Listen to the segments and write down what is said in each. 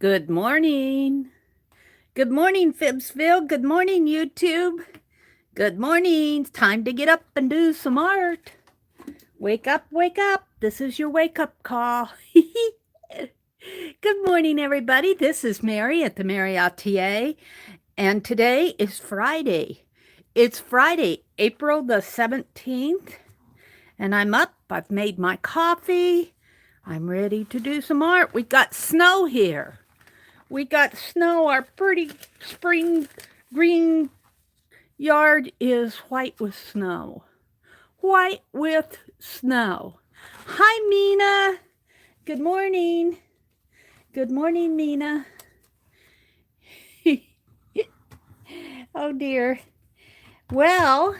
Good morning. Good morning, Fibsville. Good morning, YouTube. Good morning. It's time to get up and do some art. Wake up, wake up. This is your wake up call. Good morning, everybody. This is Mary at the.meri.atelier, and today is Friday. It's Friday, April the 17th, and I'm up. I've made my coffee. I'm ready to do some art. We got snow here. We got snow. Our pretty spring green yard is white with snow. White with snow. Hi, Mina. Good morning. Good morning, Mina. Oh, dear. Well,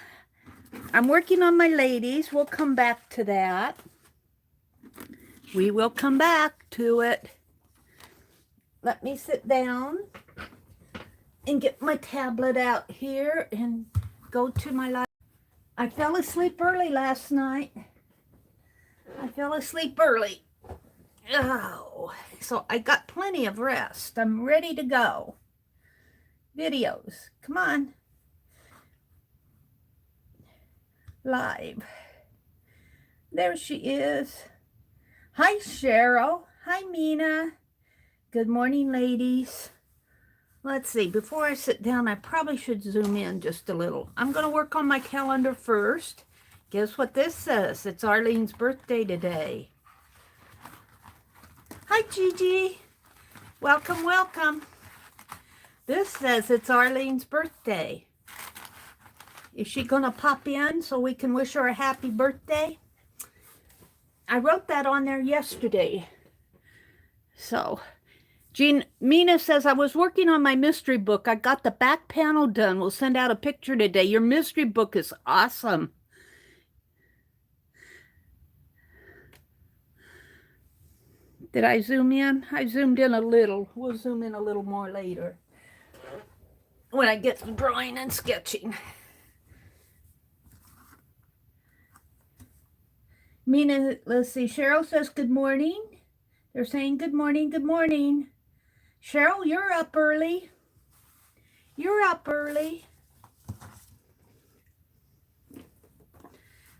I'm working on my ladies. We'll come back to that. We will come back to it. Let me sit down and get my tablet out here and go to my life. I fell asleep early last night. I fell asleep early. Oh, so I got plenty of rest. I'm ready to go. Videos, come on. Live. There she is. Hi, Cheryl. Hi, Mina. Good morning, ladies. Let's see, before I sit down, I probably should zoom in just a little. I'm going to work on my calendar first. Guess what this says? It's Arlene's birthday today. Hi, Gigi. Welcome, welcome. This says it's Arlene's birthday. Is she going to pop in so we can wish her a happy birthday? I wrote that on there yesterday. So... Mina says, I was working on my mystery book. I got the back panel done. We'll send out a picture today. Your mystery book is awesome. Did I zoom in? I zoomed in a little. We'll zoom in a little more later when I get to drawing and sketching. Mina, let's see. Cheryl says, good morning. They're saying good morning, good morning. Cheryl, you're up early. You're up early.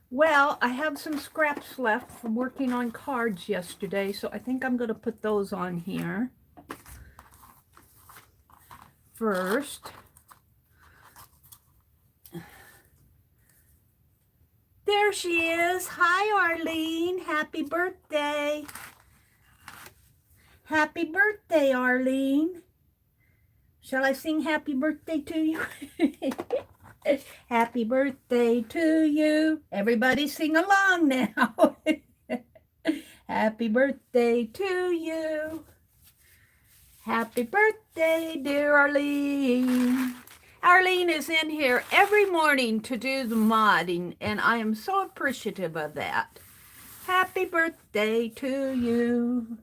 Well, I have some scraps left from working on cards yesterday, so I think I'm going to put those on here first. There she is. Hi, Arlene. Happy birthday. Happy birthday, Arlene. Shall I sing happy birthday to you? Happy birthday to you. Everybody sing along now. Happy birthday to you. Happy birthday, dear Arlene. Arlene is in here every morning to do the modding, and I am so appreciative of that. Happy birthday to you.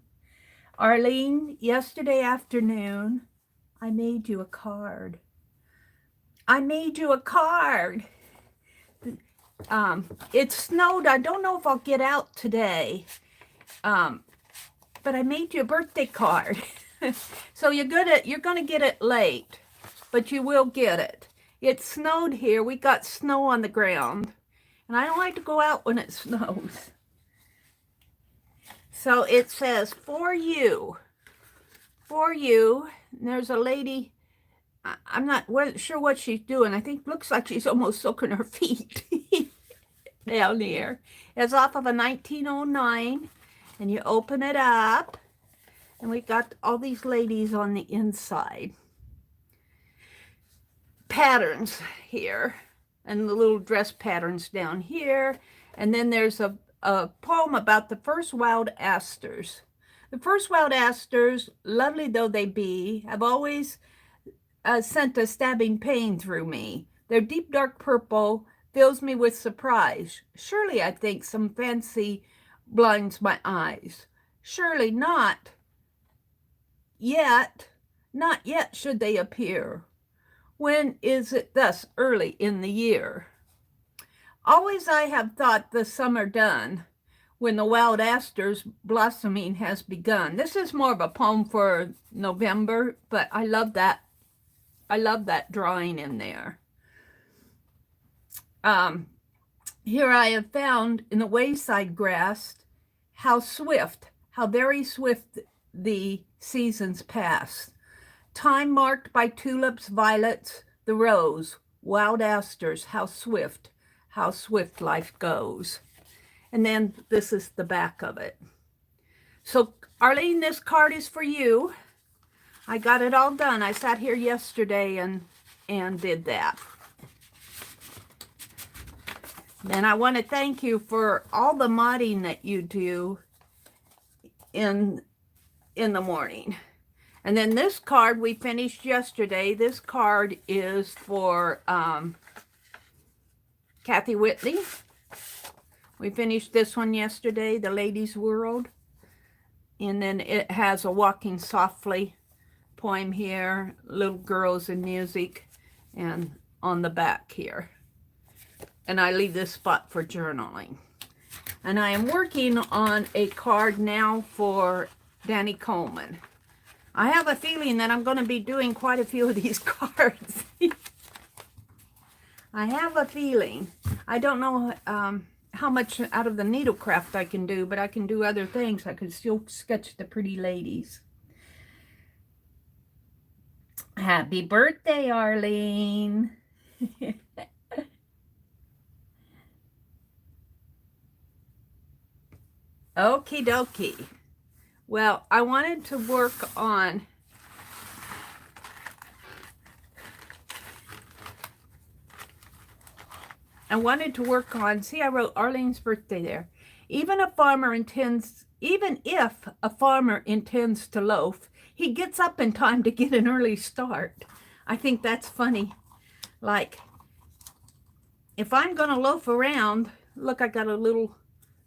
Arlene, yesterday afternoon, I made you a card. I made you a card. It snowed. I don't know if I'll get out today, but I made you a birthday card. So you're going to get it late, but you will get it. It snowed here. We got snow on the ground, and I don't like to go out when it snows. So it says, for you. For you. And there's a lady, I'm not sure what she's doing. I think looks like she's almost soaking her feet down here. It's off of a 1909. And you open it up. And we got all these ladies on the inside. Patterns here. And the little dress patterns down here. And then there's a poem about the first wild asters. The first wild asters, lovely though they be, have always sent a stabbing pain through me. Their deep dark purple fills me with surprise. Surely, I think, some fancy blinds my eyes. Surely not yet should they appear. When is it thus early in the year? Always I have thought the summer done when the wild asters blossoming has begun. This is more of a poem for November, but I love that. I love that drawing in there. Here I have found in the wayside grass how very swift the seasons pass. Time marked by tulips, violets, the rose, wild asters, how swift life goes. And then this is the back of it. So Arlene, this card is for you. I got it all done. I sat here yesterday and did that. And I want to thank you for all the modding that you do in the morning. And then this card we finished yesterday. This card is for Kathy Whitley. We finished this one yesterday, The Lady's World. And then it has a Walking Softly poem here, Little Girls and Music, and on the back here. And I leave this spot for journaling. And I am working on a card now for Danny Coleman. I have a feeling that I'm going to be doing quite a few of these cards. I have a feeling. I don't know how much out of the needlecraft I can do, but I can do other things. I can still sketch the pretty ladies. Happy birthday, Arlene. Okie dokie. Well, I wanted to work on see, I wrote Arlene's birthday there. Even if a farmer intends to loaf, he gets up in time to get an early start. I think that's funny. Like, if I'm going to loaf around, look, I got a little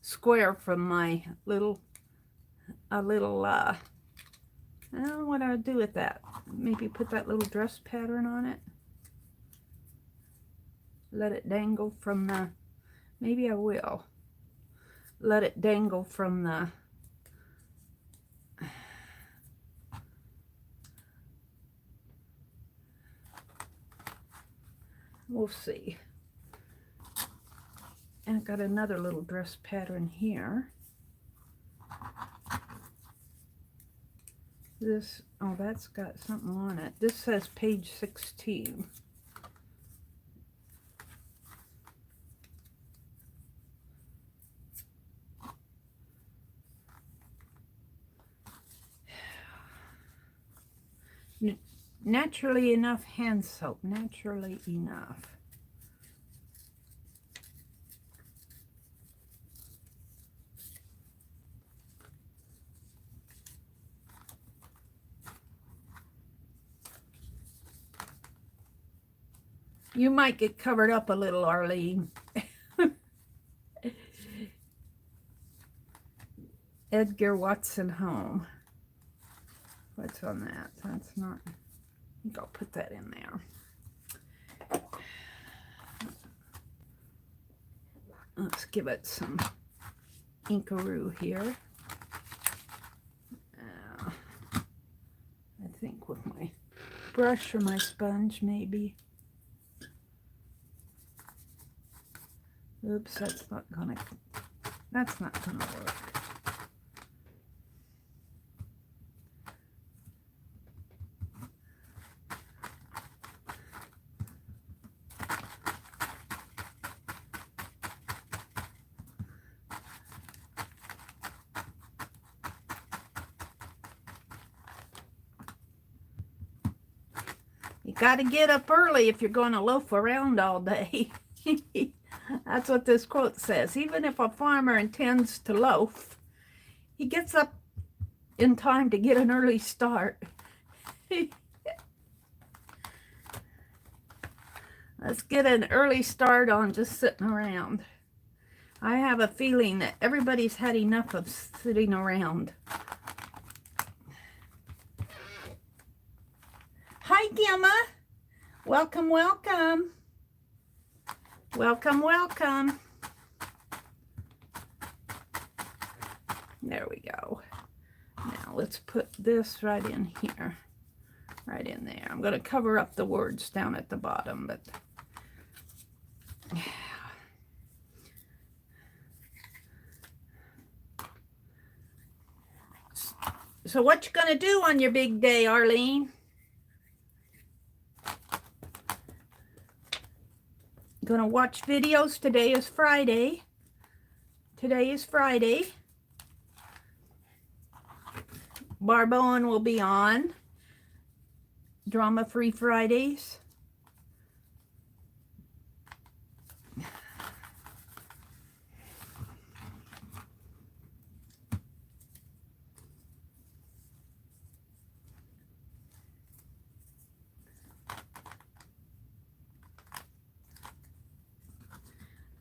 square from my I don't know what I'll do with that. Maybe put that little dress pattern on it. Let it dangle from the, maybe I will. Let it dangle from the, we'll see. And I've got another little dress pattern here. This, oh, that's got something on it. This says page 16. Naturally enough hand soap. Naturally enough. You might get covered up a little, Arlene. Edgar Watson Home. What's on that? That's not... I think I'll put that in there. Let's give it some inkaroo here. I think with my brush or my sponge, maybe. Oops, that's not gonna work. You got to get up early if you're going to loaf around all day. That's what this quote says. Even if a farmer intends to loaf, he gets up in time to get an early start. Let's get an early start on just sitting around. I have a feeling that everybody's had enough of sitting around. Hi, Gemma. Welcome, welcome. Welcome, welcome. go. Now let's put this right in here. Right in there. I'm going to cover up the words down at the bottom, but so what you going to do on your big day, Arlene? Going to watch videos. Today is Friday. Today is Friday. Barbone will be on. Drama-free Fridays.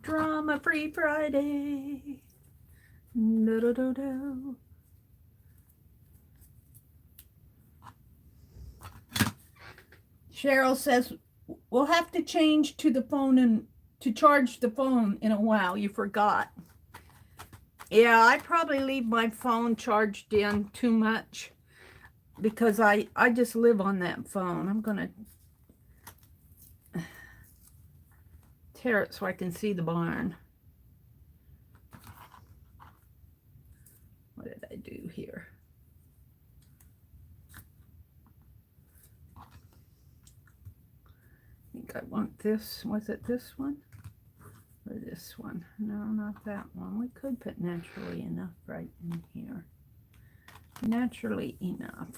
Drama-free Friday. Do-do-do-do. Cheryl says, we'll have to change to the phone and to charge the phone in a while. You forgot. Yeah, I probably leave my phone charged in too much because I just live on that phone. I'm going to tear it so I can see the barn. What did I do here? I think I want this. Was it this one? Or this one? No, not that one. We could put naturally enough right in here. Naturally enough.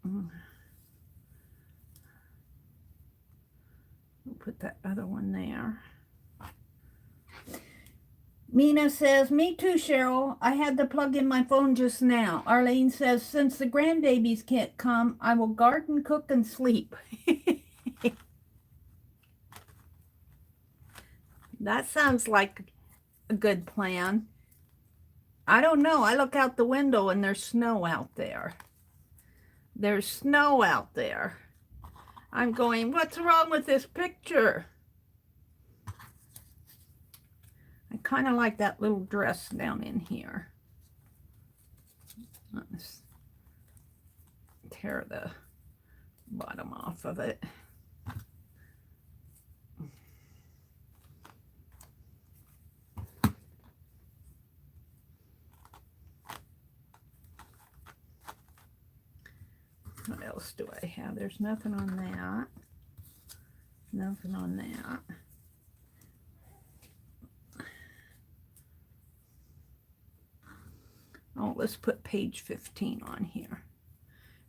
We'll put that other one there. Mina says, me too, Cheryl. I had to plug in my phone just now. Arlene says, since the grandbabies can't come, I will garden, cook, and sleep. That sounds like a good plan. I don't know. I look out the window and there's snow out there. There's snow out there. I'm going, what's wrong with this picture? I kind of like that little dress down in here. Let's tear the bottom off of it. What else do I have? There's nothing on that. Nothing on that. Oh, let's put page 15 on here.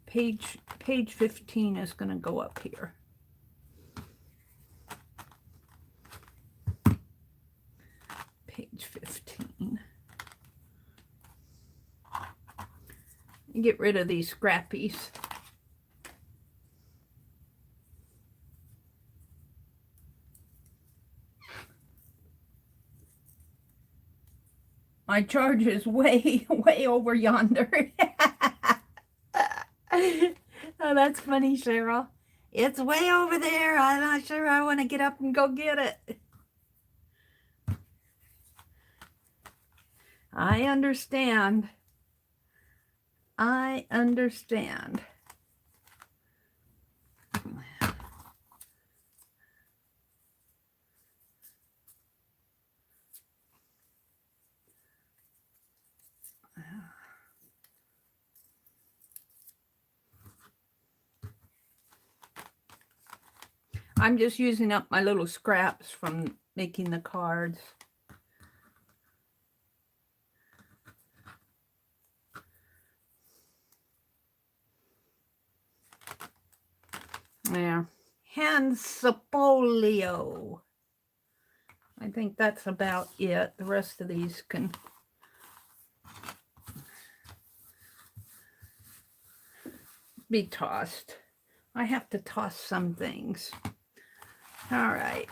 Page 15 is going to go up here. Page 15. Get rid of these scrappies. My charge is way over yonder. Oh, that's funny, Cheryl. It's way over there. I'm not sure I want to get up and go get it. I understand. I understand. I'm just using up my little scraps from making the cards. There. Handsapolio. I think that's about it. The rest of these can be tossed. I have to toss some things. All right.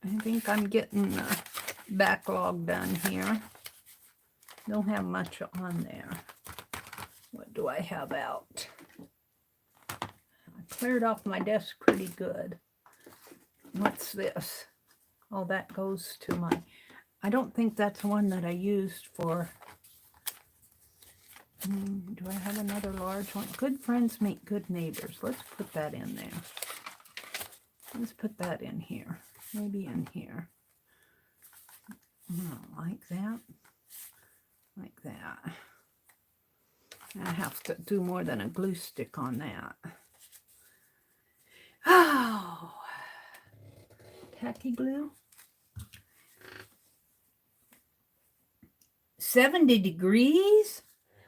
I think I'm getting the backlog done here. Don't have much on there. What do I have out? I cleared off my desk pretty good. What's this? Oh, that goes to my... I don't think that's one that I used for... do I have another large one? Good friends make good neighbors. Let's put that in there. Let's put that in here. Maybe in here. Like that. Like that. I have to do more than a glue stick on that. Oh, tacky glue. 70 degrees?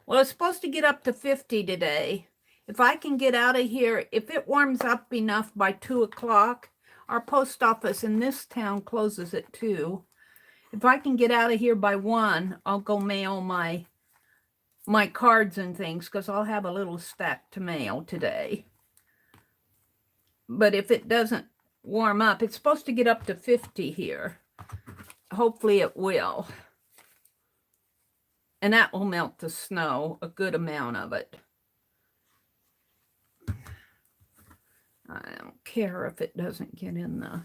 Well, it's supposed to get up to 50 today. If I can get out of here, if it warms up enough by 2 o'clock, our post office in this town closes at 2. If I can get out of here by 1, I'll go mail my cards and things, because I'll have a little stack to mail today. But if it doesn't warm up, it's supposed to get up to 50 here. Hopefully it will. And that will melt the snow, a good amount of it. I don't care if it doesn't get in the...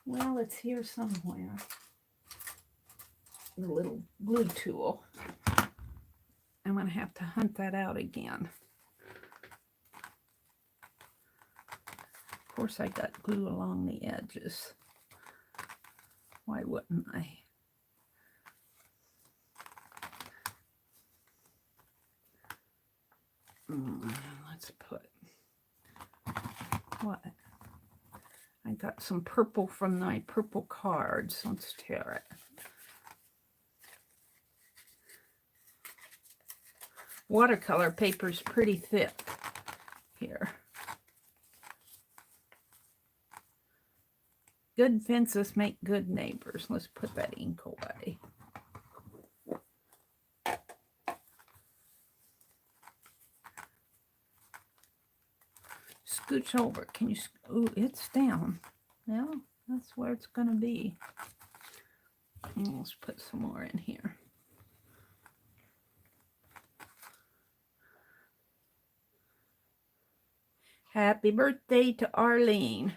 Well, it's here somewhere. The little glue tool. I'm going to have to hunt that out again. Of course, I got glue along the edges. Why wouldn't I? Let's put... What? I got some purple from my purple cards. Let's tear it. Watercolor paper's pretty thick here. Good fences make good neighbors. Let's put that ink away. Scooch over. Can you... Ooh, it's down. Well, that's where it's going to be. And let's put some more in here. Happy birthday to Arlene.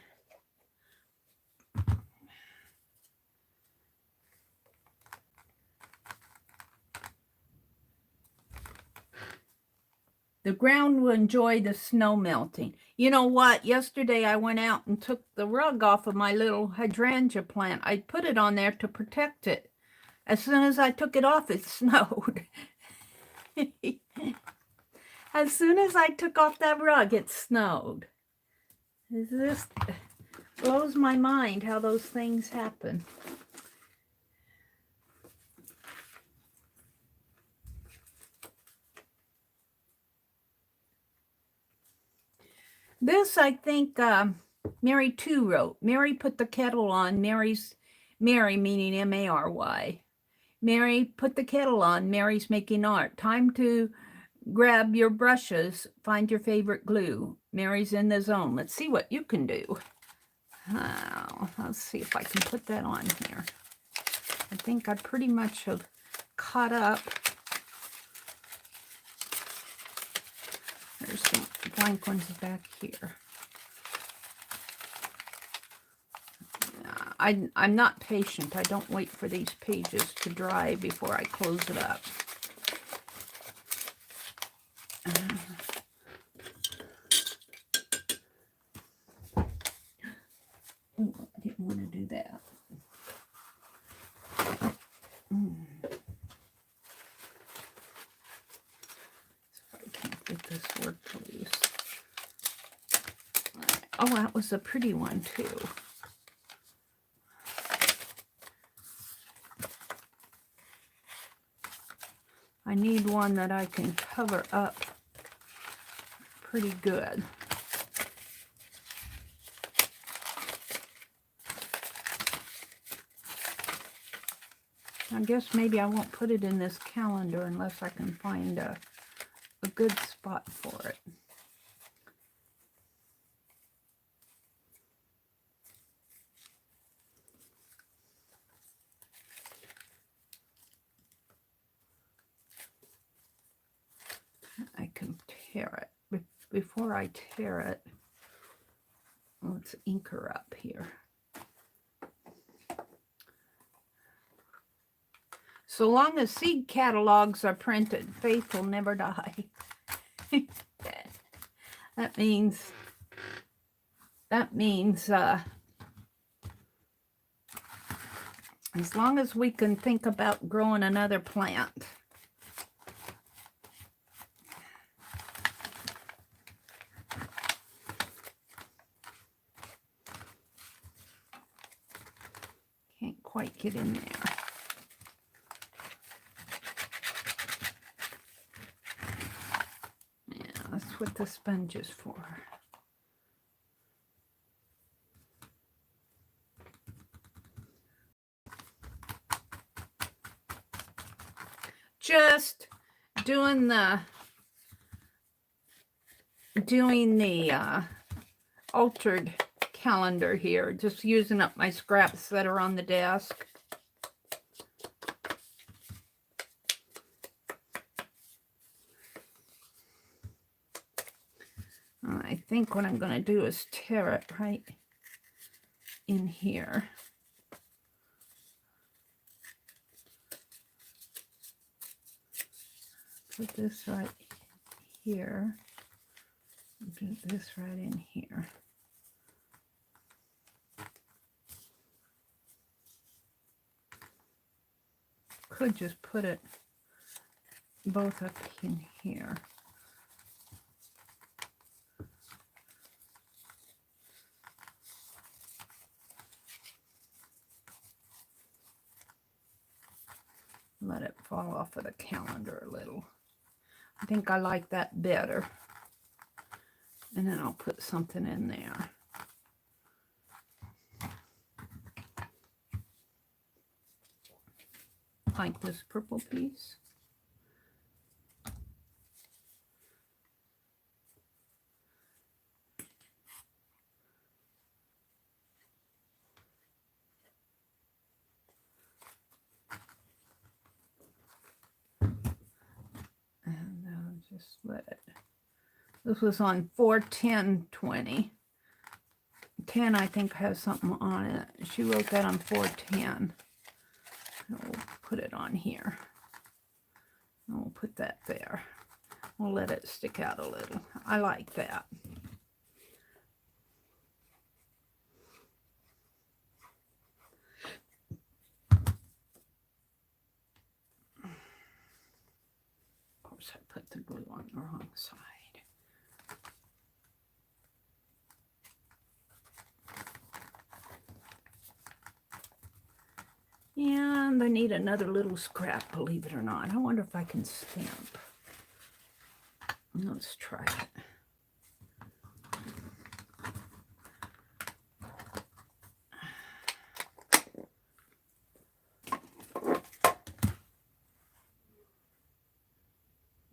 The ground will enjoy the snow melting. You know what? Yesterday I went out and took the rug off of my little hydrangea plant. I put it on there to protect it. As soon as I took it off, it snowed. As soon as I took off that rug, it snowed. It just blows my mind how those things happen. This, I think, Mary 2 wrote. Mary put the kettle on. Mary, meaning M-A-R-Y. Mary put the kettle on. Mary's making art. Time to grab your brushes. Find your favorite glue. Mary's in the zone. Let's see what you can do. Let's see if I can put that on here. I think I pretty much have caught up. There's some blank ones back here. I'm not patient. I don't wait for these pages to dry before I close it up. I didn't want to do that. Get this work loose. Oh, that was a pretty one too. I need one that I can cover up pretty good. I guess maybe I won't put it in this calendar unless I can find a good spot for it. I can tear it. Before I tear it, let's ink her up here. So long as seed catalogs are printed, faith will never die. That means as long as we can think about growing another plant. Can't quite get in there. Yeah, that's what the sponge is for. Just doing the altered calendar here, just using up my scraps that are on the desk. I think what I'm going to do is tear it right in here. Put this right here. Do this right in here. Could just put it both up in here. Let it fall off of the calendar a little. I think I like that better. And then I'll put something in there. Like this purple piece. And I'll just let it. This was on 4/10/20. 10, I think, has something on it. She wrote that on 4/10. We'll put it on here. And we'll put that there. We'll let it stick out a little. I like that. Of course, I put the glue on the wrong side. And I need another little scrap, believe it or not. I wonder if I can stamp. Let's try it.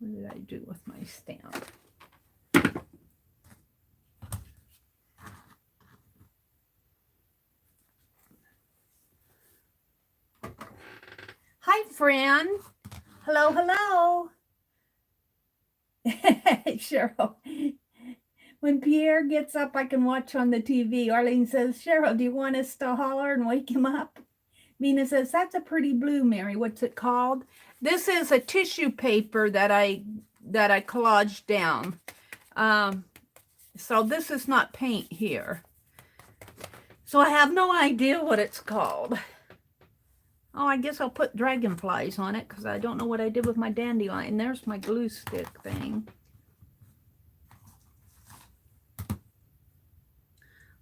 What did I do with my stamp? Hi, friend. Hello, hello. Cheryl. When Pierre gets up, I can watch on the TV. Arlene says, Cheryl, do you want us to holler and wake him up? Mina says, that's a pretty blue, Mary. What's it called? This is a tissue paper that I collaged down. So this is not paint here. So I have no idea what it's called. Oh, I guess I'll put dragonflies on it because I don't know what I did with my dandelion. There's my glue stick thing.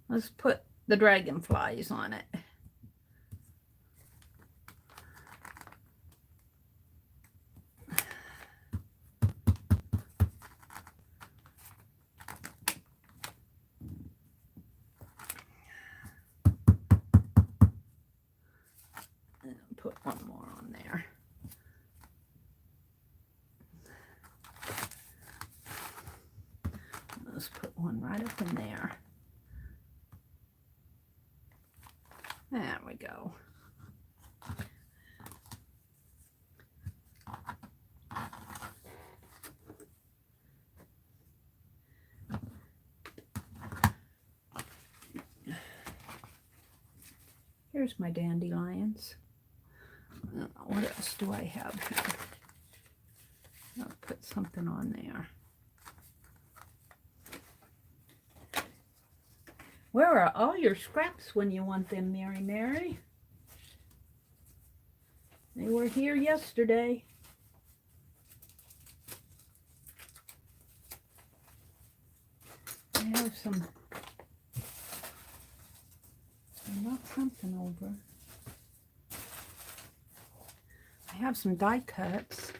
Let's put the dragonflies on it. Put one more on there. Let's put one right up in there. There we go. There's my dandelions. What else do I have here? I'll put something on there. Where are all your scraps when you want them, Mary? They were here yesterday. I have some, I knocked something over. I have some die cuts.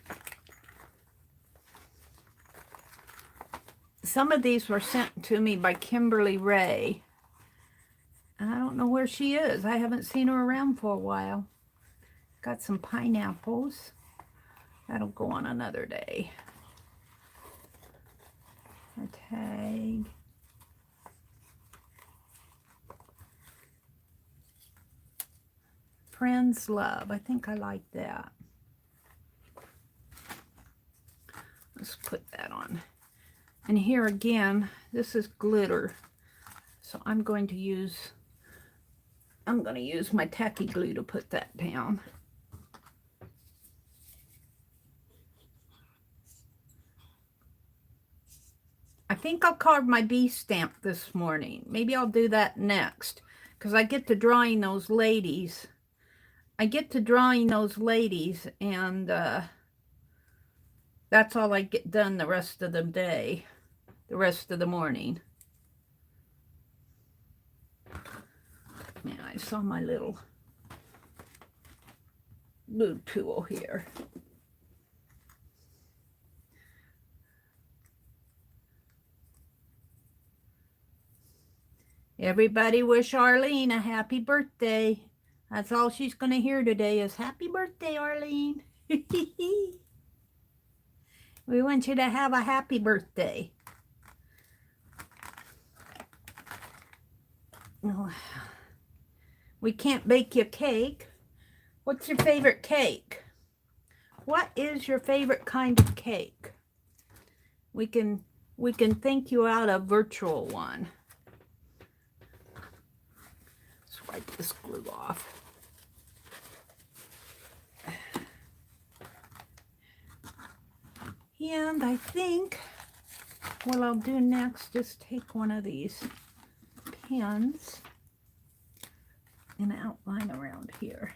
Some of these were sent to me by Kimberly Ray. And I don't know where she is. I haven't seen her around for a while. Got some pineapples. That'll go on another day. A tag. Friends Love. I think I like that. Let's put that on. And here again, this is glitter. So I'm going to use my tacky glue to put that down. I think I'll carve my bee stamp this morning. Maybe I'll do that next, because I get to drawing those ladies. And that's all I get done the rest of the day, the rest of the morning. Yeah, I saw my little glue tool here. Everybody wish Arlene a happy birthday. That's all she's going to hear today is happy birthday, Arlene. We want you to have a happy birthday. Oh, we can't bake you a cake. What's your favorite cake? What is your favorite kind of cake? We can think you out a virtual one. Let's wipe this glue off. And I think what I'll do next is take one of these pens and outline around here.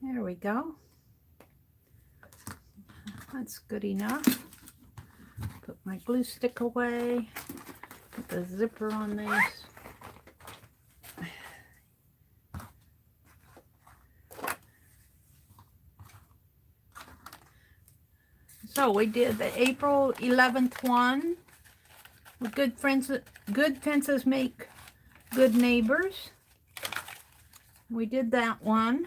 There we go. That's good enough. Put my glue stick away. Put the zipper on this. So we did the April 11th one. Good fences make good neighbors. We did that one.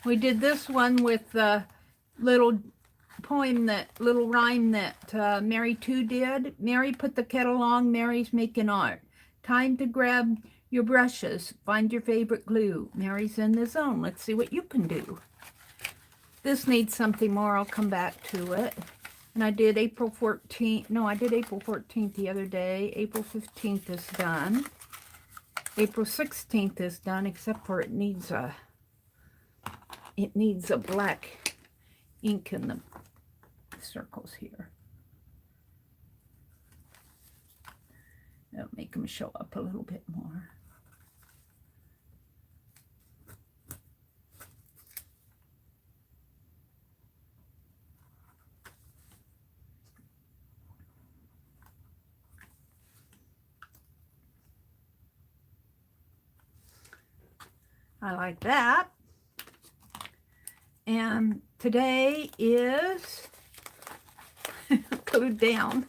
We did this one with the little rhyme that Mary 2 did. Mary put the kettle on, Mary's making art. Time to grab your brushes. Find your favorite glue. Mary's in the zone. Let's see what you can do. This needs something more. I'll come back to it. And I did April 14th. No, I did April 14th the other day. April 15th is done. April 16th is done, except for it needs a black ink in the circles here. That'll make them show up a little bit more. I like that. And today is glued down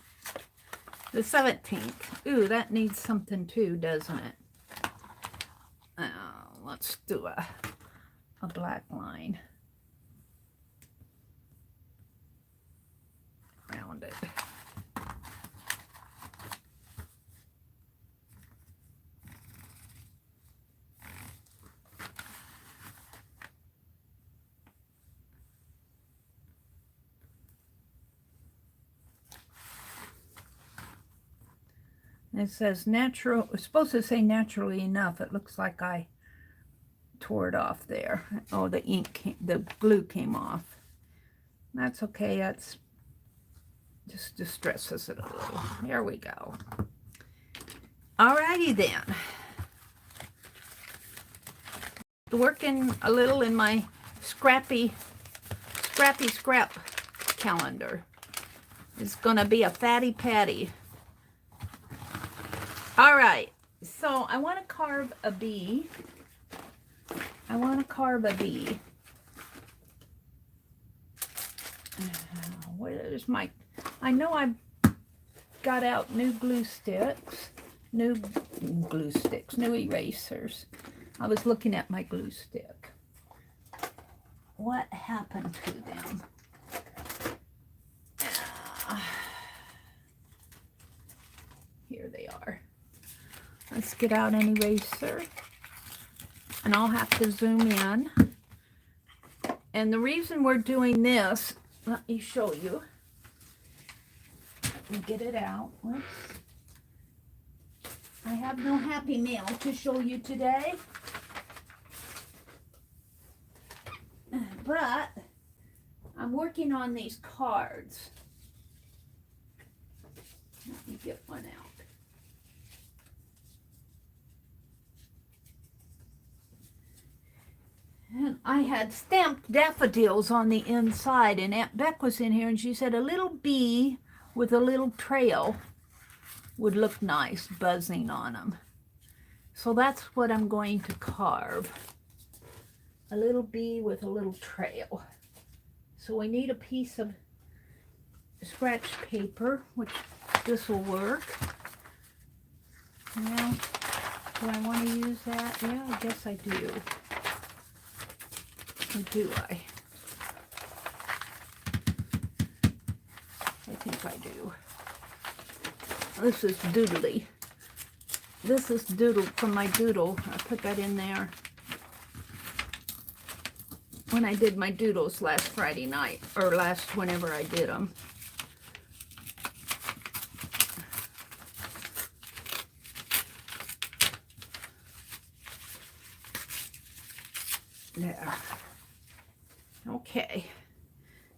the 17th. Ooh, that needs something too, doesn't it? Let's do a black line around it. It says natural, it's supposed to say naturally enough. It looks like I tore it off there. Oh, the ink, the glue came off. That's okay. That's just distresses it a little. There we go. Alrighty then. Working a little in my scrappy scrap calendar. It's gonna be a fatty patty. All right, so I want to carve a bee. Where's my, I know I got out new glue sticks, new erasers. I was looking at my glue stick. What happened to them? Here they are. Let's get out an eraser. And I'll have to zoom in. And the reason we're doing this, let me show you. Let me get it out. Whoops. I have no Happy Meal to show you today. But I'm working on these cards. Let me get one out. And I had stamped daffodils on the inside, and Aunt Beck was in here, and she said a little bee with a little trail would look nice buzzing on them. So that's what I'm going to carve. A little bee with a little trail. So we need a piece of scratch paper, which this will work. Now, do I want to use that? Yeah, I guess I do. Or do I? I think I do. This is doodly. This is doodle from my doodle. I put that in there when I did my doodles last Friday night, or whenever I did them. There. Okay.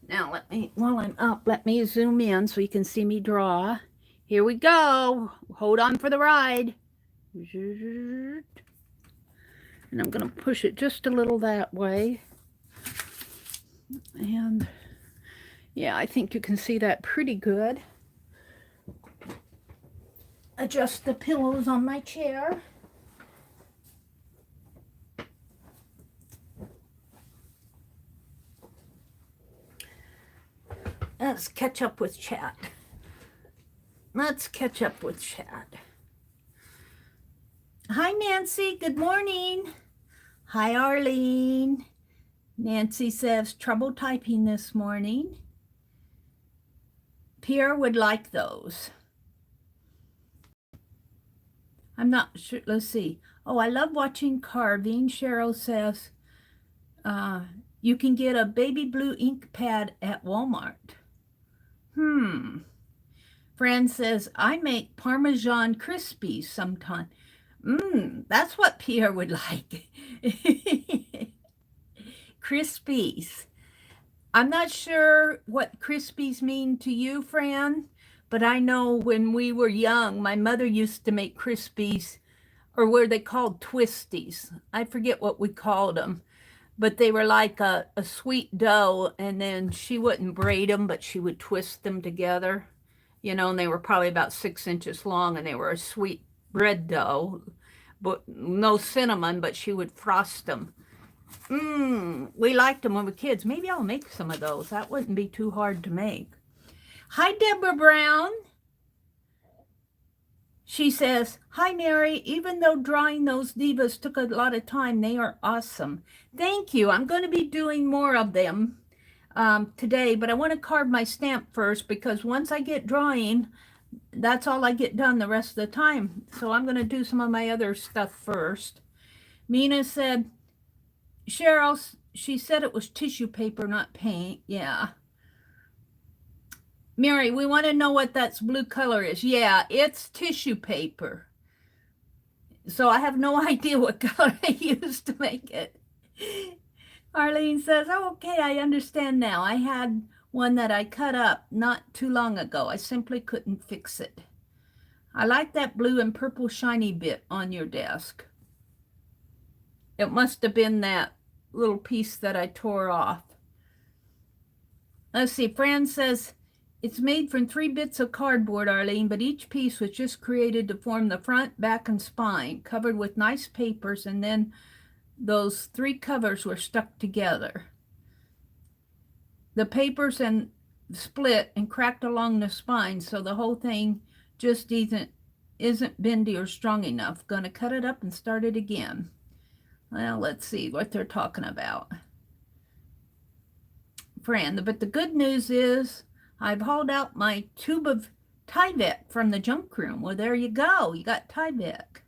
Now while I'm up, let me zoom in so you can see me draw. Here we go. Hold on for the ride. And I'm going to push it just a little that way. And yeah, I think you can see that pretty good. Adjust the pillows on my chair. Let's catch up with chat. Hi, Nancy. Good morning. Hi, Arlene. Nancy says, trouble typing this morning. Pierre would like those. I'm not sure. Let's see. Oh, I love watching carving. Cheryl says, you can get a baby blue ink pad at Walmart. Fran says, I make Parmesan Crispies sometime. That's what Pierre would like. Crispies. I'm not sure what Crispies mean to you, Fran, but I know when we were young, my mother used to make Crispies, or were they called Twisties? I forget what we called them. But they were like a sweet dough, and then she wouldn't braid them, but she would twist them together, you know, and they were probably about 6 inches long, and they were a sweet bread dough, but no cinnamon, but she would frost them. We liked them when we were kids. Maybe I'll make some of those. That wouldn't be too hard to make. Hi, Deborah Brown. She says, hi, Mary. Even though drawing those divas took a lot of time, they are awesome. Thank you. I'm going to be doing more of them today, but I want to carve my stamp first because once I get drawing, that's all I get done the rest of the time. So I'm going to do some of my other stuff first. Mina said, Cheryl, she said it was tissue paper, not paint. Yeah. Mary, we want to know what that blue color is. Yeah, it's tissue paper. So I have no idea what color I used to make it. Arlene says, oh, okay, I understand now. I had one that I cut up not too long ago. I simply couldn't fix it. I like that blue and purple shiny bit on your desk. It must have been that little piece that I tore off. Let's see, Fran says, it's made from 3 bits of cardboard, Arlene, but each piece was just created to form the front, back, and spine, covered with nice papers, and then those 3 covers were stuck together. The papers and split and cracked along the spine, so the whole thing just isn't bendy or strong enough. Gonna cut it up and start it again. Well, let's see what they're talking about. Fran, but the good news is I've hauled out my tube of Tyvek from the junk room. Well, there you go. You got Tyvek.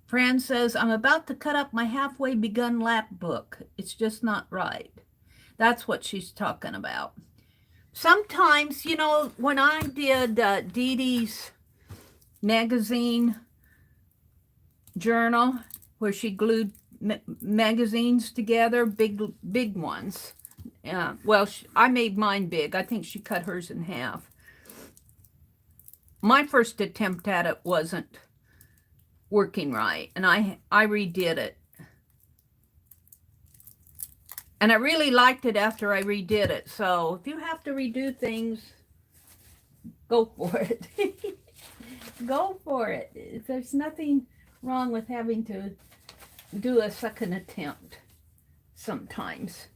Fran says, I'm about to cut up my halfway begun lap book. It's just not right. That's what she's talking about. Sometimes, you know, when I did Dee Dee's magazine journal, where she glued magazines together, big ones. Well, I made mine big. I think she cut hers in half. My first attempt at it wasn't working right, and I redid it. And I really liked it after I redid it. So if you have to redo things, go for it. Go for it. There's nothing wrong with having to do a second attempt sometimes.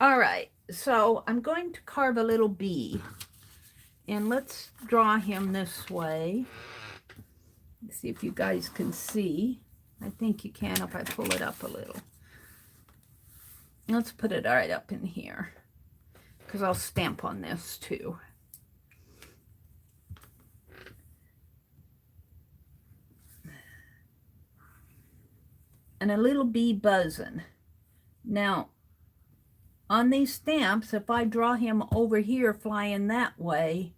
All right, so I'm going to carve a little bee. And let's draw him this way. Let's see if you guys can see. I think you can if I pull it up a little. Let's put it right up in here, because I'll stamp on this too. And a little bee buzzing. Now, on these stamps, if I draw him over here flying that way,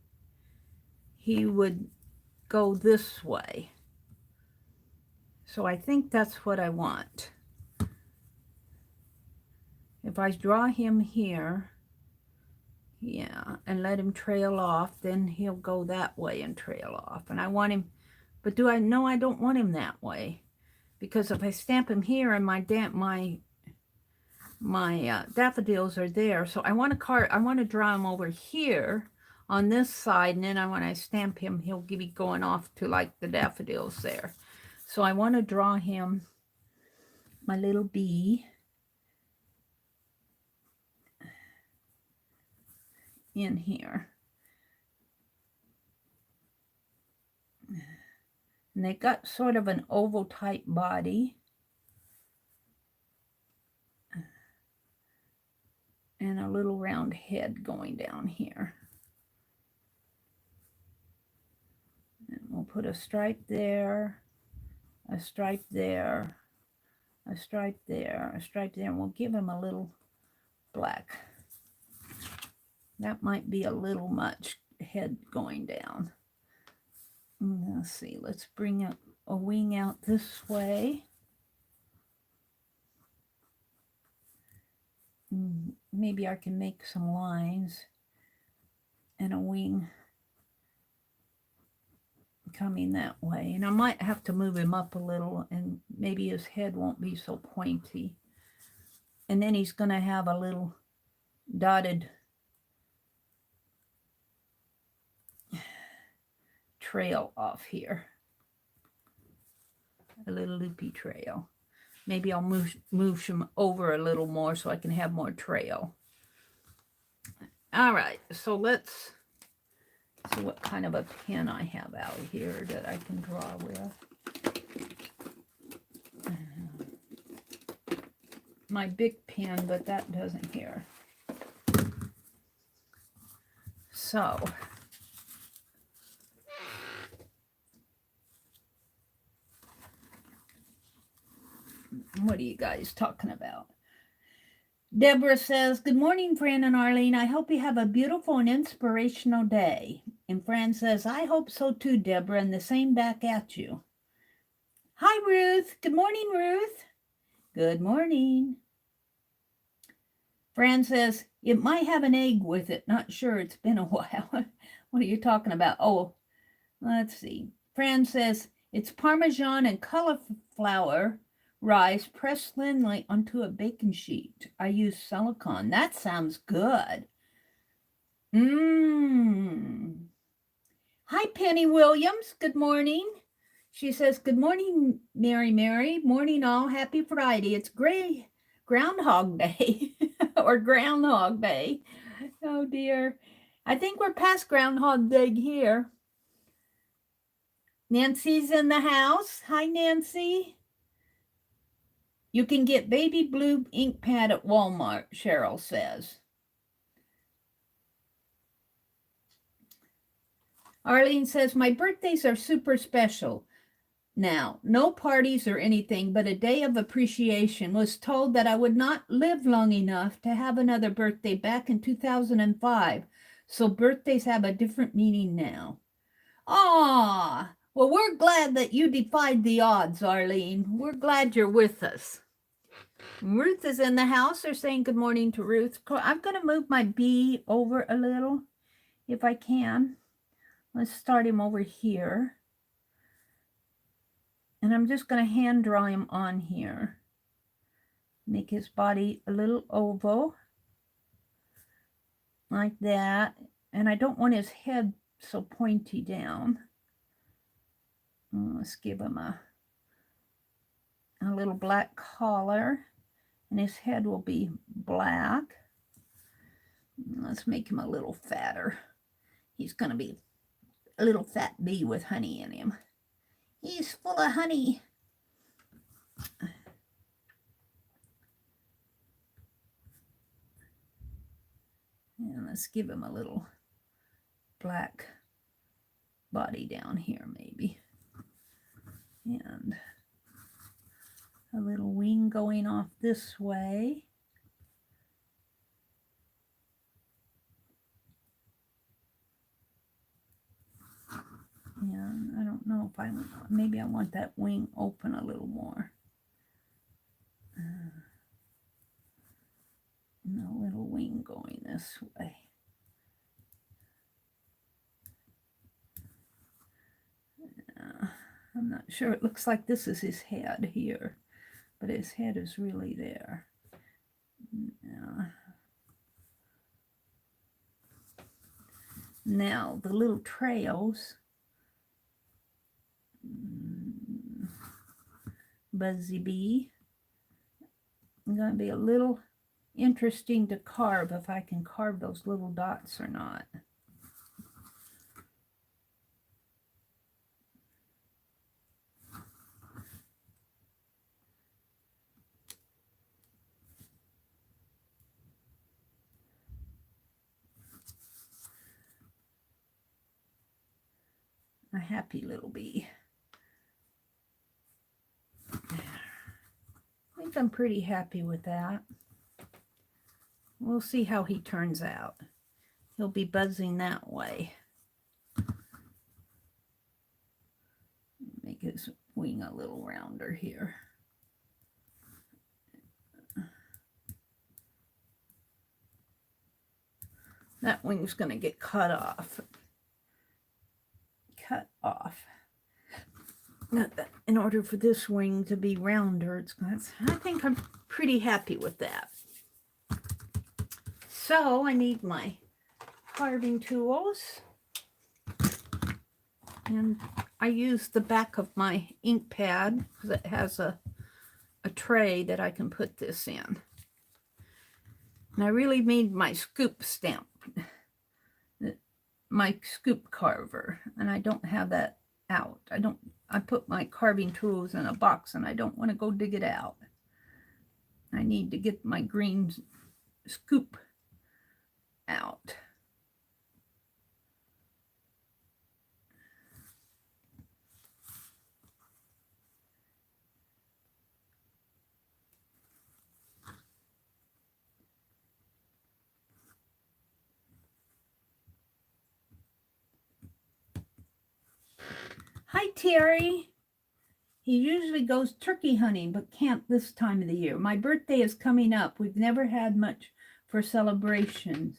he would go this way. So I think that's what I want. If I draw him here, yeah, and let him trail off, then he'll go that way and trail off. And I want him, but do I know I don't want him that way? Because if I stamp him here and my daffodils are there, so I want to draw him over here on this side, and then when I stamp him, he'll be going off to like the daffodils there. So I want to draw him, my little bee, in here. And they got sort of an oval type body. And a little round head going down here. And we'll put a stripe there, a stripe there, a stripe there, a stripe there, and we'll give him a little black. That might be a little much head going down. Let's see, let's bring a wing out this way. Maybe I can make some lines and a wing coming that way. And I might have to move him up a little, and maybe his head won't be so pointy. And then he's going to have a little dotted trail off here, a little loopy trail. Maybe I'll move him over a little more so I can have more trail. All right, so let's see what kind of a pen I have out here that I can draw with. My big pen, but that doesn't here. So what are you guys talking about? Deborah says, good morning, Fran and Arlene. I hope you have a beautiful and inspirational day. And Fran says, I hope so too, Deborah, and the same back at you. Hi, Ruth. Good morning, Ruth. Good morning. Fran says, it might have an egg with it. Not sure. It's been a while. What are you talking about? Oh, let's see. Fran says, it's Parmesan and cauliflower rice pressed thinly onto a baking sheet. I use silicone. That sounds good. Hi, Penny Williams. Good morning. She says, good morning, Mary. Morning all. Happy Friday. It's Groundhog Day or Groundhog Day. Oh, dear. I think we're past Groundhog Day here. Nancy's in the house. Hi, Nancy. You can get baby blue ink pad at Walmart, Cheryl says. Arlene says, my birthdays are super special. Now, no parties or anything, but a day of appreciation. Was told that I would not live long enough to have another birthday back in 2005. So birthdays have a different meaning now. Ah, well, we're glad that you defied the odds, Arlene. We're glad you're with us. Ruth is in the house. They're saying good morning to Ruth. I'm going to move my bee over a little if I can. Let's start him over here. And I'm just going to hand draw him on here. Make his body a little oval. Like that. And I don't want his head so pointy down. Let's give him a little black collar. And his head will be black. Let's make him a little fatter. He's going to be a little fat bee with honey in him. He's full of honey. And let's give him a little black body down here maybe. And a little wing going off this way. And I don't know if maybe I want that wing open a little more. And a little wing going this way. I'm not sure. It looks like this is his head here, but his head is really there. Now the little trails. Buzzy bee. It's going to be a little interesting to carve if I can carve those little dots or not. A happy little bee. I think I'm pretty happy with that. We'll see how he turns out. He'll be buzzing that way. Make his wing a little rounder here. That wing's going to get cut off. In order for this wing to be rounder, I think I'm pretty happy with that. So I need my carving tools. And I use the back of my ink pad because it has a tray that I can put this in. And I really made my scoop stamp, my scoop carver, and I don't have that out. I put my carving tools in a box and I don't want to go dig it out. I need to get my green scoop out. Hi, Terry. He usually goes turkey hunting, but can't this time of the year. My birthday is coming up. We've never had much for celebrations.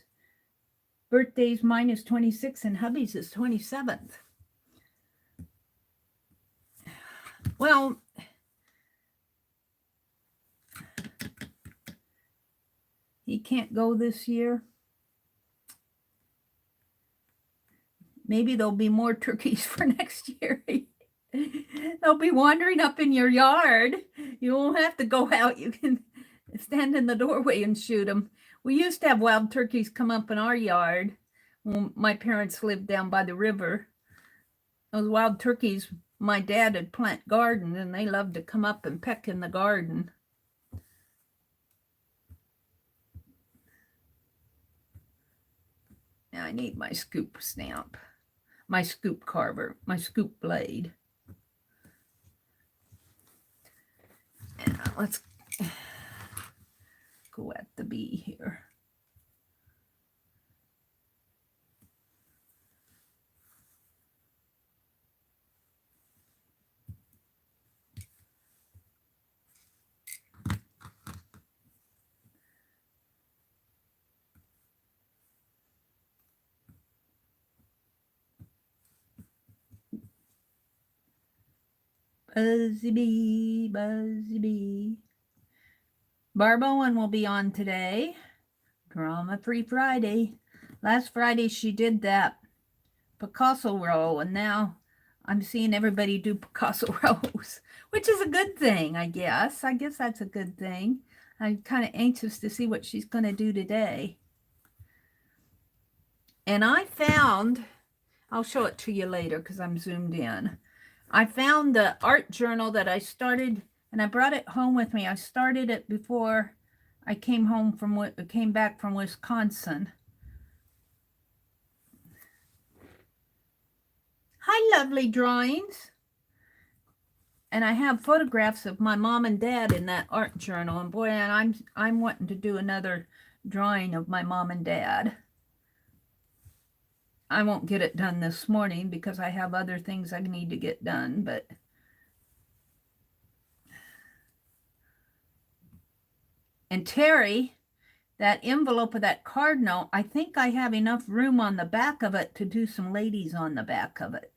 Birthday's mine is 26 and hubby's is 27th. Well, he can't go this year. Maybe there'll be more turkeys for next year. They'll be wandering up in your yard. You won't have to go out. You can stand in the doorway and shoot them. We used to have wild turkeys come up in our yard when my parents lived down by the river. Those wild turkeys, my dad had plant gardens, and they loved to come up and peck in the garden. Now I need my scoop stamp, my scoop carver, my scoop blade. Let's go at the bee here. Buzzy bee, buzzy bee. Barb Owen will be on today. Drama-free Friday. Last Friday she did that Picasso row, and now I'm seeing everybody do Picasso rows, which is a good thing, I guess. I guess that's a good thing. I'm kind of anxious to see what she's going to do today. And I found, I'll show it to you later because I'm zoomed in. I found the art journal that I started, and I brought it home with me. I started it before I came back from Wisconsin. Hi, lovely drawings. And I have photographs of my mom and dad in that art journal. And boy, and I'm wanting to do another drawing of my mom and dad. I won't get it done this morning because I have other things I need to get done, but and Terry, that envelope of that card note, I think I have enough room on the back of it to do some ladies on the back of it.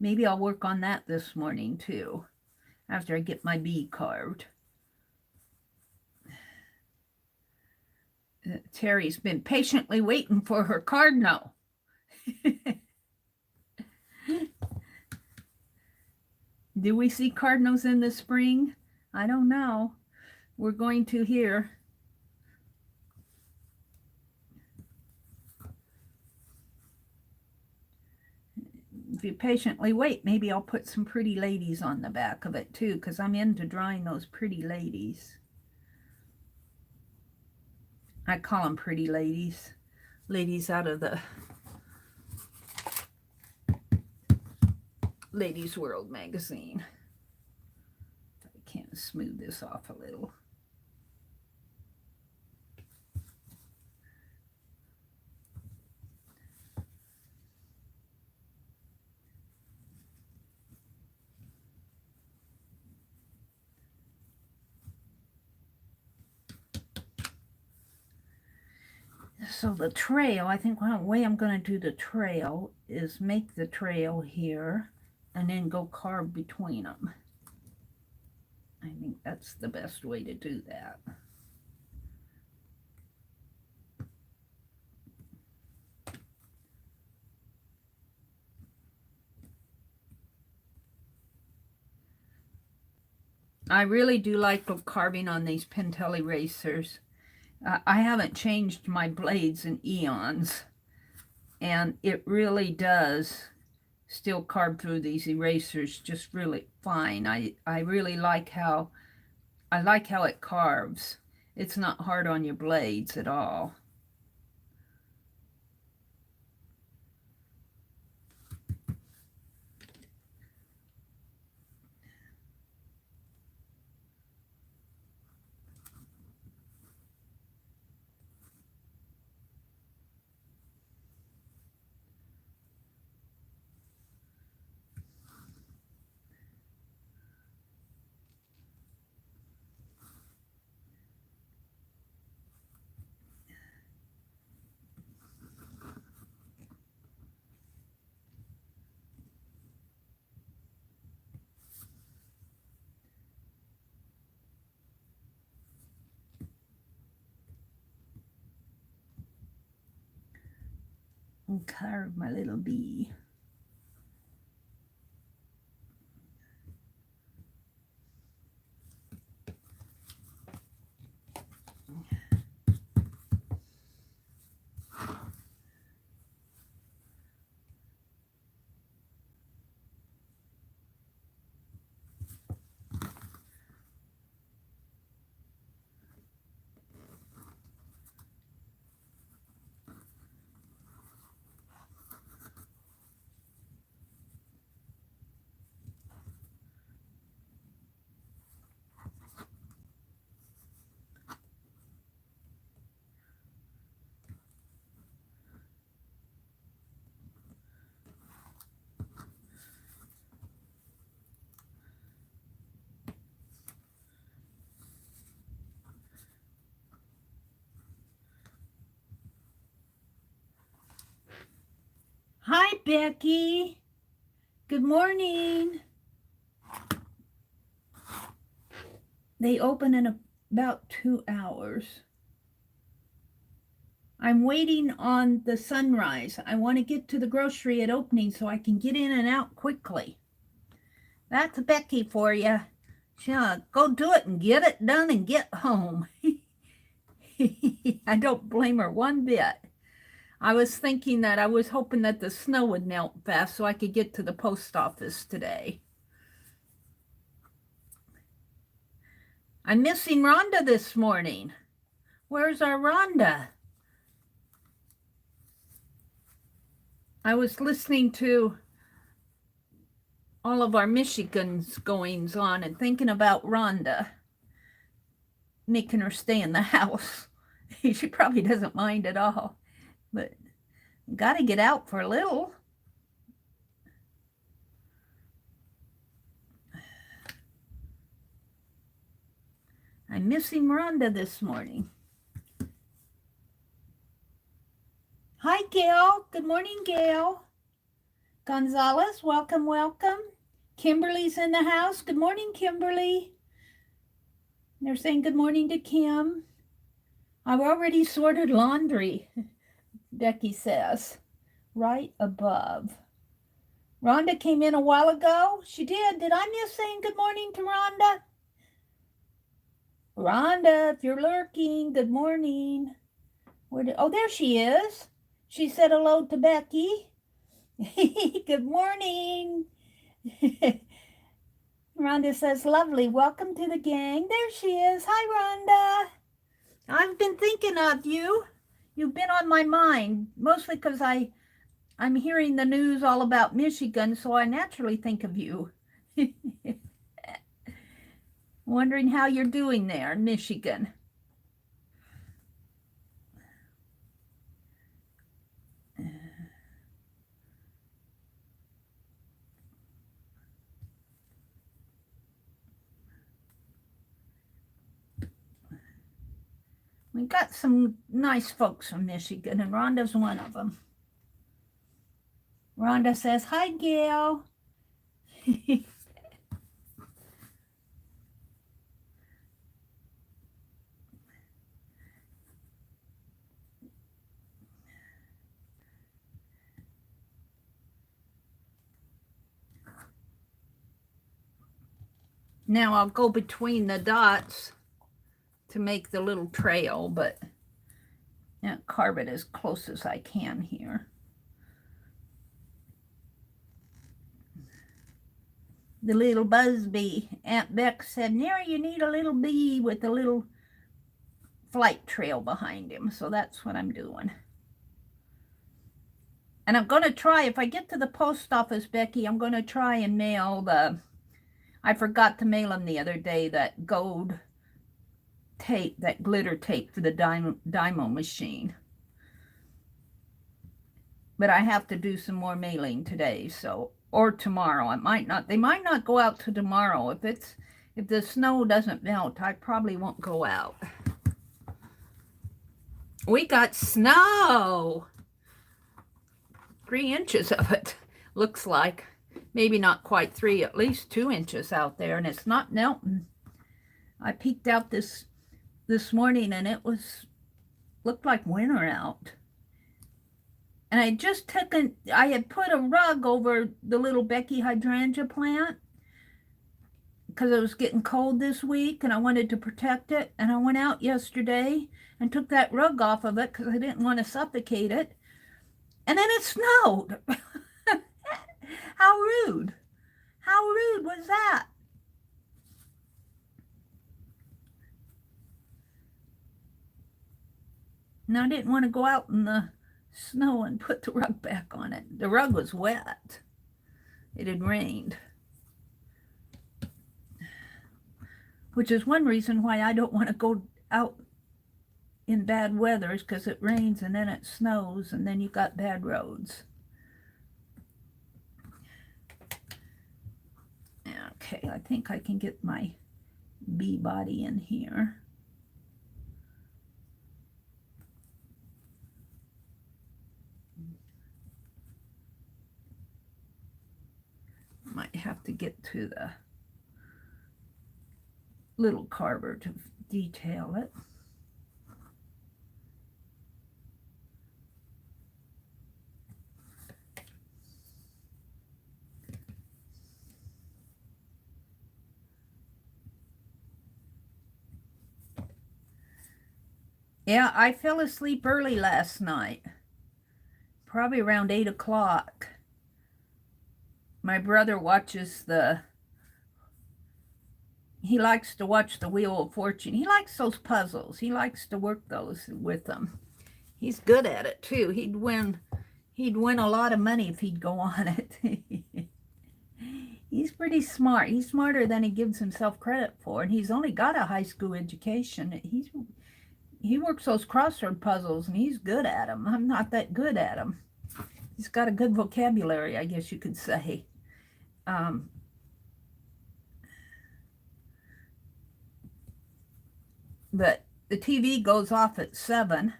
Maybe I'll work on that this morning too, after I get my bee carved. Terry's been patiently waiting for her card note. Do we see cardinals in the spring? I don't know. We're going to here. If you patiently wait, maybe I'll put some pretty ladies on the back of it too, because I'm into drawing those pretty ladies. I call them pretty ladies. Ladies out of the Ladies World magazine. If I can smooth this off a little. So the trail, I think one way I'm going to do the trail is make the trail here and then go carve between them. I think that's the best way to do that. I really do like carving on these Pentel erasers. I haven't changed my blades in eons, and it really does still carve through these erasers just really fine. I really like how it carves. It's not hard on your blades at all. and carve my little bee. Hi, Becky. Good morning. They open in about 2 hours. I'm waiting on the sunrise. I want to get to the grocery at opening so I can get in and out quickly. That's Becky for you. Yeah, go do it and get it done and get home. I don't blame her one bit. I was thinking that I was hoping that the snow would melt fast so I could get to the post office today. I'm missing Rhonda this morning. Where's our Rhonda? I was listening to all of our Michigan's goings on and thinking about Rhonda, making her stay in the house. She probably doesn't mind at all, but got to get out for a little. I'm missing Rhonda this morning. Hi, Gail. Good morning, Gail. Gonzalez, welcome, welcome. Kimberly's in the house. Good morning, Kimberly. They're saying good morning to Kim. I've already sorted laundry, Becky says, right above. Rhonda came in a while ago. She did. Did I miss saying good morning to Rhonda? Rhonda, if you're lurking, good morning. Oh, there she is. She said hello to Becky. Good morning. Rhonda says, lovely. Welcome to the gang. There she is. Hi, Rhonda. I've been thinking of you. You've been on my mind, mostly because I'm hearing the news all about Michigan, so I naturally think of you. Wondering how you're doing there in Michigan. We got some nice folks from Michigan, and Rhonda's one of them. Rhonda says, hi, Gail. Now I'll go between the dots to make the little trail, but carve it as close as I can here. The little buzz bee. Aunt Beck said, Neri, you need a little bee with a little flight trail behind him. So that's what I'm doing. And I'm going to try, if I get to the post office, Becky, I'm going to try and mail I forgot to mail him the other day, that gold tape, that glitter tape for the Dymo machine. But I have to do some more mailing today, so, or tomorrow. They might not go out to tomorrow. If the snow doesn't melt, I probably won't go out. We got snow. 3 inches of it, looks like. Maybe not quite 3, at least 2 inches out there, and it's not melting. I peeked out this morning and it looked like winter out. And I had put a rug over the little Becky hydrangea plant because it was getting cold this week and I wanted to protect it. And I went out yesterday and took that rug off of it because I didn't want to suffocate it. And then it snowed. How rude. How rude was that? And I didn't want to go out in the snow and put the rug back on it. The rug was wet. It had rained. Which is one reason why I don't want to go out in bad weather, is because it rains and then it snows and then you got bad roads. Okay, I think I can get my bee body in here. Might have to get to the little carver to detail it. Yeah, I fell asleep early last night, probably around 8 o'clock. My brother watches he likes to watch the Wheel of Fortune. He likes those puzzles. He likes to work those with them. He's good at it too. He'd win a lot of money if he'd go on it. He's pretty smart. He's smarter than he gives himself credit for, and he's only got a high school education. He works those crossword puzzles, and he's good at them. I'm not that good at them. He's got a good vocabulary, I guess you could say. But the TV goes off at 7.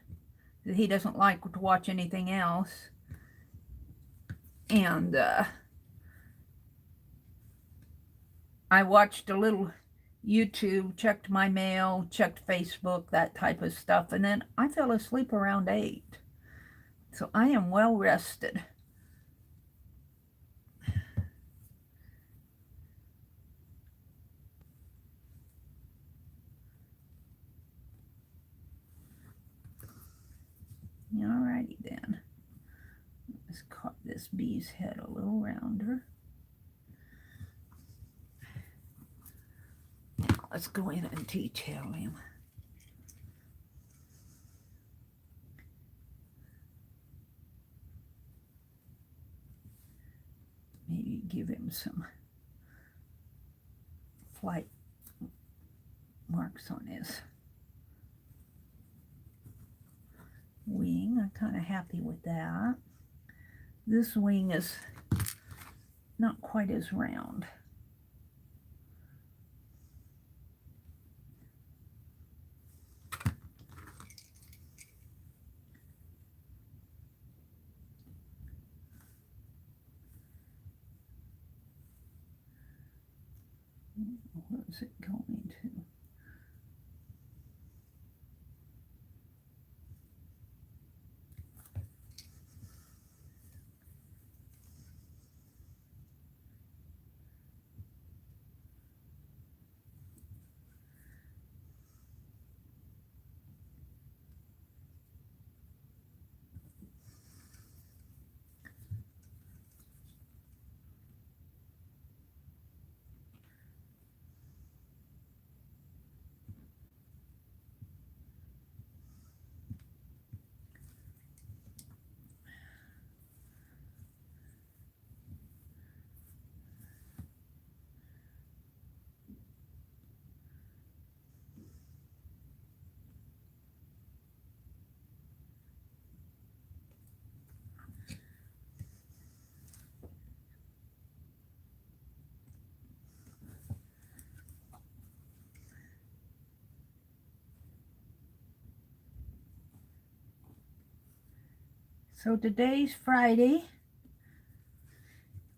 He doesn't like to watch anything else. And I watched a little YouTube, checked my mail, checked Facebook, that type of stuff. And then I fell asleep around 8. So I am well rested. Alrighty then. Let's cut this bee's head a little rounder. Now let's go in and detail him. Maybe give him some flight marks on his wing. I'm kind of happy with that. This wing is not quite as round. Where is it going to? So today's Friday.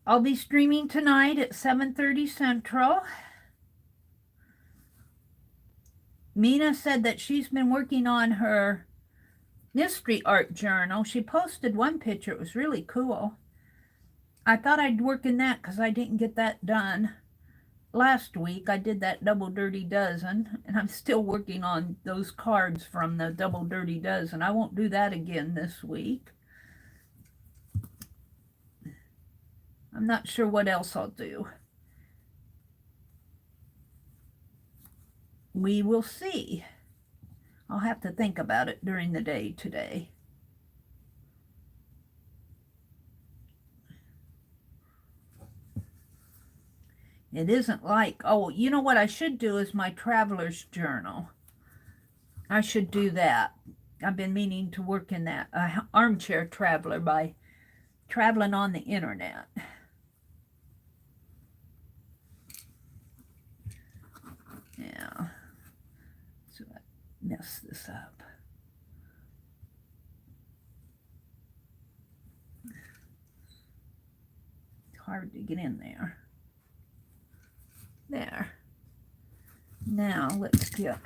I'll be streaming tonight at 7:30 Central. Mina said that she's been working on her mystery art journal. She posted one picture. It was really cool. I thought I'd work in that because I didn't get that done last week. I did that double dirty dozen, and I'm still working on those cards from the double dirty dozen. I won't do that again this week. I'm not sure what else I'll do. We will see. I'll have to think about it during the day today. It isn't like, oh, you know what I should do is my traveler's journal. I should do that. I've been meaning to work in that. Armchair traveler by traveling on the internet. Yeah. So I messed this up. It's hard to get in there. There. Now let's get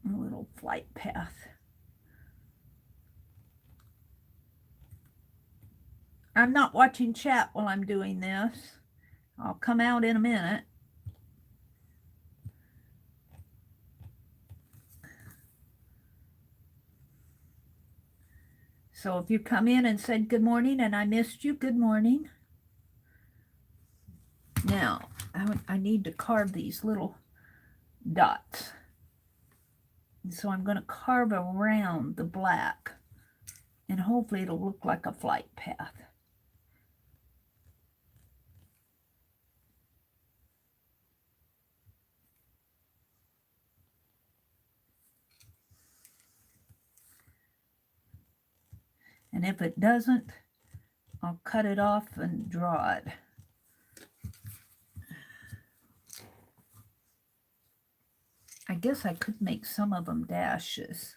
a little flight path. I'm not watching chat while I'm doing this. I'll come out in a minute. So if you come in and said good morning and I missed you, good morning. Now, I need to carve these little dots. And so I'm going to carve around the black, and hopefully it'll look like a flight path. And if it doesn't, I'll cut it off and draw it. I guess I could make some of them dashes.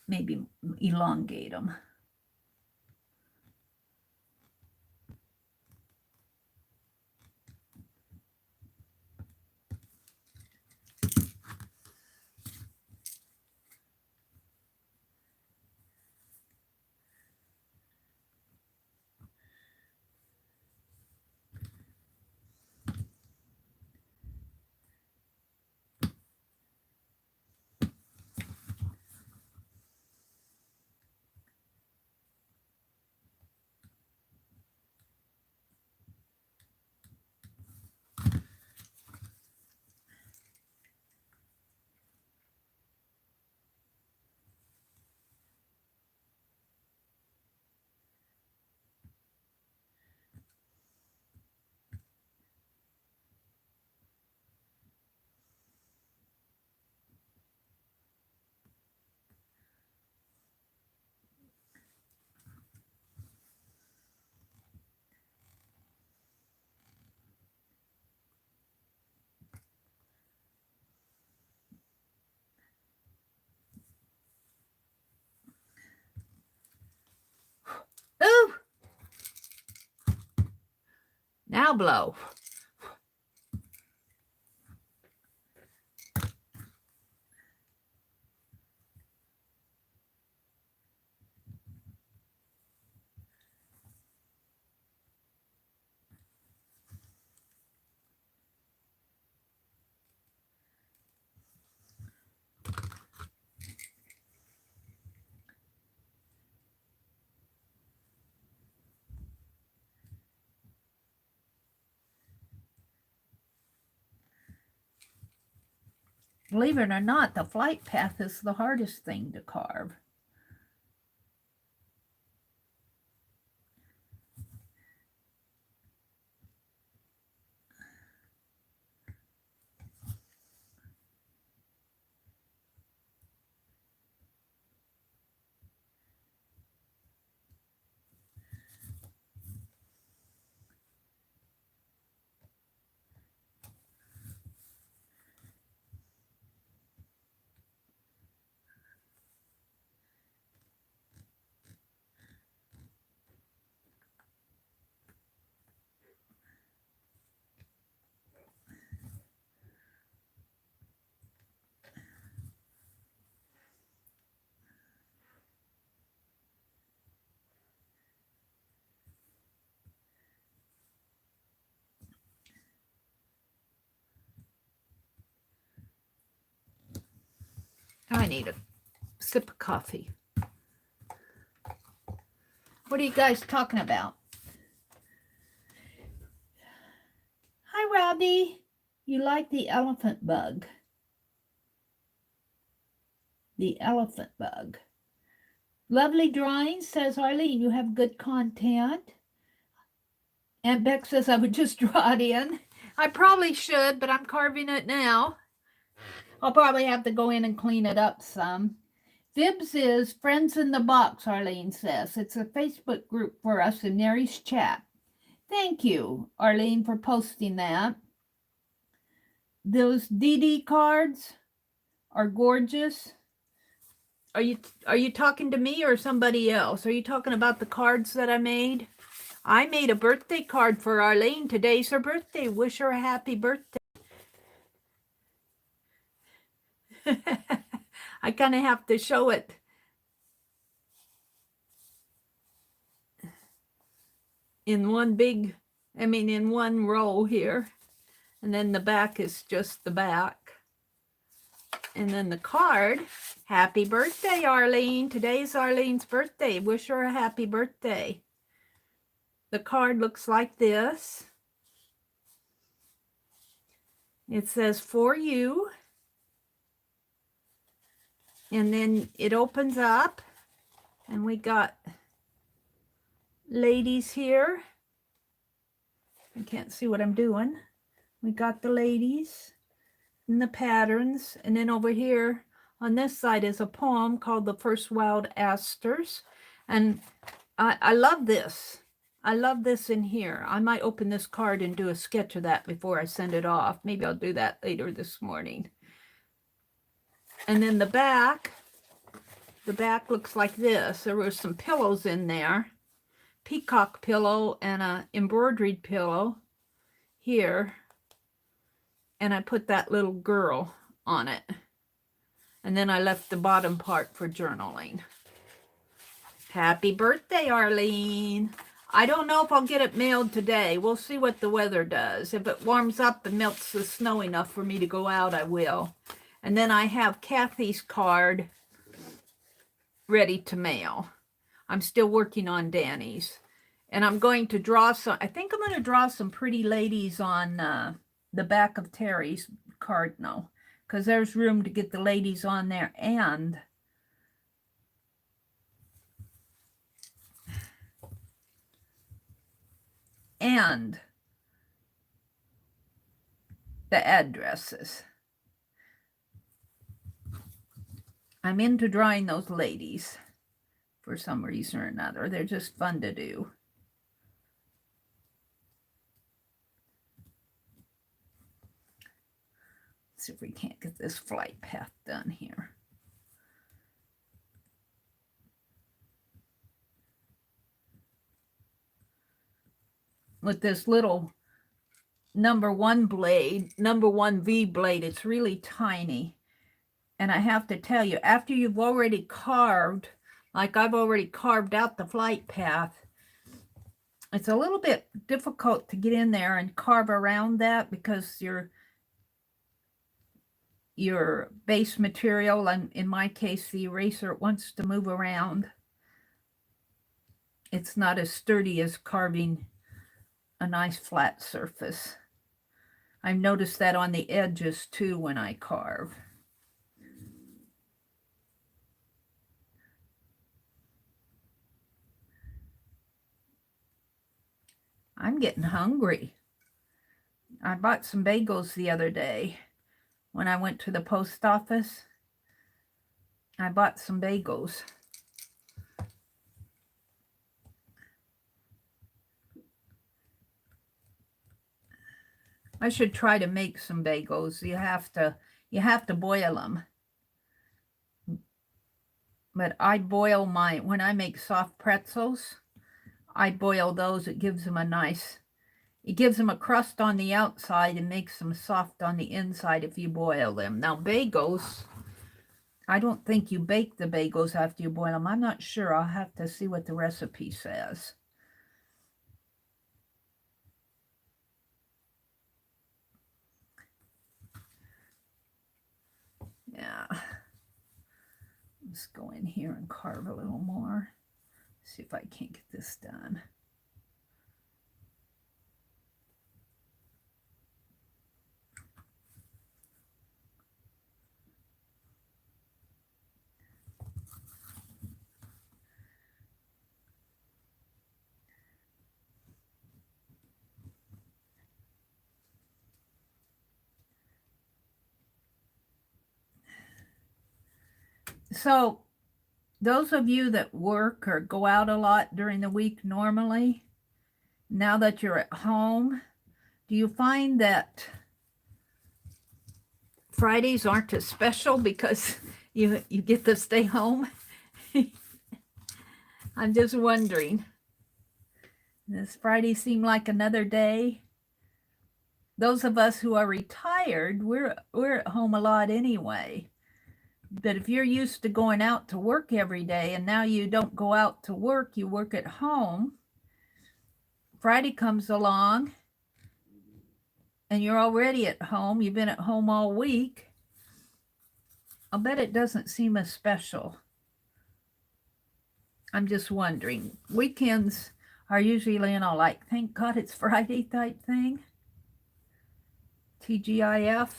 Maybe elongate them. Ooh! Now blow. Believe it or not, the flight path is the hardest thing to carve. I need a sip of coffee. What are you guys talking about? Hi, Robbie. You like the elephant bug? The elephant bug. Lovely drawing, says Arlene. You have good content. Aunt Beck says I would just draw it in. I probably should, but I'm carving it now. I'll probably have to go in and clean it up some. Fibs is Friends in the Box, Arlene says. It's a Facebook group for us in Mary's chat. Thank you, Arlene, for posting that. Those DD cards are gorgeous. Are you talking to me or somebody else? Are you talking about the cards that I made? I made a birthday card for Arlene. Today's her birthday. Wish her a happy birthday. I kind of have to show it. In one row here. And then the back is just the back. And then the card, happy birthday, Arlene. Today's Arlene's birthday. Wish her a happy birthday. The card looks like this. It says, for you. And then it opens up. And we got ladies here. I can't see what I'm doing. We got the ladies and the patterns. And then over here on this side is a poem called The First Wild Asters. And I love this. I love this in here. I might open this card and do a sketch of that before I send it off. Maybe I'll do that later this morning. And then the back looks like this. There were some pillows in there. Peacock pillow and a embroidered pillow here. And I put that little girl on it. And then I left the bottom part for journaling. Happy birthday, Arlene. I don't know if I'll get it mailed today. We'll see what the weather does. If it warms up and melts the snow enough for me to go out, I will. And then I have Kathy's card ready to mail. I'm still working on Danny's. And I'm going to draw some, I think I'm going to draw some pretty ladies on the back of Terry's card now. Because there's room to get the ladies on there and the addresses. I'm into drawing those ladies for some reason or another. They're just fun to do. Let's see if we can't get this flight path done here. With this little number 1 blade, number 1V blade, it's really tiny. And I have to tell you, after you've already carved, like I've already carved out the flight path, it's a little bit difficult to get in there and carve around that because your base material, and in my case, the eraser, wants to move around. It's not as sturdy as carving a nice flat surface. I've noticed that on the edges too when I carve. I'm getting hungry. I bought some bagels the other day when I went to the post office. I bought some bagels. I should try to make some bagels. You have to boil them. But I boil when I make soft pretzels, I boil those. It gives them a crust on the outside and makes them soft on the inside if you boil them. Now bagels, I don't think you bake the bagels after you boil them. I'm not sure. I'll have to see what the recipe says. Yeah. Let's go in here and carve a little more. See if I can't get this done. So those of you that work or go out a lot during the week normally, now that you're at home, do you find that Fridays aren't as special because you get to stay home? I'm just wondering. Does Friday seem like another day? Those of us who are retired, we're at home a lot anyway. But if you're used to going out to work every day and now you don't go out to work, you work at home, Friday comes along and you're already at home, you've been at home all week, I'll bet it doesn't seem as special. I'm just wondering. Weekends are usually, like, thank God it's Friday type thing. TGIF.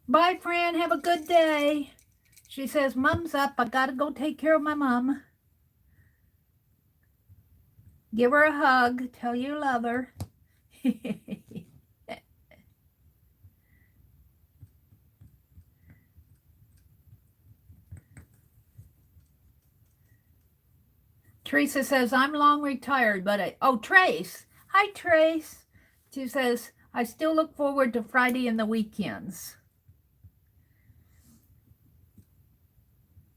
Bye, Fran. Have a good day. She says, Mom's up. I got to go take care of my mom. Give her a hug. Tell you love her. Teresa says, I'm long retired, but oh, Trace. Hi, Trace. She says, I still look forward to Friday and the weekends.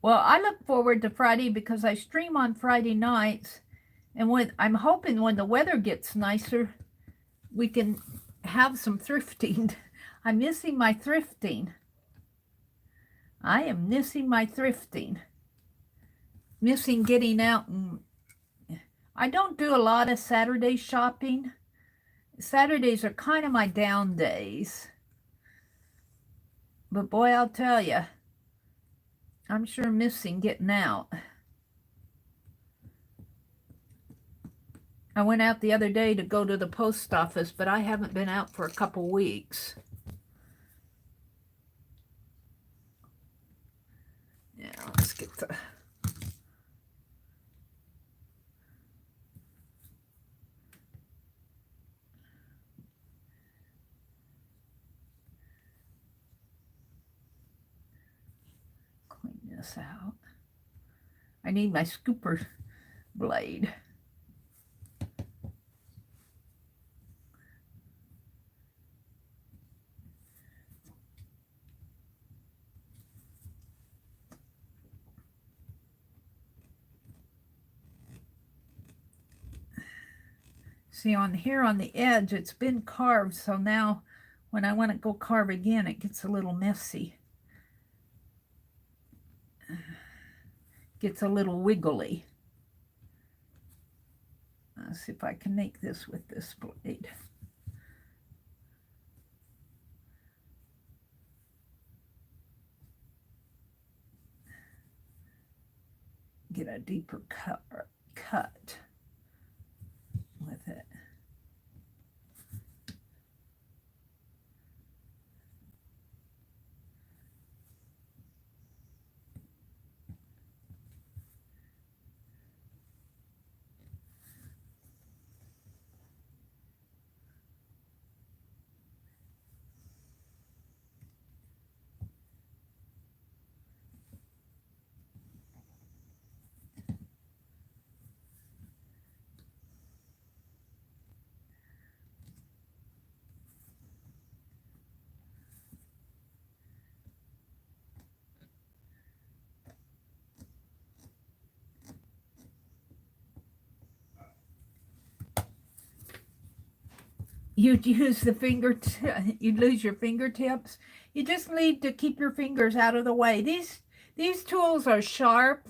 Well, I look forward to Friday because I stream on Friday nights. And I'm hoping when the weather gets nicer, we can have some thrifting. I'm missing my thrifting. I am missing my thrifting. Missing getting out, and I don't do a lot of Saturday shopping. Saturdays are kind of my down days. But boy, I'll tell you, I'm sure missing getting out. I went out the other day to go to the post office, but I haven't been out for a couple weeks. Yeah, let's get the... clean this out. I need my scooper blade. See, on here on the edge, it's been carved, so now when I want to go carve again, it gets a little messy. Gets a little wiggly. Let's see if I can make this with this blade. Get a deeper cut with it. you'd use the you'd lose your fingertips. You just need to keep your fingers out of the way. These tools are sharp,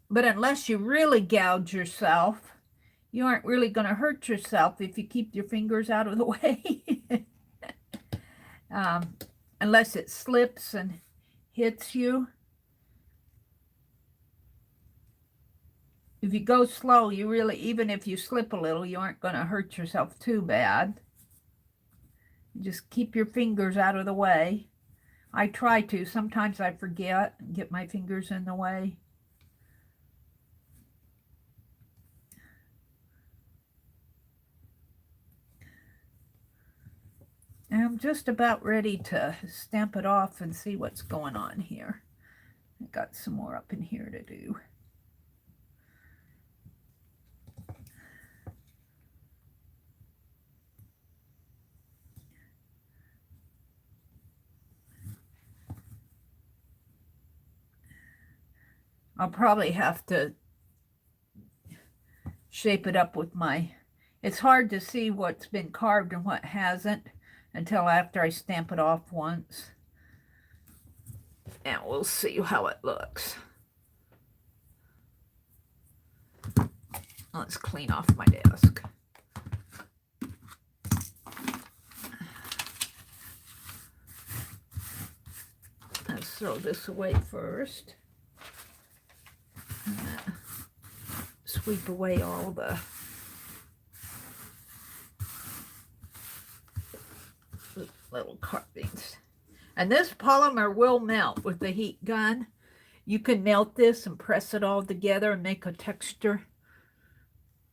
but unless you really gouge yourself, you aren't really going to hurt yourself if you keep your fingers out of the way. Unless it slips and hits you. If you go slow, you really, even if you slip a little, you aren't going to hurt yourself too bad. Just keep your fingers out of the way. I try to. Sometimes I forget and get my fingers in the way. And I'm just about ready to stamp it off and see what's going on here. I got some more up in here to do. I'll probably have to shape it up with my... It's hard to see what's been carved and what hasn't until after I stamp it off once. And we'll see how it looks. Let's clean off my desk. Let's throw this away first. Sweep away all the little carvings. And this polymer will melt with the heat gun. You can melt this and press it all together and make a texture.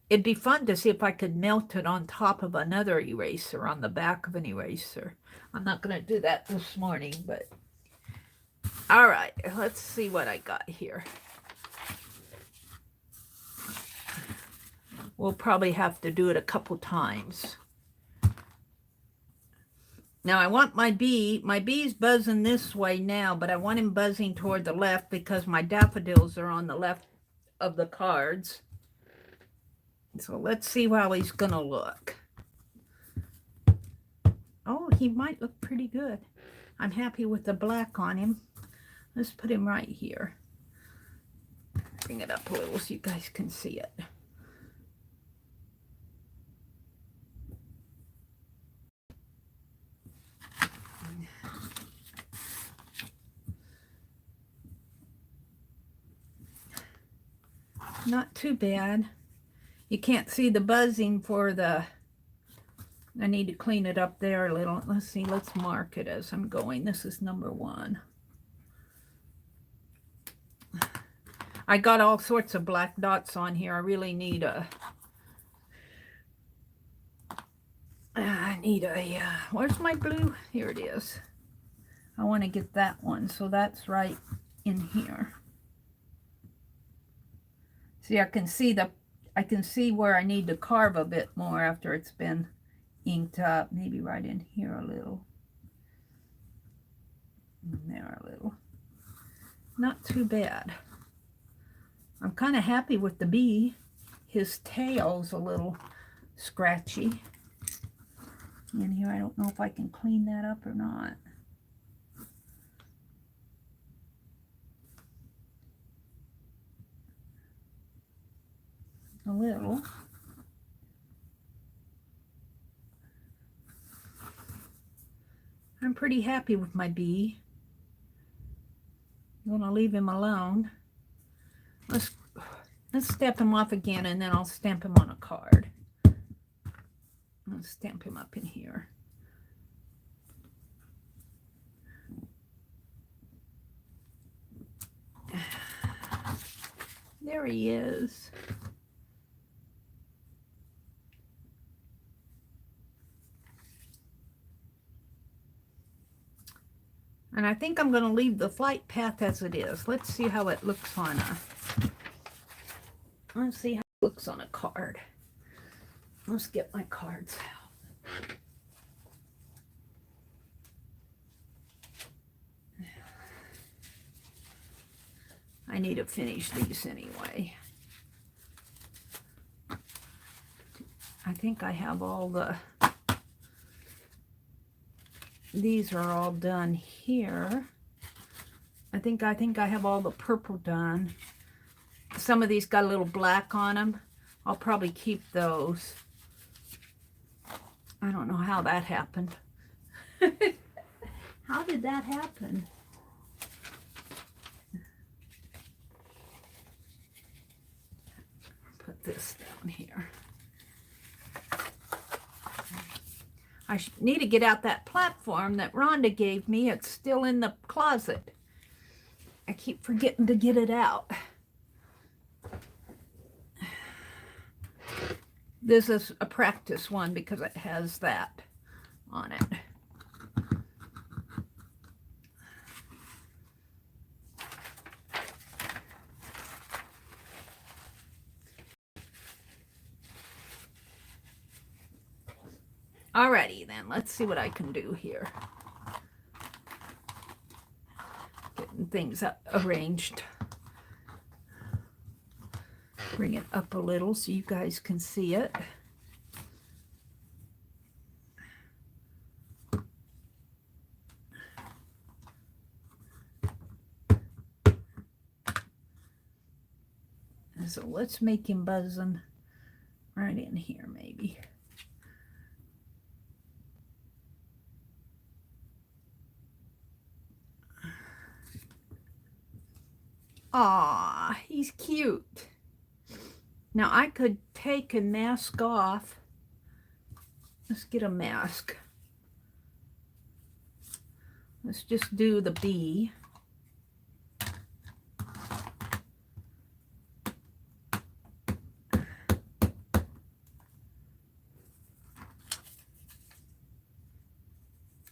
It'd be fun to see if I could melt it on top of another eraser, on the back of an eraser. I'm not going to do that this morning, but all right, let's see what I got here. We'll probably have to do it a couple times. Now I want my bee's buzzing this way now, but I want him buzzing toward the left because my daffodils are on the left of the cards. So let's see how he's gonna look. Oh, he might look pretty good. I'm happy with the black on him. Let's put him right here. Bring it up a little so you guys can see it. Not too bad. You can't see the buzzing for the... I need to clean it up there a little. Let's see, let's mark it as I'm going. This is number 1. I got all sorts of black dots on here. I really need a... where's my blue? Here it is. I want to get that one, so that's right in here. See, I can see where I need to carve a bit more after it's been inked up. Maybe right in here a little. And there a little. Not too bad. I'm kind of happy with the bee. His tail's a little scratchy. In here, I don't know if I can clean that up or not. A little. I'm pretty happy with my bee. I'm gonna leave him alone. Let's stamp him off again, and then I'll stamp him on a card. I'll stamp him up in here. There he is. And I think I'm going to leave the flight path as it is. Let's see how it looks on a... Let's see how it looks on a card. Let's get my cards out. I need to finish these anyway. I think I have all the these are all done here. I think I have all the purple done. Some of these got a little black on them. I'll probably keep those. I don't know how that happened. How did that happen? Put this down here. I need to get out that platform that Rhonda gave me. It's still in the closet. I keep forgetting to get it out. This is a practice one because it has that on it. Alrighty then, let's see what I can do here. Getting things arranged. Bring it up a little so you guys can see it. So let's make him buzzing right in here maybe. Aw, he's cute. Now I could take and mask off. Let's get a mask. Let's just do the bee.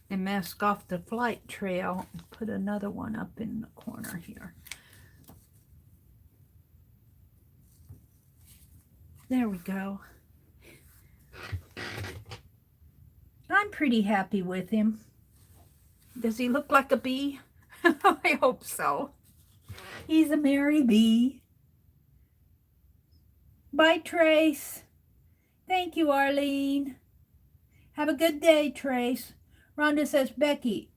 And mask off the flight trail and put another one up in the corner here. There we go. I'm pretty happy with him. Does he look like a bee? I hope so. He's a merry bee. Bye, Trace. Thank you, Arlene. Have a good day, Trace. Rhonda says, Becky,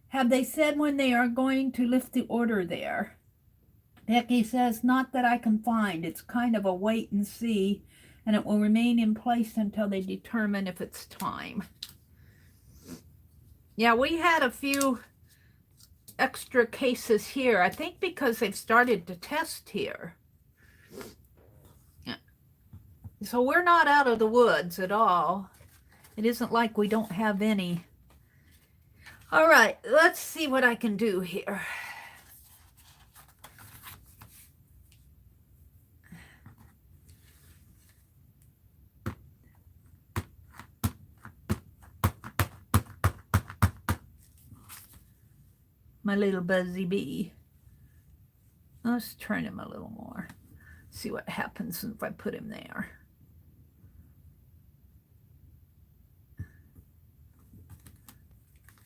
have they said when they are going to lift the order there? Becky says, not that I can find. It's kind of a wait and see, and it will remain in place until they determine if it's time. Yeah, we had a few extra cases here. I think because they've started to test here. So we're not out of the woods at all. It isn't like we don't have any. All right, let's see what I can do here. My little buzzy bee. Let's turn him a little more. See what happens if I put him there.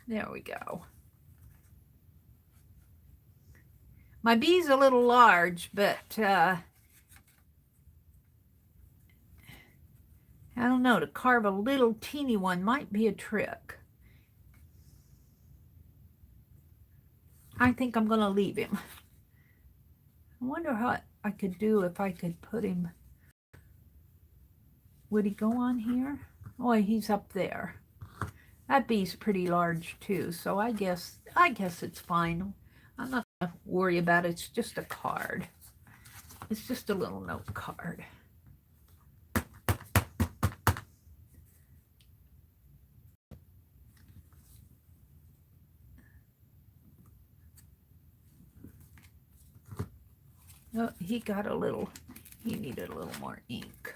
There we go. My bee's a little large, but I don't know, to carve a little teeny one might be a trick. I think I'm going to leave him. I wonder what I could do if I could put him. Would he go on here? Oh, he's up there. That bee's pretty large too, so I guess it's fine. I'm not going to worry about it. It's just a card. It's just a little note card. Oh, he needed a little more ink.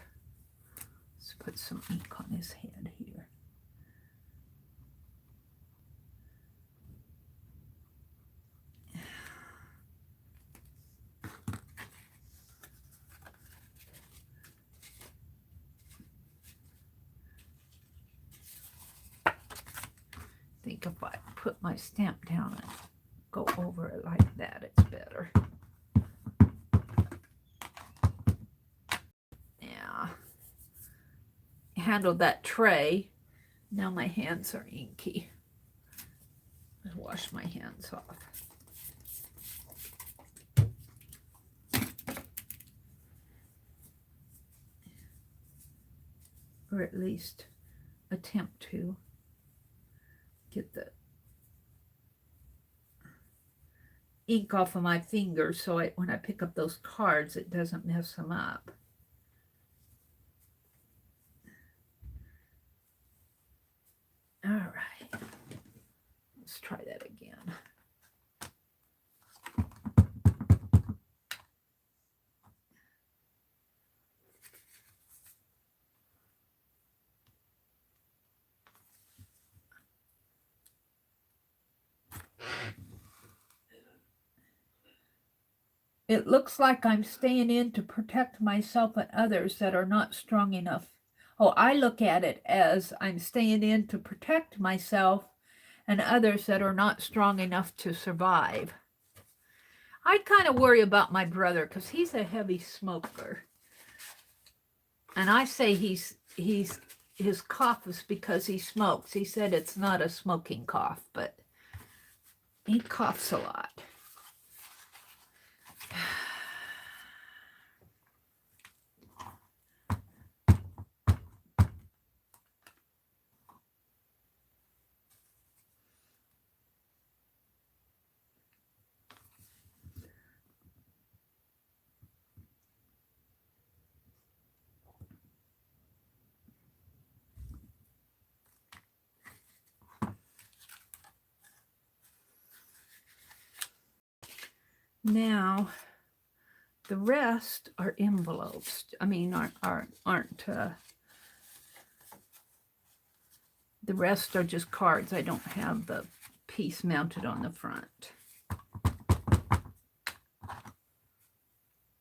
Let's put some ink on his head here. I think if I put my stamp down and go over it like that, it's better. Handled that tray. Now my hands are inky. wash my hands off. Or at least attempt to get the ink off of my fingers so when I pick up those cards, it doesn't mess them up. All right, let's try that again. It looks like I'm staying in to protect myself and others that are not strong enough. Oh, I look at it as I'm staying in to protect myself and others that are not strong enough to survive. I kind of worry about my brother because he's a heavy smoker. And I say his cough is because he smokes. He said it's not a smoking cough, but he coughs a lot. Now, the rest are envelopes. I mean, aren't the rest are just cards. I don't have the piece mounted on the front.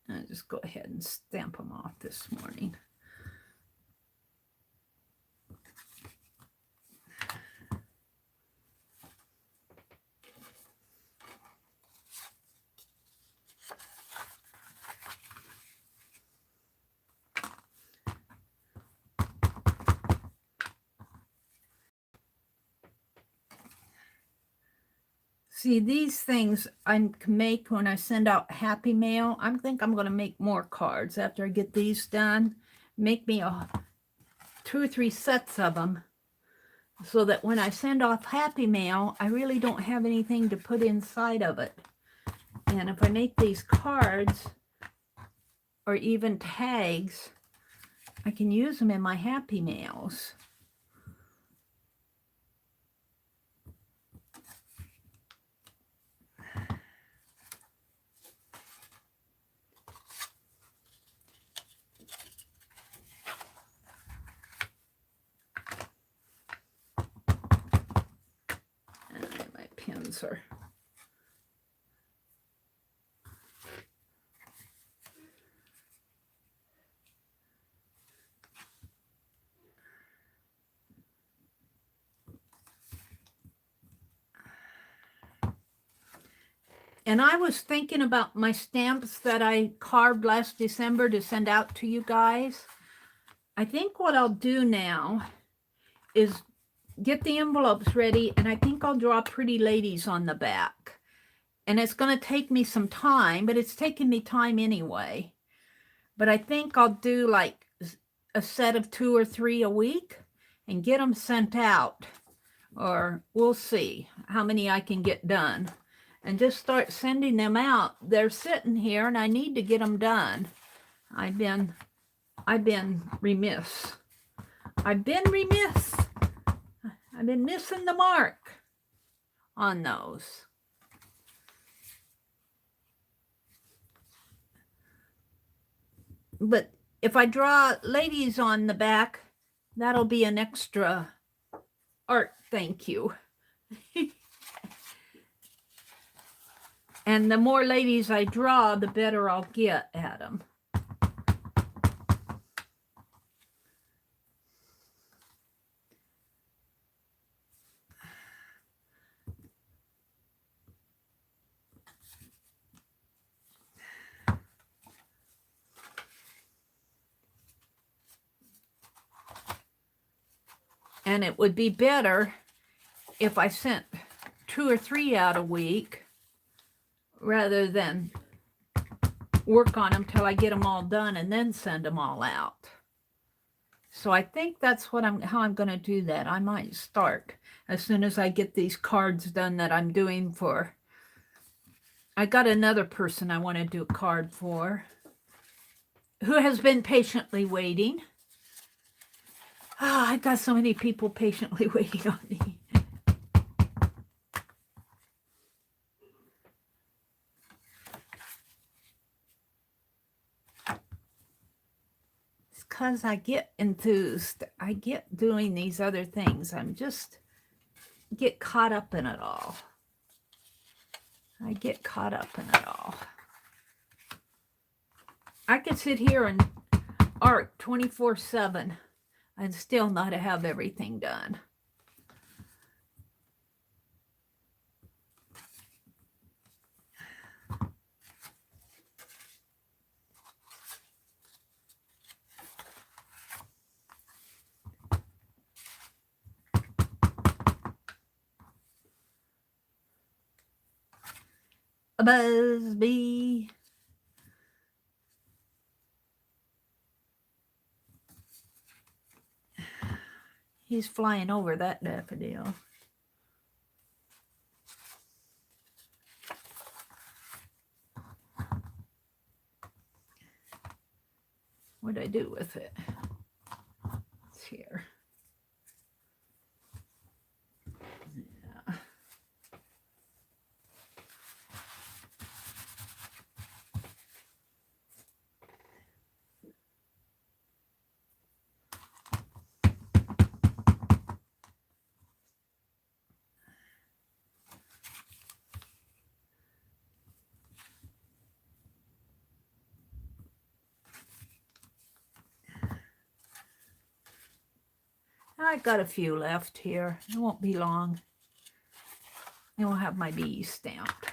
I'll just go ahead and stamp them off this morning. See, these things I make when I send out Happy Mail. I think I'm going to make more cards after I get these done. Make me 2 or 3 sets of them so that when I send off Happy Mail, I really don't have anything to put inside of it. And if I make these cards or even tags, I can use them in my Happy Mails. My pens are... And I was thinking about my stamps that I carved last December to send out to you guys. I think what I'll do now is get the envelopes ready, and I think I'll draw pretty ladies on the back. And it's going to take me some time, but it's taking me time anyway. But I think I'll do like a set of 2 or 3 a week and get them sent out. Or we'll see how many I can get done. And just start sending them out. They're sitting here and I need to get them done. I've been remiss. I've been missing the mark on those. But if I draw ladies on the back, that'll be an extra art thank you. And the more ladies I draw, the better I'll get at them. And it would be better if I sent 2 or 3 out a week rather than work on them till I get them all done and then send them all out. So I think that's what how I'm going to do that. I might start as soon as I get these cards done that I'm doing for. I got another person I want to do a card for who has been patiently waiting. Oh, I got so many people patiently waiting on me. It's because I get enthused. I get doing these other things. I'm just get caught up in it all. I get caught up in it all. I could sit here and art 24/7 and still not have everything done. A buzz bee. He's flying over that daffodil. What did I do with it? It's here. Yeah. I've got a few left here. It won't be long. I will have my bees stamped.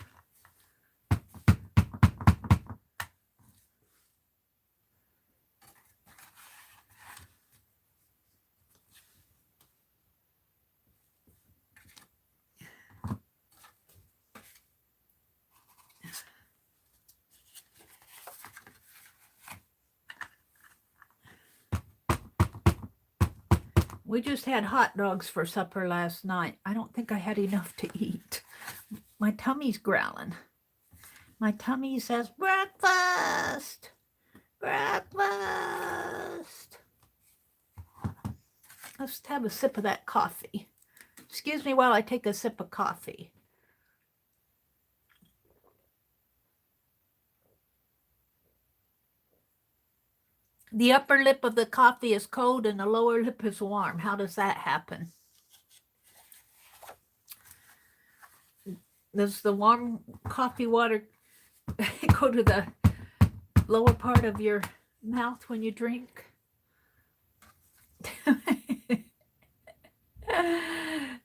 We just had hot dogs for supper last night. I don't think I had enough to eat. My tummy's growling. My tummy says, breakfast! Breakfast! Let's have a sip of that coffee. Excuse me while I take a sip of coffee. The upper lip of the coffee is cold and the lower lip is warm. How does that happen? Does the warm coffee water go to the lower part of your mouth when you drink?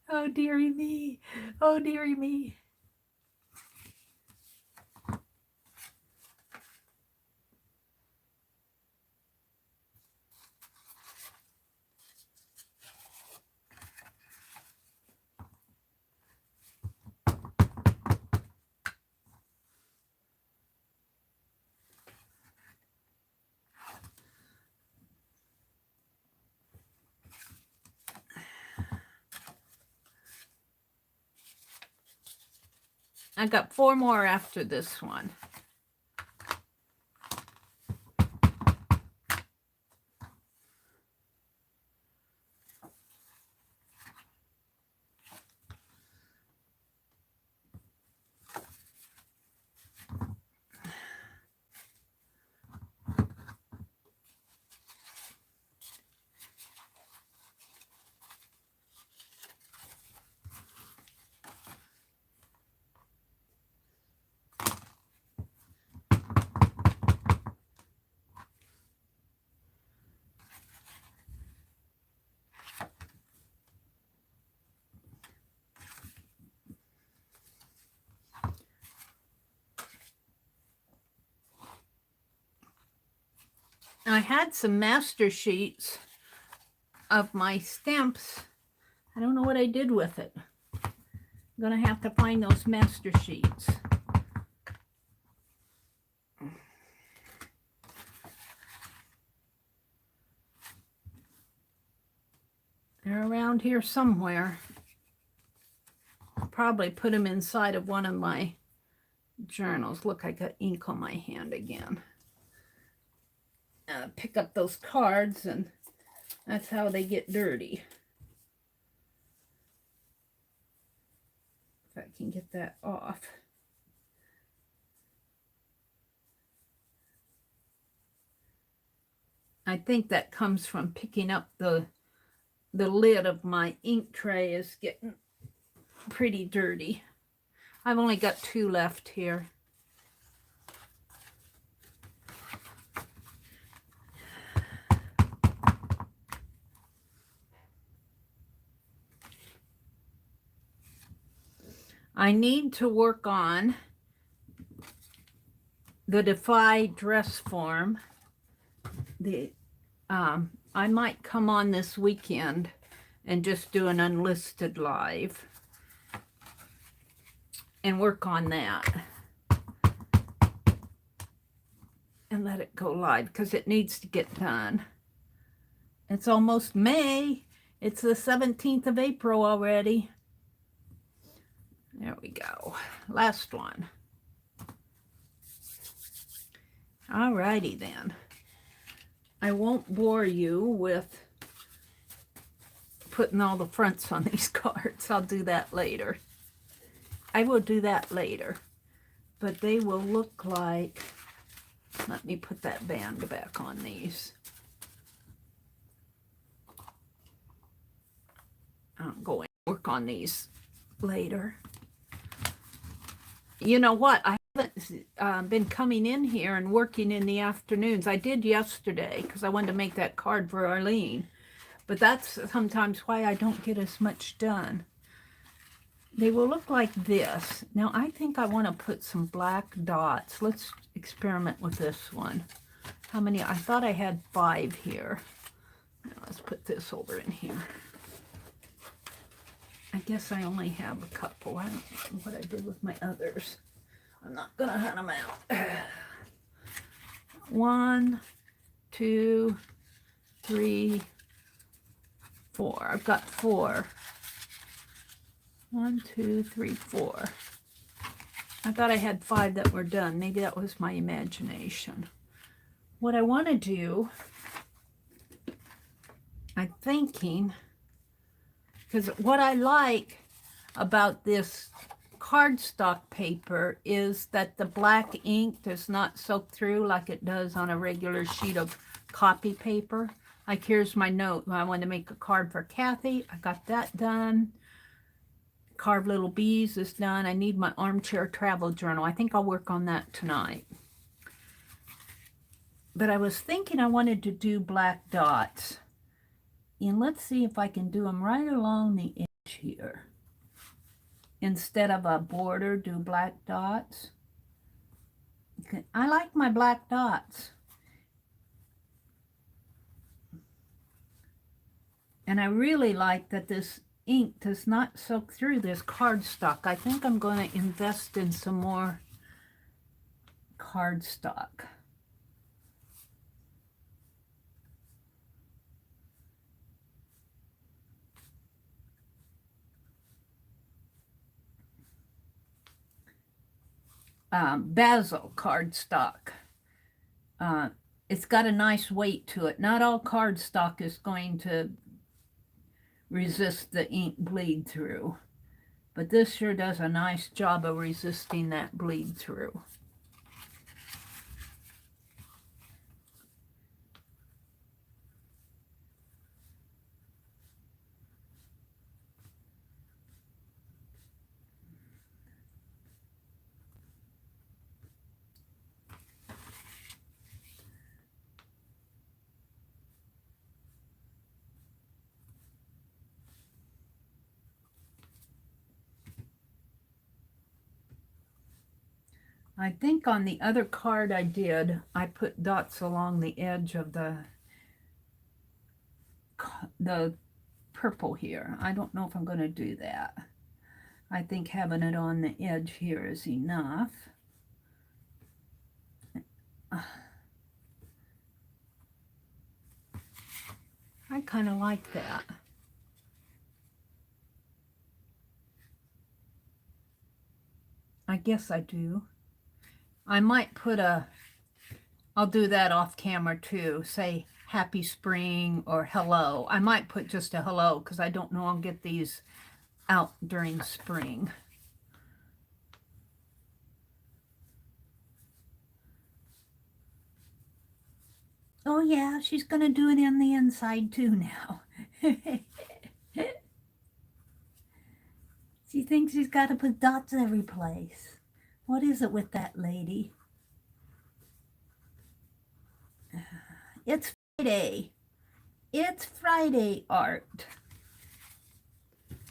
Oh, dearie me. Oh, dearie me. I got 4 more after this one. I had some master sheets of my stamps. I don't know what I did with it. I'm going to have to find those master sheets. They're around here somewhere. I'll probably put them inside of one of my journals. Look, I got ink on my hand again. Pick up those cards, and that's how they get dirty. If I can get that off. I think that comes from picking up the lid of my ink tray is getting pretty dirty. I've only got 2 left here. I need to work on the Defy dress form. I might come on this weekend and just do an unlisted live and work on that and let it go live because it needs to get done. It's almost May. It's the 17th of April already. There we go. Last one. Alrighty then. I won't bore you with putting all the fronts on these cards. I'll do that later. I will do that later. But they will look like... Let me put that band back on these. I'm going to work on these later. You know what? I haven't been coming in here and working in the afternoons. I did yesterday because I wanted to make that card for Arlene. But that's sometimes why I don't get as much done. They will look like this. Now, I think I want to put some black dots. Let's experiment with this one. How many? I thought I had 5 here. Now, let's put this over in here. I guess I only have a couple. I don't know what I did with my others. I'm not going to hunt them out. 1, 2, 3, 4. I've got 4. 1, 2, 3, 4. I thought I had 5 that were done. Maybe that was my imagination. What I want to do, I'm thinking, because what I like about this cardstock paper is that the black ink does not soak through like it does on a regular sheet of copy paper. Like here's my note. I want to make a card for Kathy. I got that done. Carve Little Bees is done. I need my armchair travel journal. I think I'll work on that tonight. But I was thinking I wanted to do black dots. And let's see if I can do them right along the edge here. Instead of a border, do black dots. Okay. I like my black dots. And I really like that this ink does not soak through this cardstock. I think I'm going to invest in some more cardstock. Basil cardstock. It's got a nice weight to it. Not all cardstock is going to resist the ink bleed through, but this sure does a nice job of resisting that bleed through. I think on the other card I did, I put dots along the edge of the purple here. I don't know if I'm going to do that. I think having it on the edge here is enough. I kind of like that. I guess I do. I might put I'll do that off camera too. Say happy spring or hello. I might put just a hello because I don't know I'll get these out during spring. Oh yeah, she's gonna do it on the inside too now. She thinks she's got to put dots every place. What is it with that lady? It's Friday. It's Friday art.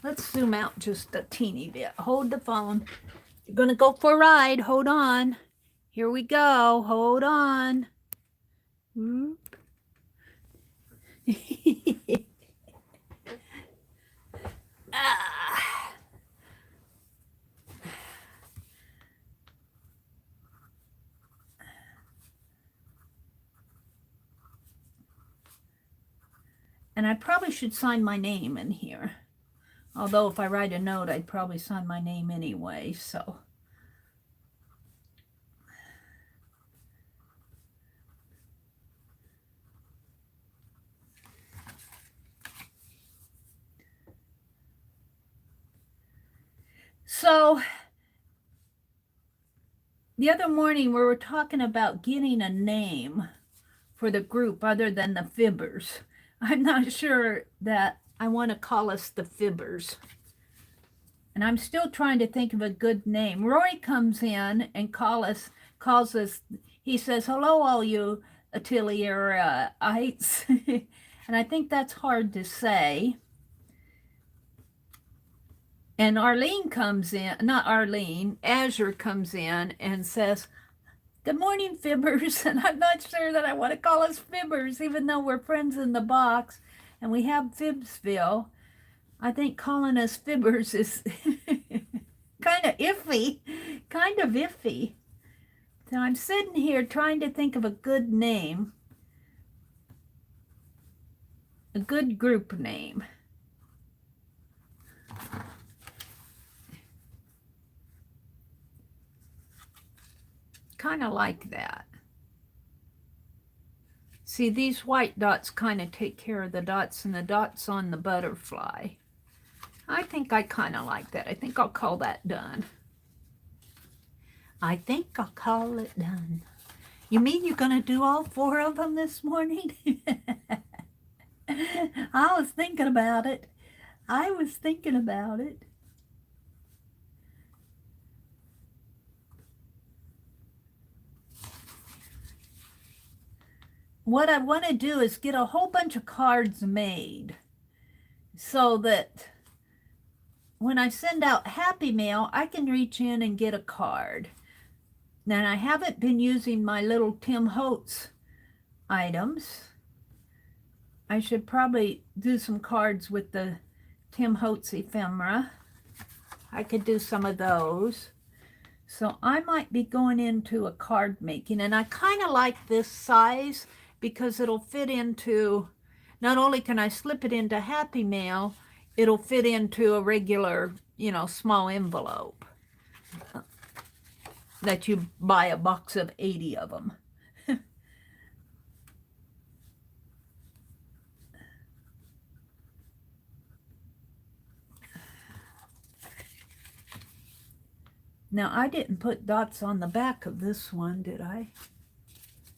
Let's zoom out just a teeny bit. Hold the phone. You're going to go for a ride. Hold on. Here we go. Hold on. Whoop. Ah. And I probably should sign my name in here. Although if I write a note, I'd probably sign my name anyway, so. So, the other morning we were talking about getting a name for the group other than the Fibbers. I'm not sure that I want to call us the Fibbers. And I'm still trying to think of a good name. Roy comes in and calls us, he says, hello, all you Atelierites. And I think that's hard to say. And Arlene comes in, not Arlene, Azure comes in and says, good morning, Fibbers. And I'm not sure that I want to call us Fibbers, even though we're friends in the box and we have Fibsville. I think calling us Fibbers is kind of iffy, So I'm sitting here trying to think of a good name, a good group name. Kind of like that. See, these white dots kind of take care of the dots and the dots on the butterfly. I think I kind of like that. I think I'll call that done. I think I'll call it done. You mean you're going to do all 4 of them this morning? I was thinking about it. What I want to do is get a whole bunch of cards made so that when I send out Happy Mail, I can reach in and get a card. Now, I haven't been using my little Tim Holtz items. I should probably do some cards with the Tim Holtz ephemera. I could do some of those. So I might be going into a card making, and I kind of like this size because it'll fit into, not only can I slip it into Happy Mail, it'll fit into a regular, small envelope that you buy a box of 80 of them. Now, I didn't put dots on the back of this one, did I?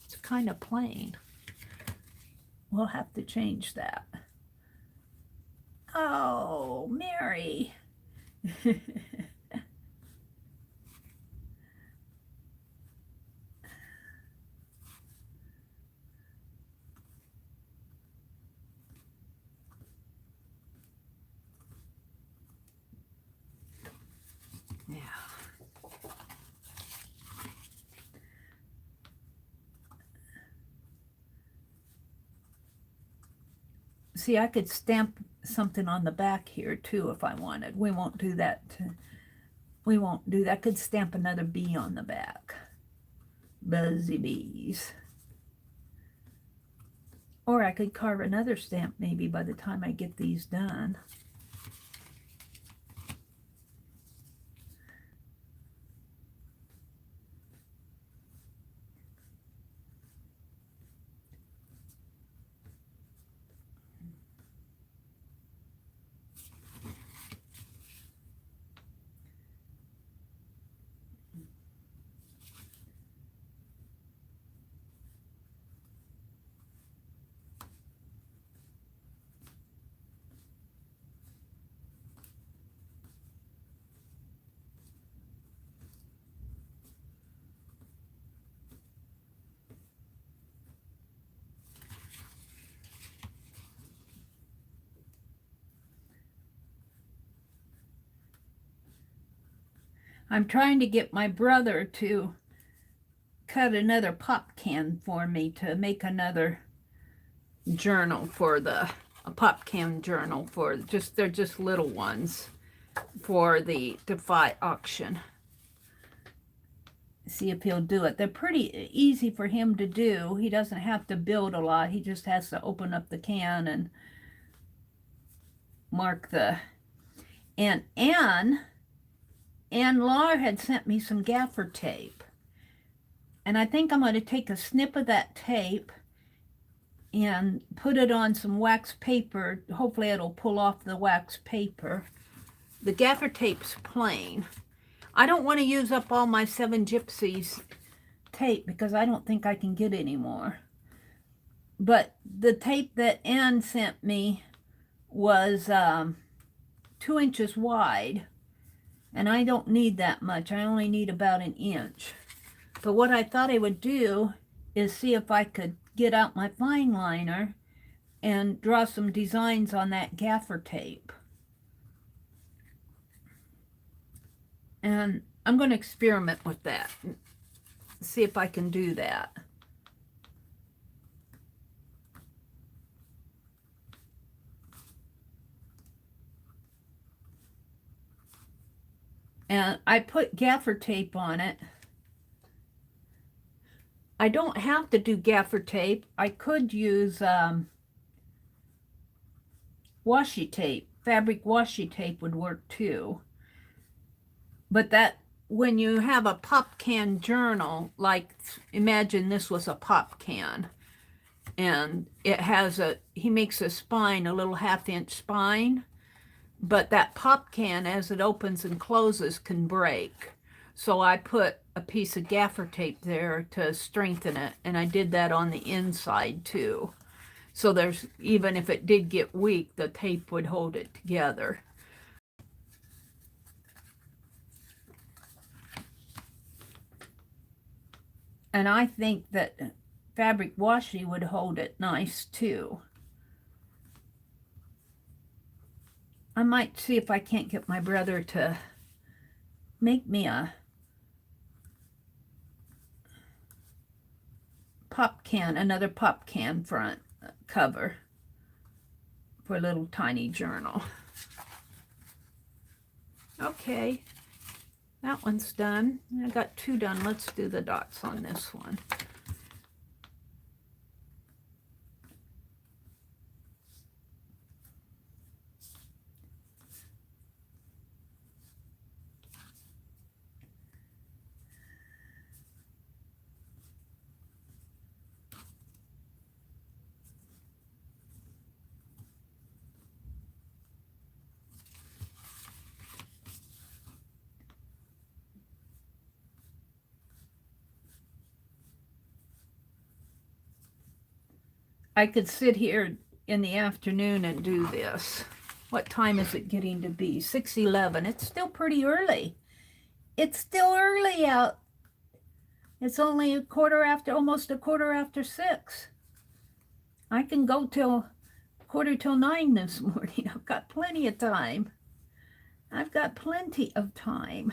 It's kind of plain. We'll have to change that. Oh, Mary. Yeah. See, I could stamp something on the back here too if I wanted. We won't do that we won't do that. I could stamp another bee on the back. Buzzy bees. Or I could carve another stamp maybe by the time I get these done. I'm trying to get my brother to cut another pop can for me to make another journal for a pop can journal for they're just little ones for the Defy auction. See if he'll do it. They're pretty easy for him to do. He doesn't have to build a lot. He just has to open up the can and mark the... And Anne Laura had sent me some gaffer tape. And I think I'm going to take a snip of that tape and put it on some wax paper. Hopefully it'll pull off the wax paper. The gaffer tape's plain. I don't want to use up all my 7 Gypsies tape because I don't think I can get any more. But the tape that Anne sent me was 2 inches wide. And I don't need that much. I only need about 1 inch. But what I thought I would do is see if I could get out my fine liner and draw some designs on that gaffer tape. And I'm going to experiment with that. See if I can do that. And I put gaffer tape on it. I don't have to do gaffer tape. I could use washi tape. Fabric washi tape would work too. But that, when you have a pop can journal, like imagine this was a pop can, and it has he makes a spine, a little 1/2 inch spine, but that pop can, as it opens and closes, can break. So I put a piece of gaffer tape there to strengthen it, and I did that on the inside too. So there's, even if it did get weak, the tape would hold it together. And I think that fabric washi would hold it nice too. I might see if I can't get my brother to make me a pop can, another pop can front cover for a little tiny journal. Okay, that one's done. I got 2 done. Let's do the dots on this one. I could sit here in the afternoon and do this. What time is it getting to be? 6:11. It's still pretty early. It's still early out. It's only almost a quarter after 6. I can go till 8:45 this morning. I've got plenty of time. I've got plenty of time.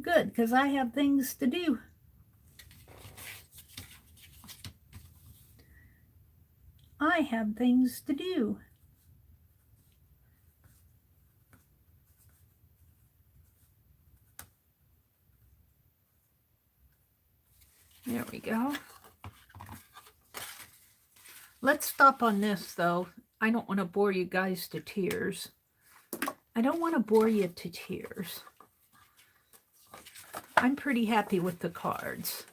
Good, because I have things to do. I have things to do. There we go. Let's stop on this, though. I don't want to bore you guys to tears. I don't want to bore you to tears. I'm pretty happy with the cards.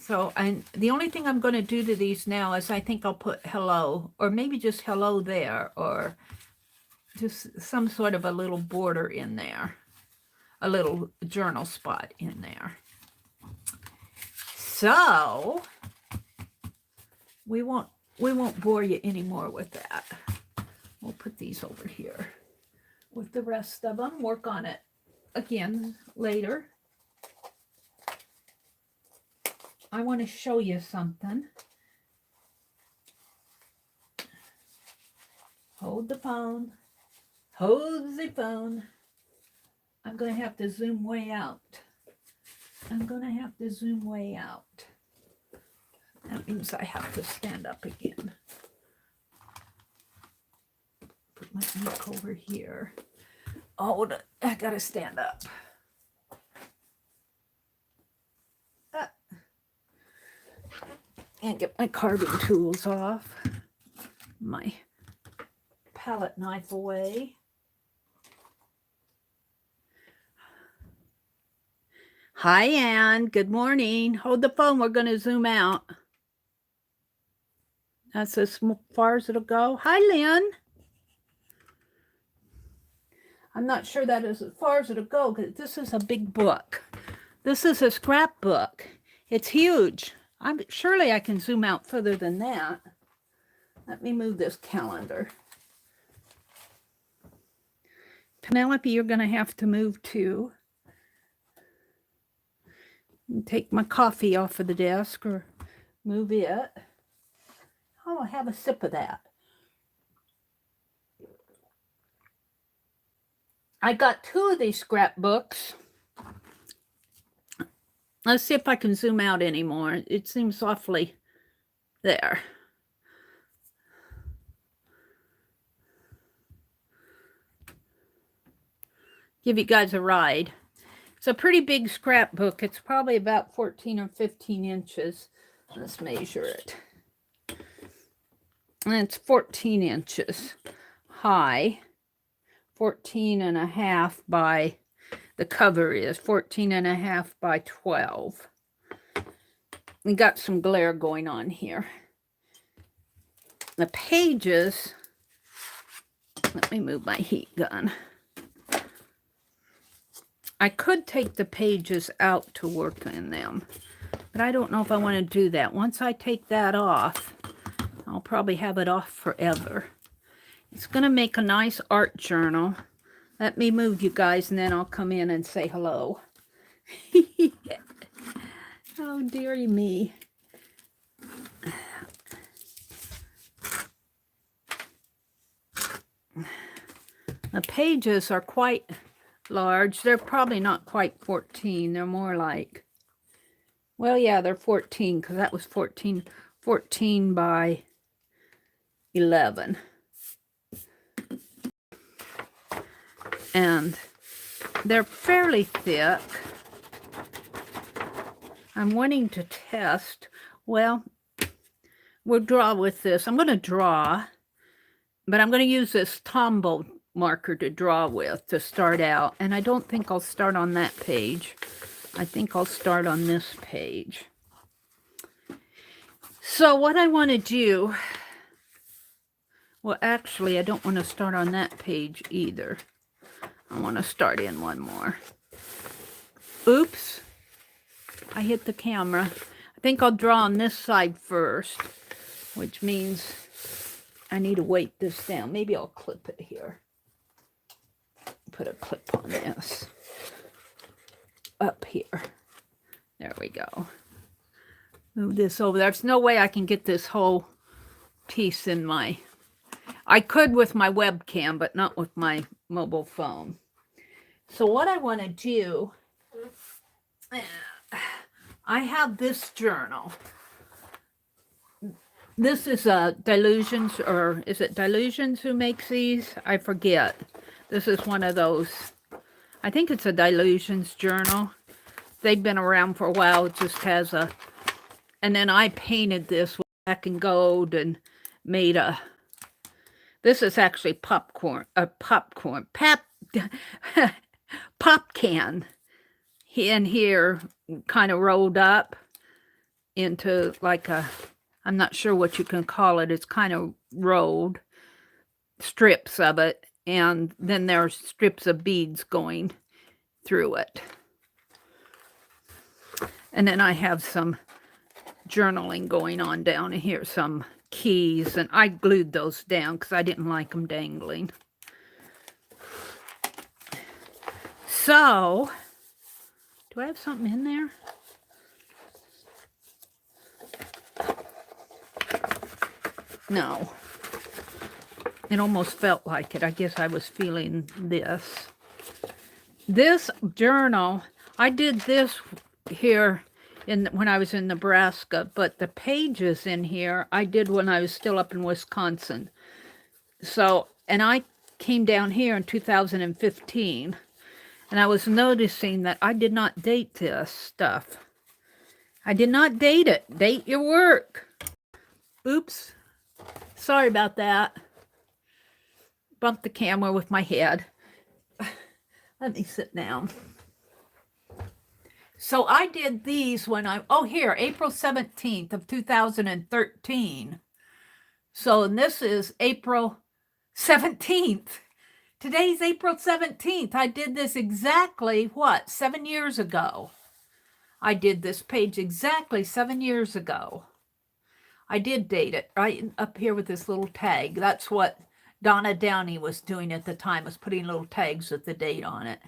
So, and the only thing I'm going to do to these now is I think I'll put hello, or maybe just hello there, or just some sort of a little border in there, a little journal spot in there. So, we won't bore you anymore with that. We'll put these over here with the rest of them. Work on it again later. I want to show you something. Hold the phone. Hold the phone. I'm going to have to zoom way out. I'm going to have to zoom way out. That means I have to stand up again. Put my ink over here. Oh, I got to stand up. And get my carving tools off. My palette knife away. Hi, Anne. Good morning. Hold the phone. We're going to zoom out. That's as far as it'll go. Hi, Lynn. I'm not sure that is as far as it'll go because this is a big book. This is a scrapbook. It's huge. Surely I can zoom out further than that. Let me move this calendar. Penelope, you're going to have to move too. Take my coffee off of the desk or move it. Oh, I have a sip of that. I got 2 of these scrapbooks. Let's see if I can zoom out anymore. It seems awfully there. Give you guys a ride. It's a pretty big scrapbook. It's probably about 14 or 15 inches. Let's measure it. And it's 14 inches high. 14 and a half by, the cover is 14 and a half by 12. We got some glare going on here. The pages, let me move my heat gun. I could take the pages out to work in them, but I don't know if I want to do that. Once I take that off, I'll probably have it off forever. It's going to make a nice art journal. Let me move you guys and then I'll come in and say hello. Oh, dearie me. The pages are quite large. They're probably not quite 14. They're more like, well, yeah, they're 14 because that was 14 by 11. And they're fairly thick. I'm wanting to test. Well, we'll draw with this. I'm going to draw, but I'm going to use this Tombow marker to draw with to start out. And I don't think I'll start on that page. I think I'll start on this page. So what I want to do, well, actually, I don't want to start on that page either. I want to start in one more. Oops. I hit the camera. I think I'll draw on this side first, which means I need to weight this down. Maybe I'll clip it here. Put a clip on this. Up here. There we go. Move this over. There's no way I can get this whole piece in my... I could with my webcam, but not with my mobile phone. So what I want to do, I have this journal. This is a Delusions, or is it Delusions who makes these? I forget. This is one of those. I think it's a Delusions journal. they've been around for a while. It just has a, and then I painted this black and gold and made a, this is actually pop can in here, kind of rolled up into like a, I'm not sure what you can call it. It's kind of rolled, strips of it, and then there's strips of beads going through it. And then I have some journaling going on down here, some keys, and I glued those down because I didn't like them dangling. So, do I have something in there? No. It almost felt like it. I guess I was feeling this. This journal, I did this here when I was in Nebraska, but the pages in here I did when I was still up in Wisconsin. So, and I came down here in 2015, and I was noticing that I did not date this stuff. I did not date it. Date your work. Oops. Sorry about that. Bumped the camera with my head. Let me sit down. So I did these when here, April 17th of 2013. So and this is April 17th. Today's April 17th. I did this exactly, 7 years ago. I did this page exactly 7 years ago. I did date it right up here with this little tag. That's what Donna Downey was doing at the time, was putting little tags with the date on it.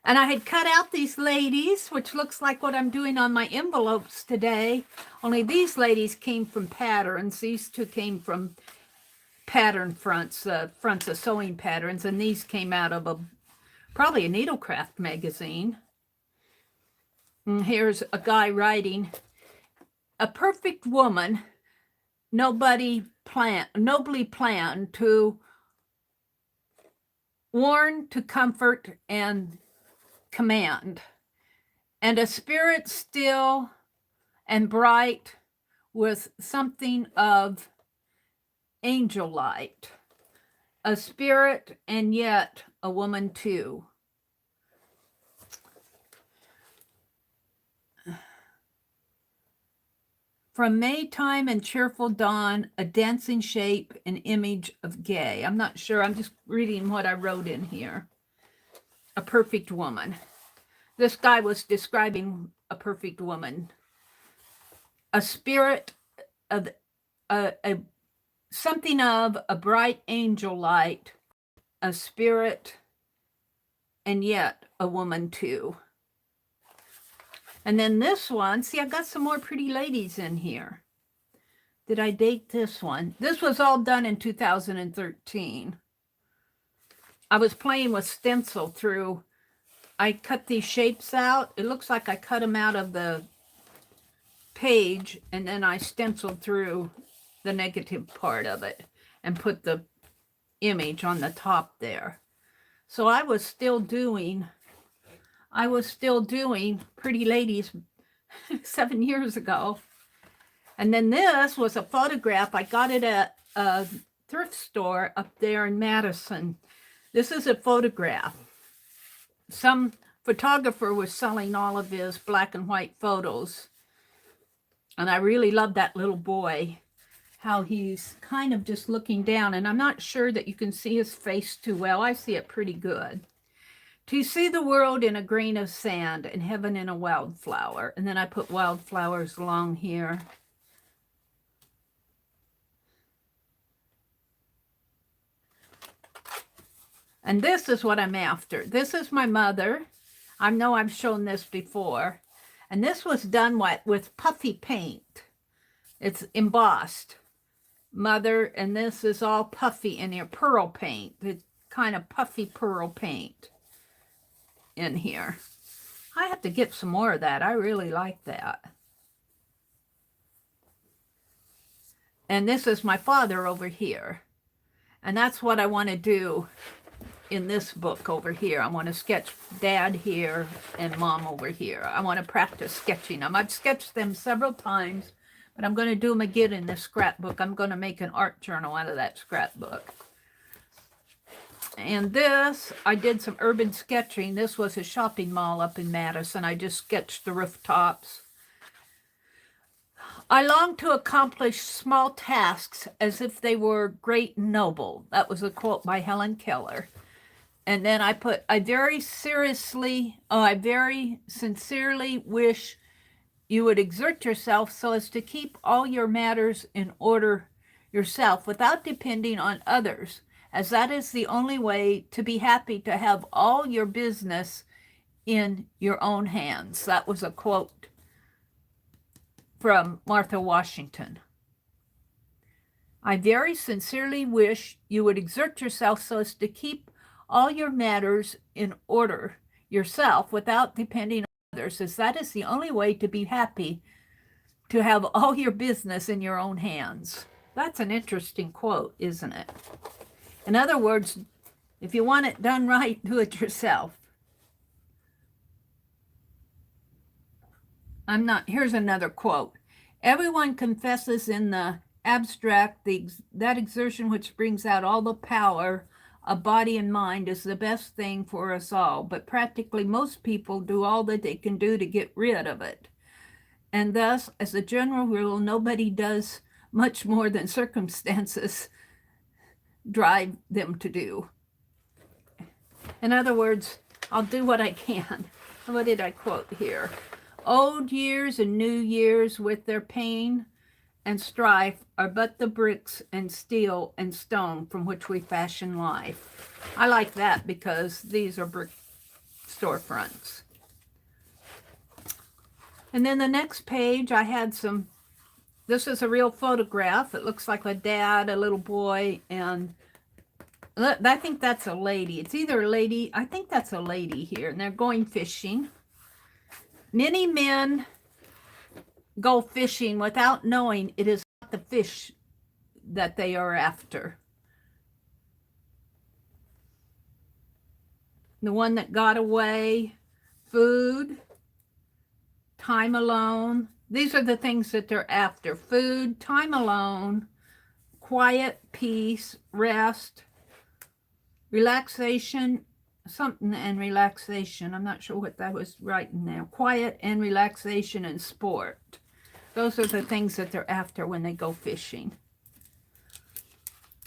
And I had cut out these ladies, which looks like what I'm doing on my envelopes today. Only these ladies came from patterns. These two came from pattern fronts, fronts of sewing patterns. And these came out of probably a needlecraft magazine. And here's a guy writing, "A perfect woman, nobly planned to warn, to comfort, and command, and a spirit still and bright with something of angel light, a spirit and yet a woman too." From Maytime and cheerful dawn, a dancing shape, an image of gay. I'm not sure. I'm just reading what I wrote in here. A perfect woman. This guy was describing a perfect woman. A spirit of something of a bright angel light, a spirit, and yet a woman too. And then this one, see, I got some more pretty ladies in here. Did I date this one? This was all done in 2013. I was playing with stencil through, I cut these shapes out. It looks like I cut them out of the page, and then I stenciled through the negative part of it and put the image on the top there. So I was still doing pretty ladies 7 years ago. And then this was a photograph. I got it at a thrift store up there in Madison. This is a photograph. Some photographer was selling all of his black and white photos. And I really love that little boy, how he's kind of just looking down. And I'm not sure that you can see his face too well. I see it pretty good. To see the world in a grain of sand and heaven in a wildflower. And then I put wildflowers along here. And this is what I'm after. This is my mother. I know I've shown this before. And this was done with puffy paint. It's embossed. Mother, and this is all puffy in here. Pearl paint. It's kind of puffy pearl paint in here. I have to get some more of that. I really like that. And this is my father over here. And that's what I want to do in this book over here. I want to sketch Dad here and Mom over here. I want to practice sketching them. I've sketched them several times, but I'm going to do them again in this scrapbook. I'm going to make an art journal out of that scrapbook. And this, I did some urban sketching. This was a shopping mall up in Madison. I just sketched the rooftops. I long to accomplish small tasks as if they were great and noble. That was a quote by Helen Keller. And then I put, I very sincerely wish you would exert yourself so as to keep all your matters in order yourself without depending on others, as that is the only way to be happy, to have all your business in your own hands. That was a quote from Martha Washington. I very sincerely wish you would exert yourself so as to keep all your matters in order yourself without depending on others, as that is the only way to be happy, to have all your business in your own hands. That's an interesting quote, isn't it? In other words, if you want it done right, do it yourself. Here's another quote. Everyone confesses in the abstract that exertion which brings out all the power of body and mind is the best thing for us all, but practically most people do all that they can do to get rid of it. And thus, as a general rule, nobody does much more than circumstances drive them to do. In other words, I'll do what I can. What did I quote here? Old years and new years with their pain and strife are but the bricks and steel and stone from which we fashion life. I like that because these are brick storefronts. And then the next page, I had some, this is a real photograph. It looks like a dad, a little boy, and I think that's a lady. It's either a lady, I think that's a lady here, and they're going fishing. Many men go fishing without knowing it is not the fish that they are after. The one that got away, food, time alone. These are the things that they're after. Food, time alone, quiet, peace, rest, relaxation, something and relaxation. I'm not sure what that was writing there. Quiet and relaxation and sport. Those are the things that they're after when they go fishing.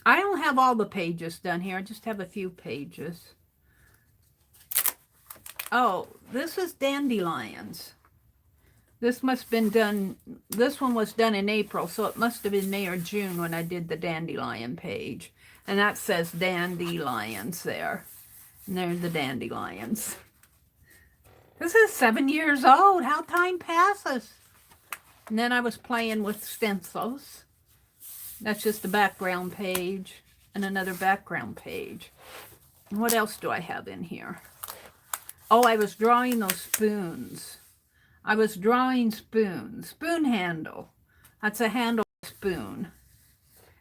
I don't have all the pages done here. I just have a few pages. Oh, this is dandelions. This must have been done, this one was done in April, so it must have been May or June when I did the dandelion page. And that says dandelions there. And there's the dandelions. This is 7 years old. How time passes. And then I was playing with stencils. That's just the background page and another background page. And what else do I have in here? Oh, I was drawing those spoons. I was drawing spoons. Spoon handle. That's a handle spoon.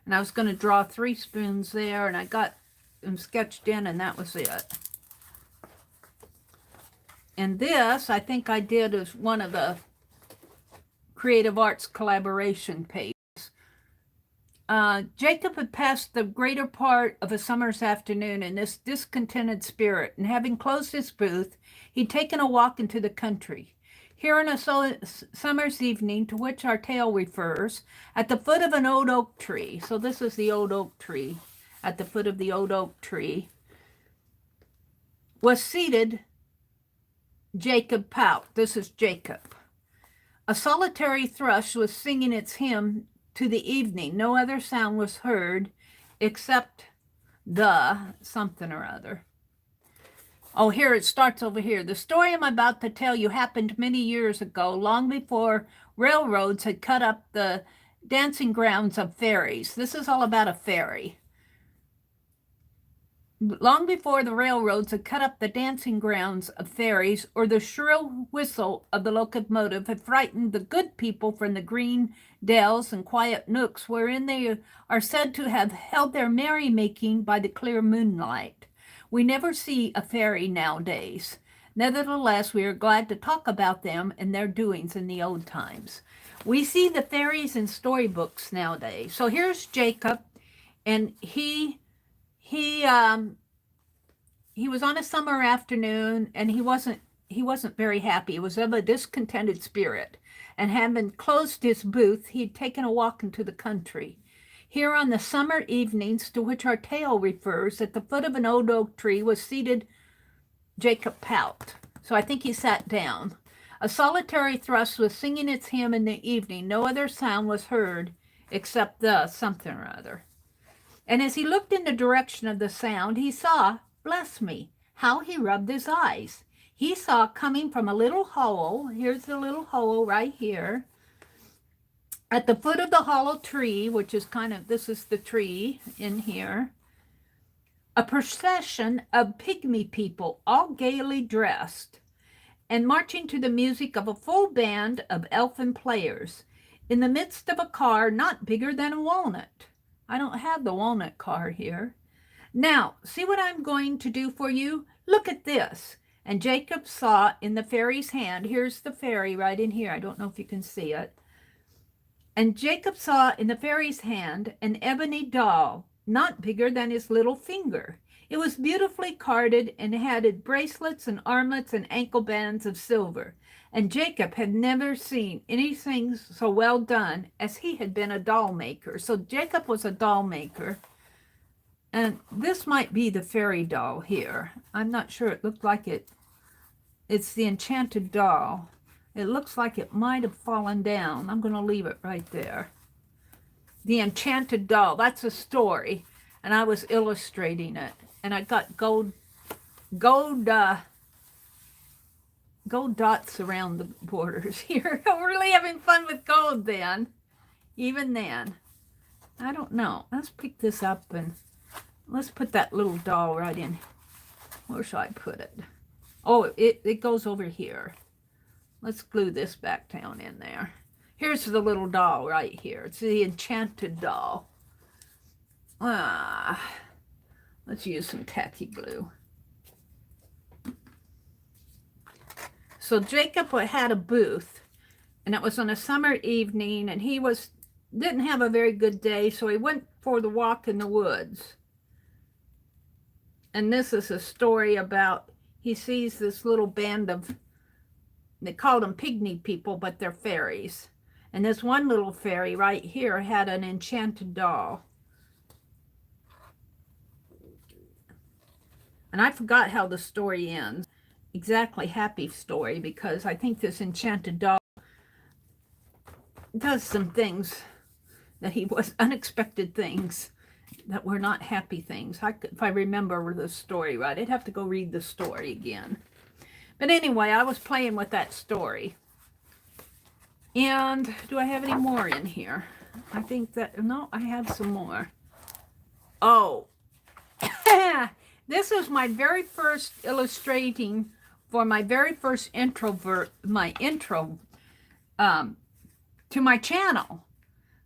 And I was going to draw 3 spoons there, and I got them sketched in, and that was it. And this, I think I did as one of the Creative Arts collaboration pages. Jacob had passed the greater part of a summer's afternoon in this discontented spirit, and having closed his booth, he'd taken a walk into the country. Here on a summer's evening, to which our tale refers, at the foot of an old oak tree, so this is the old oak tree, at the foot of the old oak tree, was seated Jacob Pout. This is Jacob. A solitary thrush was singing its hymn to the evening. No other sound was heard except the something or other. Oh, here it starts over here. The story I'm about to tell you happened many years ago, long before railroads had cut up the dancing grounds of ferries. This is all about a ferry. Long before the railroads had cut up the dancing grounds of ferries, or the shrill whistle of the locomotive had frightened the good people from the green dells and quiet nooks wherein they are said to have held their merrymaking by the clear moonlight. We never see a fairy nowadays. Nevertheless, we are glad to talk about them and their doings in the old times. We see the fairies in storybooks nowadays. So here's Jacob, and he was on a summer afternoon, and he wasn't very happy. He was of a discontented spirit, and having closed his booth, he'd taken a walk into the country. Here on the summer evenings to which our tale refers, at the foot of an old oak tree was seated Jacob Pout. So I think he sat down. A solitary thrush was singing its hymn in the evening. No other sound was heard except the something or other. And as he looked in the direction of the sound, he saw, bless me, how he rubbed his eyes. He saw coming from a little hole, here's the little hole right here, at the foot of the hollow tree, which is this is the tree in here, a procession of pygmy people, all gaily dressed, and marching to the music of a full band of elfin players, in the midst of a car not bigger than a walnut. I don't have the walnut car here. Now, see what I'm going to do for you? Look at this. And Jacob saw in the fairy's hand, here's the fairy right in here. I don't know if you can see it. And Jacob saw in the fairy's hand an ebony doll, not bigger than his little finger. It was beautifully carded and had bracelets and armlets and ankle bands of silver. And Jacob had never seen anything so well done as he had been a doll maker. So Jacob was a doll maker. And this might be the fairy doll here. I'm not sure. It looked like it. It's the enchanted doll. It looks like it might have fallen down. I'm going to leave it right there. The Enchanted Doll. That's a story. And I was illustrating it. And I got gold dots around the borders here. I'm really having fun with gold then. Even then. I don't know. Let's pick this up and let's put that little doll right in. Where shall I put it? Oh, it goes over here. Let's glue this back down in there. Here's the little doll right here. It's the Enchanted Doll. Let's use some tacky glue. So Jacob had a booth, and it was on a summer evening, and he didn't have a very good day, so he went for the walk in the woods. And this is a story about, he sees this little band of, they called them pygmy people, but they're fairies. And this one little fairy right here had an enchanted doll. And I forgot how the story ends. Exactly happy story, because I think this enchanted doll does some things that unexpected things that were not happy things. If I remember the story right, I'd have to go read the story again. But anyway, I was playing with that story. And do I have any more in here? I think that, no, I have some more. Oh, this was my very first illustrating for my very first intro to my channel.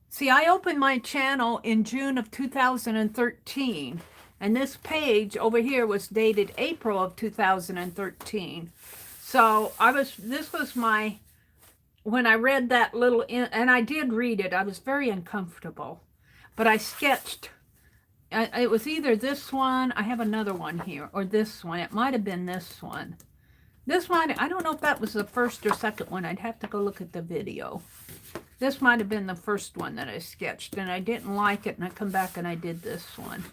See, I opened my channel in June of 2013, and this page over here was dated April of 2013. So this was my, when I read that little, and I did read it, I was very uncomfortable, but I sketched, it was either this one, I have another one here, or this one. It might have been this one. This one, I don't know if that was the first or second one. I'd have to go look at the video. This might have been the first one that I sketched, and I didn't like it, and I come back and I did this one.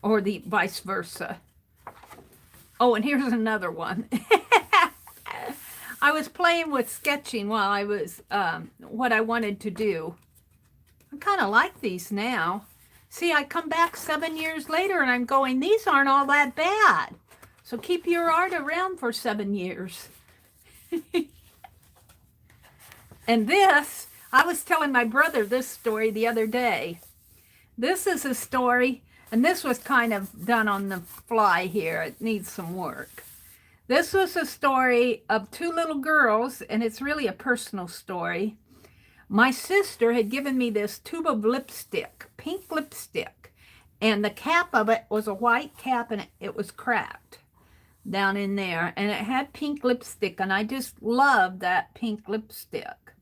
Or the vice versa. Oh, and here's another one. I was playing with sketching while I was, what I wanted to do. I kind of like these now. See, I come back 7 years later, and I'm going, these aren't all that bad. So keep your art around for 7 years. And this, I was telling my brother this story the other day. This is a story, and this was kind of done on the fly here. It needs some work. This was a story of two little girls, and it's really a personal story. My sister had given me this tube of lipstick, pink lipstick, And the cap of it was a white cap, and it was cracked down in there. And it had pink lipstick, and I just loved that pink lipstick.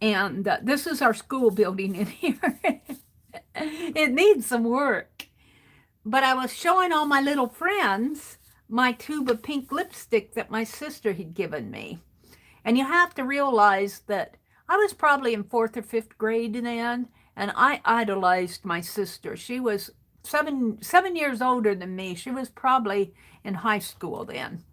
And this is our school building in here. It needs some work. But I was showing all my little friends my tube of pink lipstick that my sister had given me. And you have to realize that I was probably in 4th or 5th grade then, and I idolized my sister. She was seven years older than me. She was probably in high school then.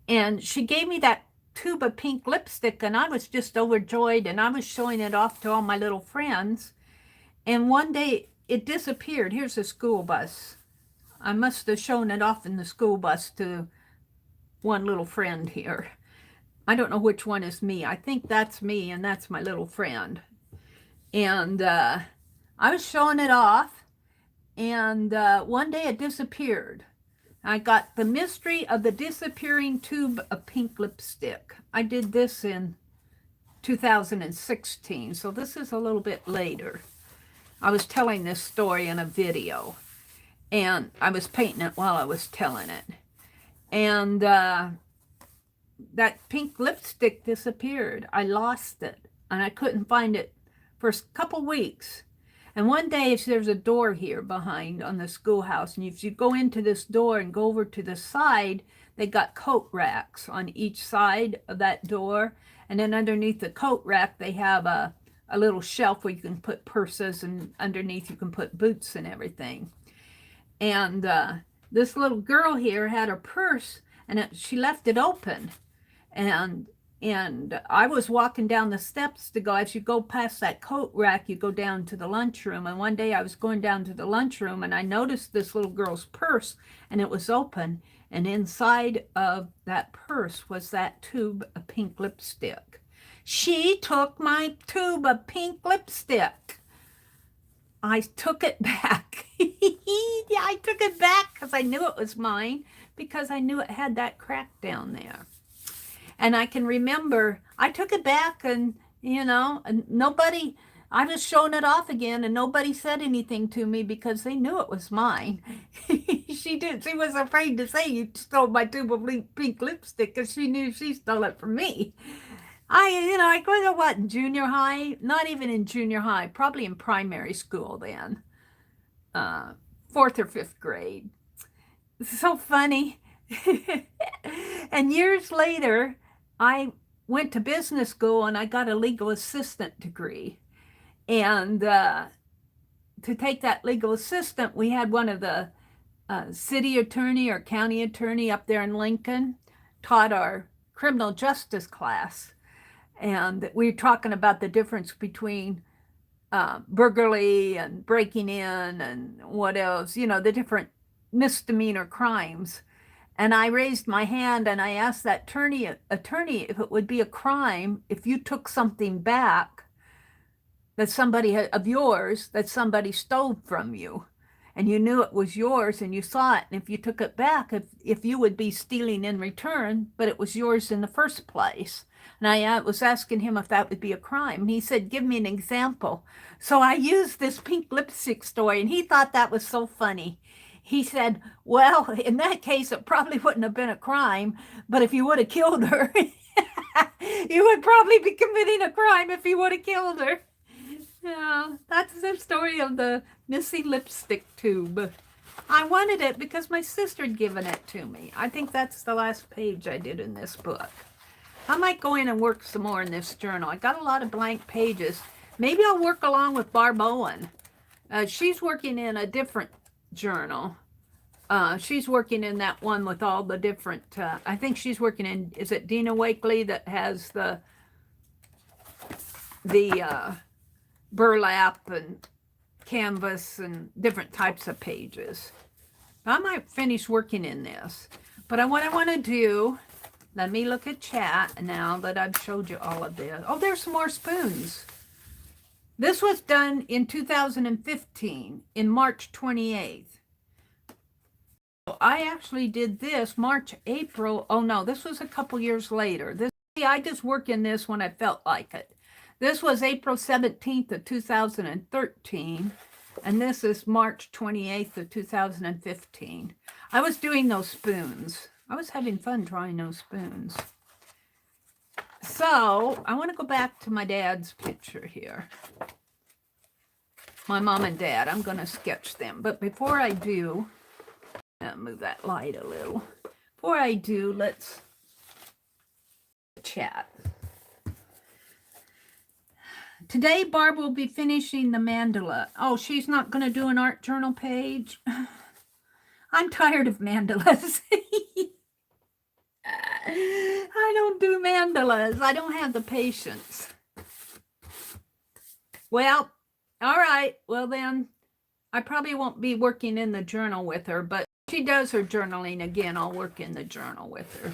And she gave me that tube of pink lipstick, and I was just overjoyed, and I was showing it off to all my little friends. And one day it disappeared. Here's a school bus. I must have shown it off in the school bus to one little friend here. I don't know which one is me. I think that's me, and that's my little friend. And I was showing it off, and one day it disappeared. I got The Mystery of the Disappearing Tube of Pink Lipstick. I did this in 2016, so this is a little bit later. I was telling this story in a video, and I was painting it while I was telling it. And that pink lipstick disappeared. I lost it, and I couldn't find it for a couple weeks. And one day, there's a door here behind on the schoolhouse, and if you go into this door and go over to the side, they got coat racks on each side of that door. And then underneath the coat rack, they have a little shelf where you can put purses, and underneath you can put boots and everything. And this little girl here had a purse, and she left it open. And I was walking down the steps to go, as you go past that coat rack, you go down to the lunchroom. And one day I was going down to the lunchroom, and I noticed this little girl's purse, and it was open. And inside of that purse was that tube of pink lipstick. She took my tube of pink lipstick. I took it back. Yeah, I took it back because I knew it was mine, because I knew it had that crack down there. And I can remember I took it back, and, you know, and nobody, I was showing it off again, and nobody said anything to me because they knew it was mine. She was afraid to say you stole my tube of pink lipstick because she knew she stole it from me. I go to what, in junior high? Not even in junior high, probably in primary school then. 4th or 5th grade. It's so funny. And years later, I went to business school, and I got a legal assistant degree. And to take that legal assistant, we had one of the city attorney or county attorney up there in Lincoln taught our criminal justice class. And we were talking about the difference between burglary and breaking in and what else, you know, the different misdemeanor crimes. And I raised my hand, and I asked that attorney if it would be a crime if you took something back that somebody stole from you, and you knew it was yours and you saw it, and if you took it back, if you would be stealing in return, but it was yours in the first place. And I was asking him if that would be a crime. And he said, give me an example. So I used this pink lipstick story, and he thought that was so funny. He said, well, in that case, it probably wouldn't have been a crime, but if you would have killed her, you would probably be committing a crime if you would have killed her. Yeah, that's the story of the missing lipstick tube. I wanted it because my sister had given it to me. I think that's the last page I did in this book. I might go in and work some more in this journal. I got a lot of blank pages. Maybe I'll work along with Barb Owen. She's working in a different journal. She's working in that one with all the different, I think she's working in, is it Dina Wakely that has the burlap and canvas and different types of pages. I might finish working in this. But what I want to do, let me look at chat now that I've showed you all of this. Oh, there's some more spoons. This was done in 2015, in March 28th. I actually did this March, April. Oh no, this was a couple years later. I just work in this when I felt like it. This was April 17th of 2013. And this is March 28th of 2015. I was doing those spoons. I was having fun drawing those spoons. So I want to go back to my dad's picture here. My mom and dad, I'm going to sketch them. But before I do, move that light a little. Before I do, let's chat. Today, Barb will be finishing the mandala. Oh, she's not going to do an art journal page? I'm tired of mandalas. I don't do mandalas. I don't have the patience. Well, all right. Well, then, I probably won't be working in the journal with her, but if she does her journaling again, I'll work in the journal with her.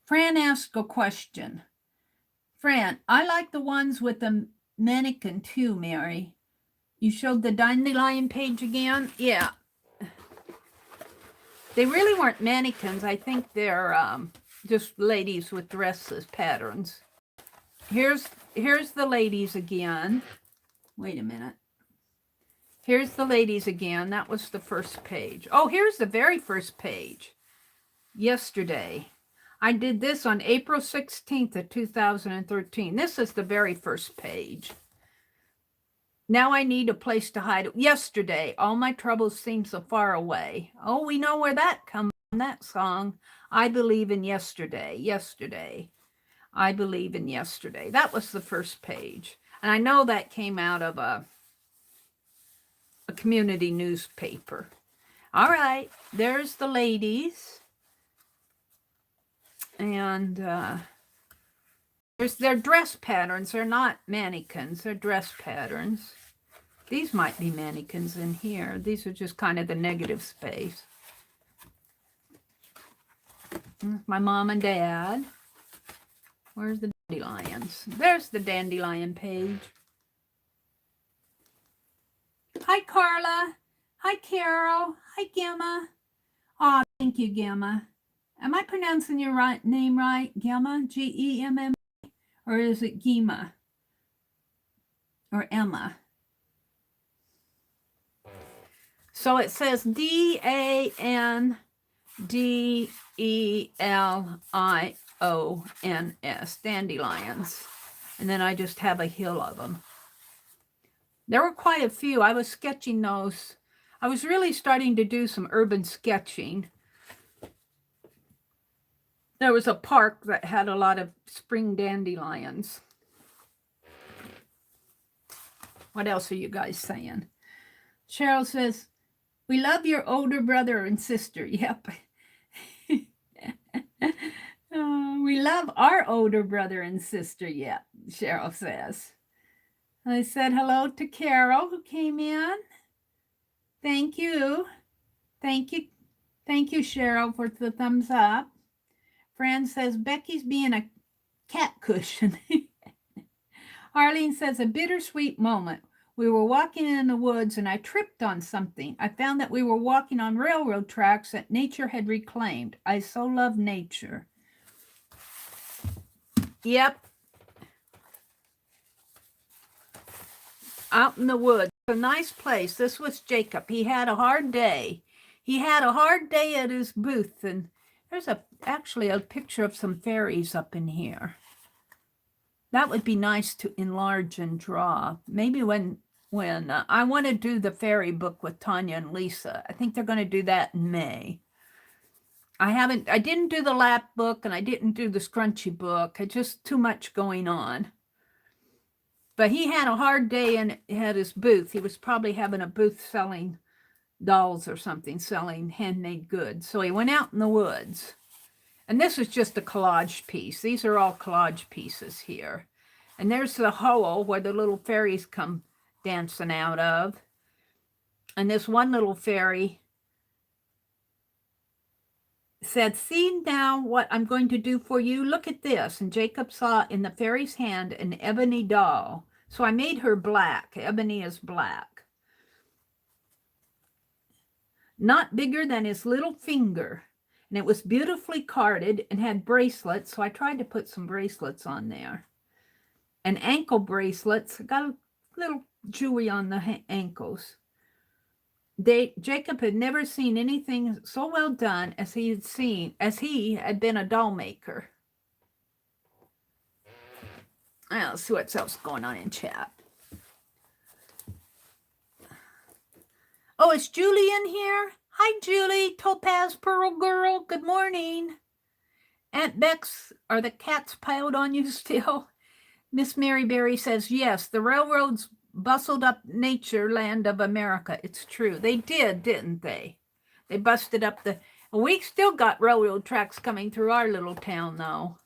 Fran asked a question. Fran, I like the ones with the mannequin too, Mary. You showed the dandelion page again? Yeah. They really weren't mannequins. I think they're just ladies with dresses patterns. Here's the ladies again. Wait a minute. Here's the ladies again. That was the first page. Oh, here's the very first page. Yesterday. I did this on April 16th of 2013. This is the very first page. Now I need a place to hide. Yesterday, all my troubles seem so far away. Oh, we know where that comes from, that song. I believe in yesterday. Yesterday. I believe in yesterday. That was the first page. And I know that came out of a community newspaper. All right, there's the ladies. And there's their dress patterns. They're not mannequins. They're dress patterns. These might be mannequins in here. These are just kind of the negative space. My mom and dad. Where's the dandelions? There's the dandelion page. Hi, Carla. Hi, Carol. Hi, Gemma. Oh, thank you, Gemma. Am I pronouncing your name right? Gemma? G-E-M-M? Or is it Gema? Or Emma? So it says D-A-N-D-E-L-I-O-N-S. Dandelions. And then I just have a hill of them. There were quite a few. I was sketching those. I was really starting to do some urban sketching. There was a park that had a lot of spring dandelions. What else are you guys saying? Cheryl says, we love your older brother and sister. Yep. We love our older brother and sister. Yep, Cheryl says. I said hello to Carol who came in. Thank you. Thank you. Thank you, Cheryl, for the thumbs up. Fran says, Becky's being a cat cushion. Arlene says, a bittersweet moment. We were walking in the woods and I tripped on something. I found that we were walking on railroad tracks that nature had reclaimed. I so love nature. Yep. Out in the woods. A nice place. This was Jacob. He had a hard day. He had a hard day at his booth, and there's actually a picture of some fairies up in here. That would be nice to enlarge and draw. Maybe when I want to do the fairy book with Tanya and Lisa. I think they're going to do that in May. I didn't do the lap book and I didn't do the scrunchy book. It's just too much going on. But he had a hard day and had his booth. He was probably having a booth selling dolls or something, selling handmade goods. So he went out in the woods. And this is just a collage piece. These are all collage pieces here. And there's the hole where the little fairies come dancing out of. And this one little fairy said, see now what I'm going to do for you? Look at this. And Jacob saw in the fairy's hand an ebony doll. So I made her black. Ebony is black. Not bigger than his little finger. And it was beautifully carded and had bracelets. So I tried to put some bracelets on there. and ankle bracelets. Got a little jewelry on the ankles. Jacob had never seen anything so well done as he had been a doll maker. Let's see what else going on in chat. Oh, is Julie in here? Hi, Julie, Topaz Pearl Girl. Good morning. Aunt Bex, are the cats piled on you still? Miss Mary Berry says, yes, the railroads bustled up nature land of America. It's true. They did, didn't they? They busted up we still got railroad tracks coming through our little town, though.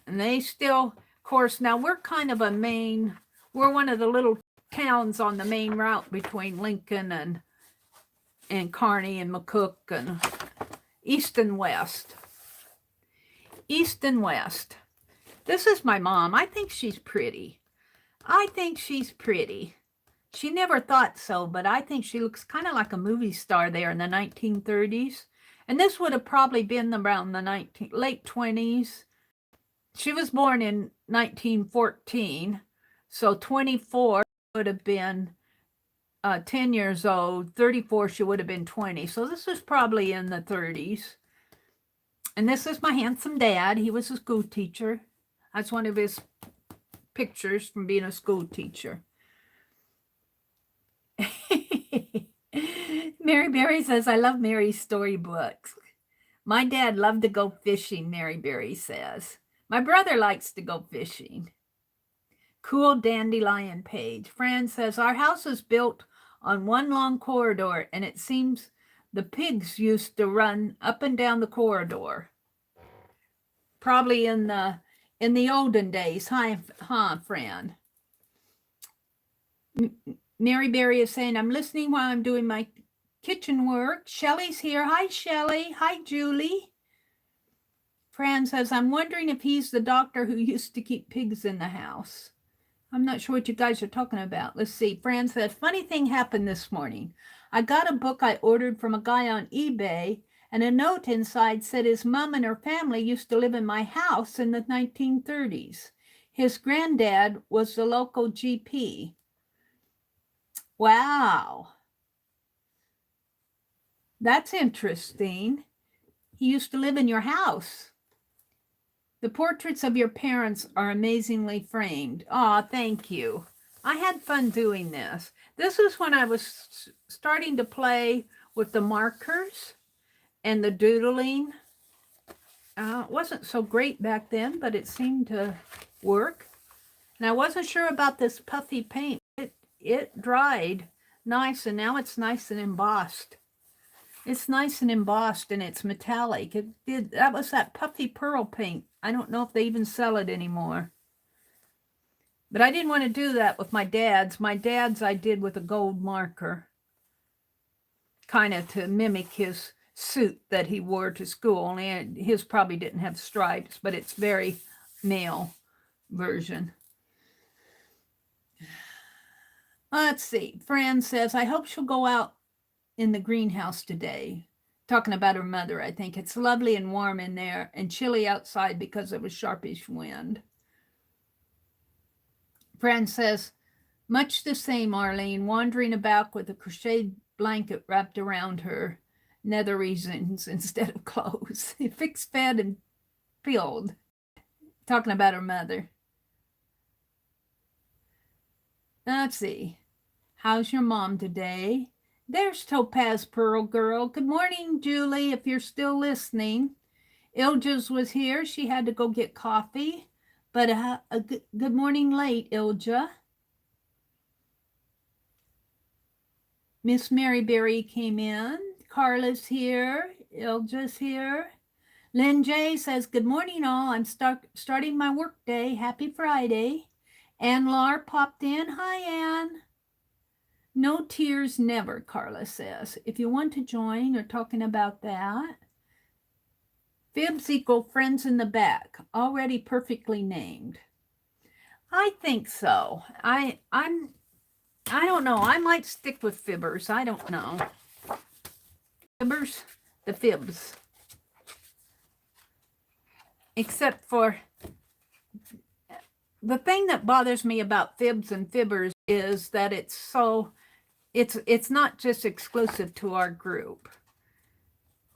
And they still, of course, now we're kind of we're one of the little towns on the main route between Lincoln and Kearney and McCook and east and west. East and west. This is my mom. I think she's pretty. She never thought so, but I think she looks kind of like a movie star there in the 1930s. And this would have probably been around the late 20s. She was born in 1914, so 24 would have been 10 years old. 34, she would have been 20. So this was probably in the 30s. And this is my handsome dad. He was a school teacher. That's one of his pictures from being a school teacher. Mary Berry says, I love Mary's storybooks. My dad loved to go fishing, Mary Berry says. My brother likes to go fishing. Cool Dandelion Page. Fran says, our house is built on one long corridor, and it seems the pigs used to run up and down the corridor. Probably in the olden days, huh, Fran? Mary Berry is saying, I'm listening while I'm doing my kitchen work. Shelley's here. Hi, Shelley. Hi, Julie. Fran says, I'm wondering if he's the doctor who used to keep pigs in the house. I'm not sure what you guys are talking about. Let's see. Fran said, funny thing happened this morning. I got a book I ordered from a guy on eBay, and a note inside said his mom and her family used to live in my house in the 1930s. His granddad was the local GP. Wow. That's interesting. He used to live in your house. The portraits of your parents are amazingly framed. Aw, thank you. I had fun doing this. This is when I was starting to play with the markers and the doodling. It wasn't so great back then, but it seemed to work. And I wasn't sure about this puffy paint. It dried nice, and now it's nice and embossed. It's nice and embossed, and it's metallic. That was that puffy pearl paint. I don't know if they even sell it anymore. But I didn't want to do that with my dad's. My dad's I did with a gold marker, kind of to mimic his suit that he wore to school. Only his probably didn't have stripes, but it's very male version. Let's see. Fran says, I hope she'll go out in the greenhouse today. Talking about her mother, I think. It's lovely and warm in there and chilly outside because of a sharpish wind. Fran says, much the same, Arlene, wandering about with a crocheted blanket wrapped around her nether regions instead of clothes. Fixed, fed, and filled. Talking about her mother. Let's see. How's your mom today? There's Topaz Pearl Girl. Good morning, Julie, if you're still listening. Ilja's was here. She had to go get coffee. But a good morning late, Ilja. Miss Mary Berry came in. Carla's here. Ilja's here. Lynn J says, good morning, all. I'm starting my work day. Happy Friday. Ann Lar popped in. Hi, Ann. No tears, never, Carla says. If you want to join, we're talking about that. Fibs equal friends in the back, already perfectly named. I think so. I don't know. I might stick with fibbers. I don't know. Fibbers, the fibs. Except for the thing that bothers me about fibs and fibbers is that it's not just exclusive to our group.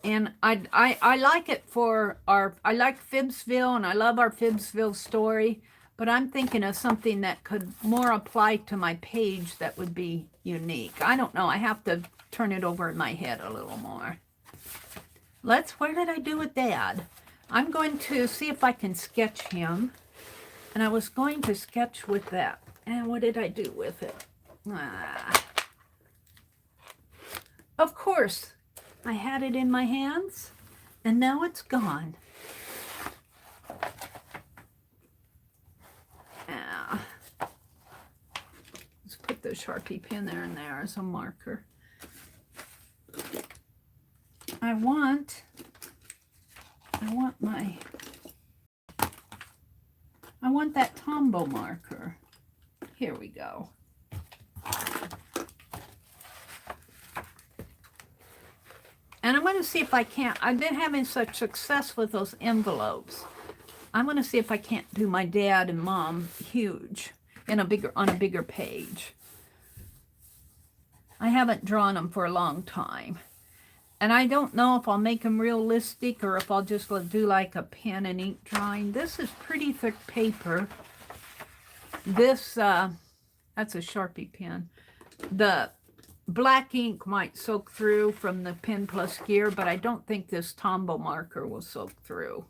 And I like it for I like Fibsville, and I love our Fibsville story, but I'm thinking of something that could more apply to my page that would be unique. I don't know. I have to turn it over in my head a little more. Where did I do with Dad? I'm going to see if I can sketch him. And I was going to sketch with that. And what did I do with it? Of course, I had it in my hands, and now it's gone. Let's put the Sharpie pen there and there as a marker. I want that Tombow marker. Here we go. And I'm going to see if I can't. I've been having such success with those envelopes. I'm going to see if I can't do my dad and mom huge on a bigger page. I haven't drawn them for a long time. And I don't know if I'll make them realistic or if I'll just do like a pen and ink drawing. This is pretty thick paper. This, that's a Sharpie pen. The black ink might soak through from the Pen Plus Gear, but I don't think this Tombow marker will soak through.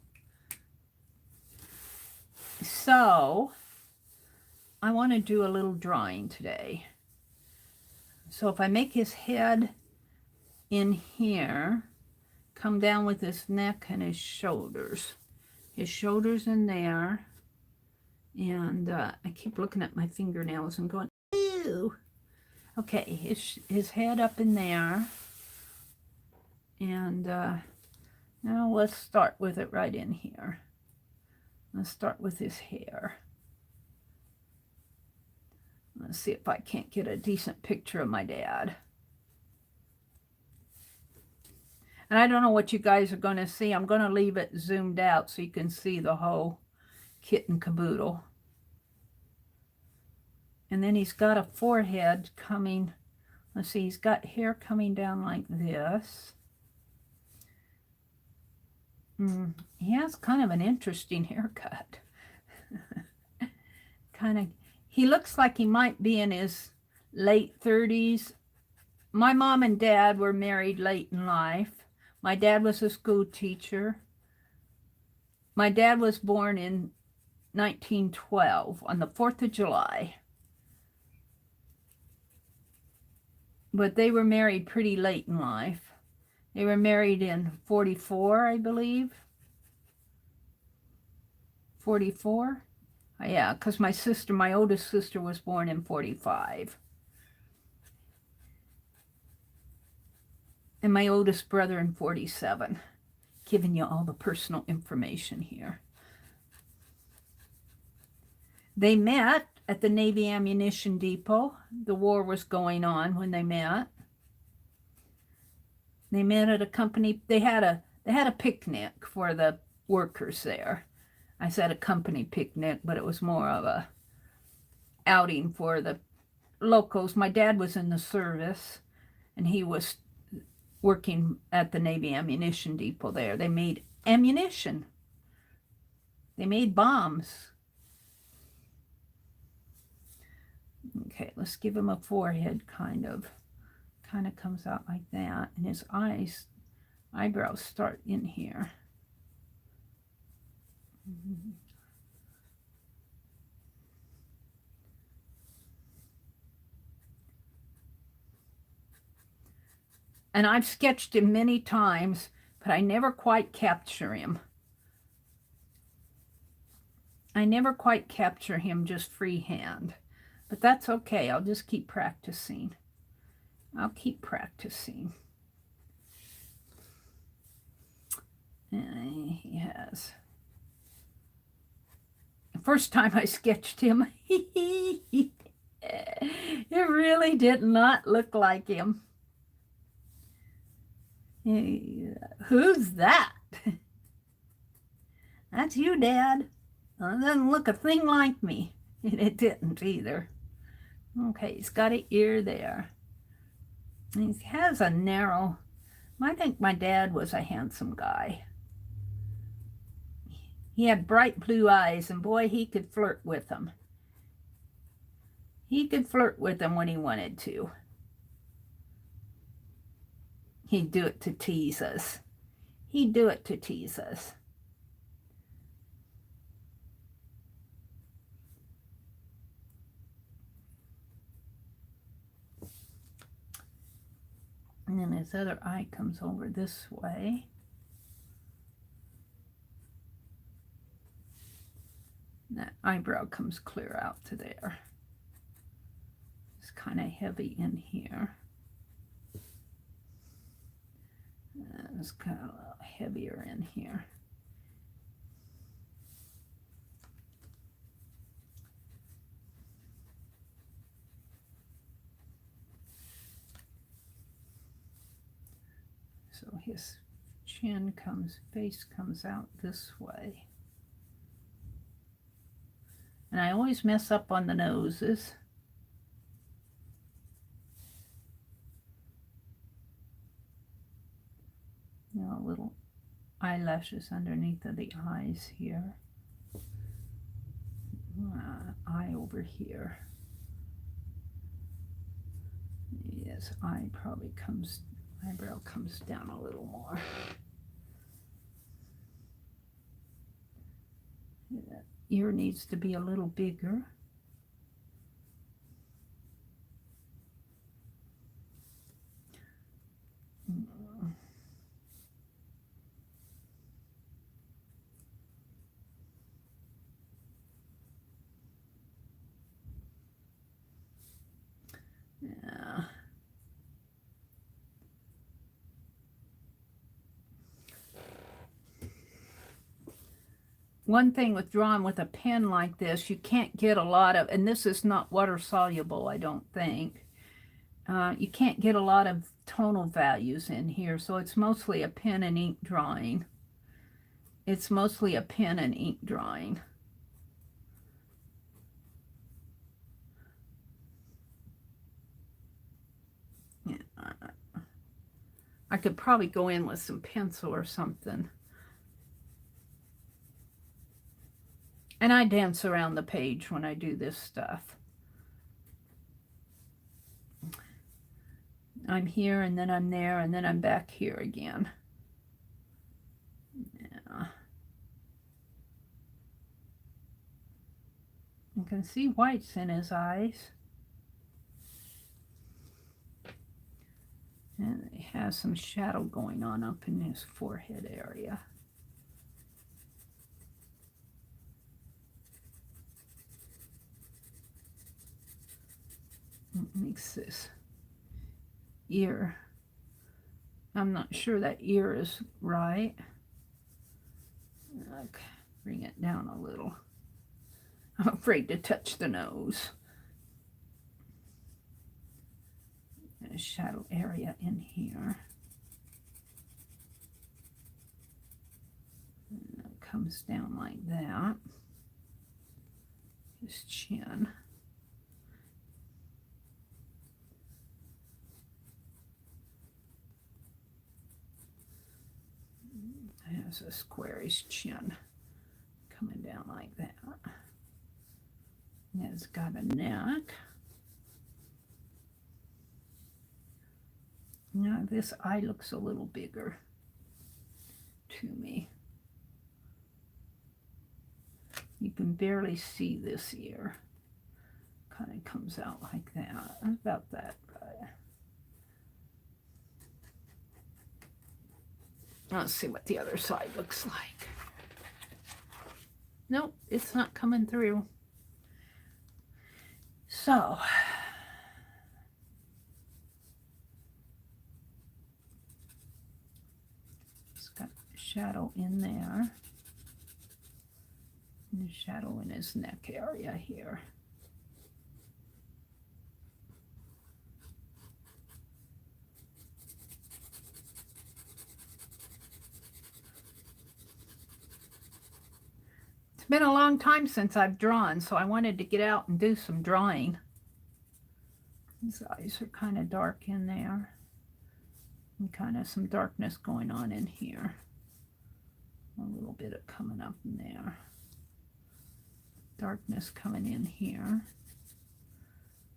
So, I want to do a little drawing today. So if I make his head in here, come down with his neck and his shoulders. His shoulders in there. And I keep looking at my fingernails and going, ew. Okay, his head up in there. And now let's start with it right in here. Let's start with his hair. Let's see if I can't get a decent picture of my dad. And I don't know what you guys are going to see. I'm going to leave it zoomed out so you can see the whole kit and caboodle. And then he's got a forehead coming. Let's see, he's got hair coming down like this. He has kind of an interesting haircut. He looks like he might be in his late 30s. My mom and dad were married late in life. My dad was a school teacher. My dad was born in 1912 on the 4th of July. But they were married pretty late in life. They were married in 44, I believe. 44? Yeah, because my oldest sister was born in 45. And my oldest brother in 47. Giving you all the personal information here. They met at the Navy Ammunition Depot. The war was going on when they met. They met at a company. They had a picnic for the workers there. I said a company picnic, but it was more of a outing for the locals. My dad was in the service, and he was working at the Navy Ammunition Depot there. They made ammunition. They made bombs. Okay, let's give him a forehead kind of comes out like that. And his eyebrows start in here. And I've sketched him many times, but I never quite capture him. I never quite capture him just freehand. But that's okay. I'll just keep practicing. I'll keep practicing. He has. The first time I sketched him, it really did not look like him. Who's that? That's you, Dad. It doesn't look a thing like me. And it didn't either. Okay, he's got an ear there. And he has a narrow... I think my dad was a handsome guy. He had bright blue eyes, and boy, he could flirt with them. He could flirt with them when he wanted to. He'd do it to tease us. He'd do it to tease us. And then his other eye comes over this way. And that eyebrow comes clear out to there. It's kind of heavy in here. And it's kind of a little heavier in here. So his face comes out this way. And I always mess up on the noses. You know, little eyelashes underneath of the eyes here. Eye over here. Yes, eyebrow comes down a little more. That ear needs to be a little bigger. Yeah. One thing with drawing with a pen like this, you can't get a lot of, and this is not water soluble, I don't think. You can't get a lot of tonal values in here, so it's mostly a pen and ink drawing. It's mostly a pen and ink drawing. Yeah. I could probably go in with some pencil or something. And I dance around the page when I do this stuff. I'm here, and then I'm there, and then I'm back here again. Yeah. You can see whites in his eyes. And he has some shadow going on up in his forehead area. It makes this ear. I'm not sure that ear is right. Okay, bring it down a little. I'm afraid to touch the nose. And a shadow area in here. And it comes down like that. His chin. Has a squarish chin coming down like that. And it's got a neck. Now this eye looks a little bigger to me. You can barely see this ear. Kind of comes out like that. About that, but let's see what the other side looks like. Nope, it's not coming through. So, it's got shadow in there. And shadow in his neck area here. been a long time since I've drawn, so I wanted to get out and do some drawing. His eyes are kind of dark in there. And kind of some darkness going on in here. A little bit of coming up in there. Darkness coming in here.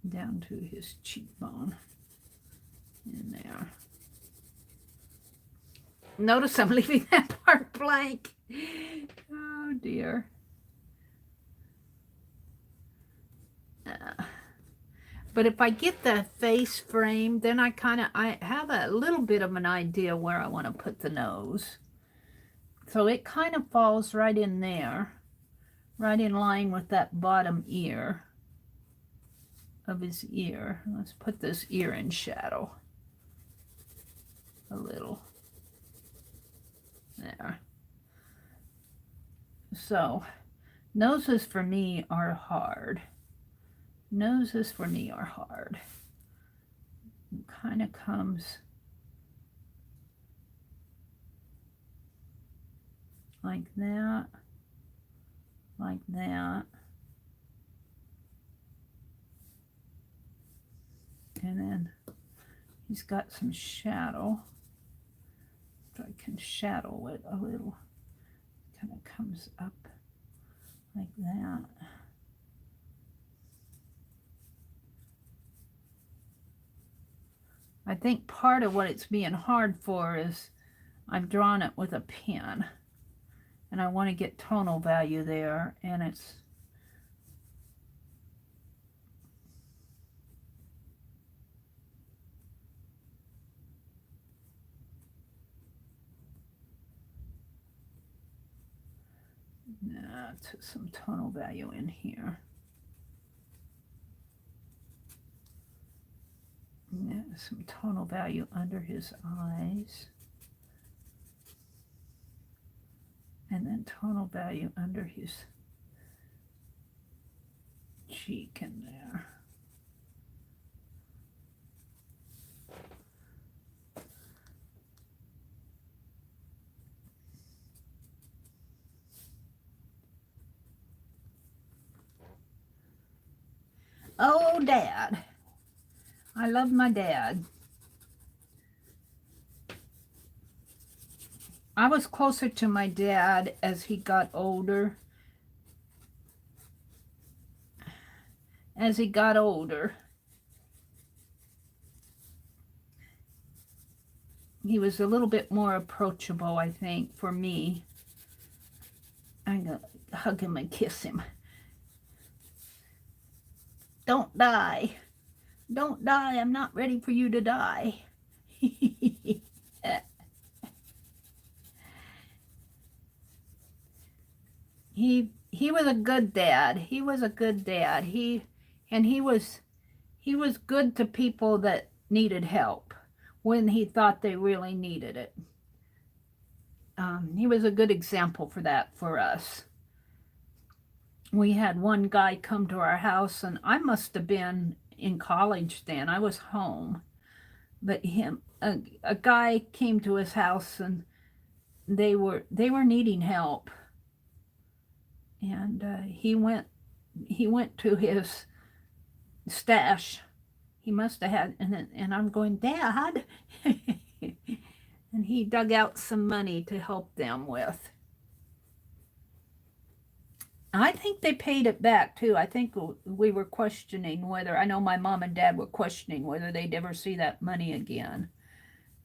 Down to his cheekbone. In there. Notice I'm leaving that part blank. Oh dear. But if I get the face frame, then I have a little bit of an idea where I want to put the nose. So it kind of falls right in there, right in line with that bottom ear of his ear. Let's put this ear in shadow a little. There. So noses for me are hard. Noses for me are hard. It kind of comes like that, like that. And then he's got some shadow. So I can shadow it a little. Kind of comes up like that. I think part of what it's being hard for is I've drawn it with a pen and I want to get tonal value there, and it's some tonal value in here. Yeah, some tonal value under his eyes. And then tonal value under his cheek in there. Oh, Dad. I love my dad. I was closer to my dad as he got older. As he got older, he was a little bit more approachable, I think, for me. I'm going to hug him and kiss him. Don't die. Don't die. I'm not ready for you to die. He was a good dad. He was a good dad. He was good to people that needed help when he thought they really needed it. He was a good example for that for us. We had one guy come to our house, and I must have been in college then. I was home. But a guy came to his house, and they were needing help. And he went to his stash. He must have had, and I'm going, Dad. And he dug out some money to help them with. I think they paid it back too. I think we were questioning whether, I know my mom and dad were questioning whether they'd ever see that money again.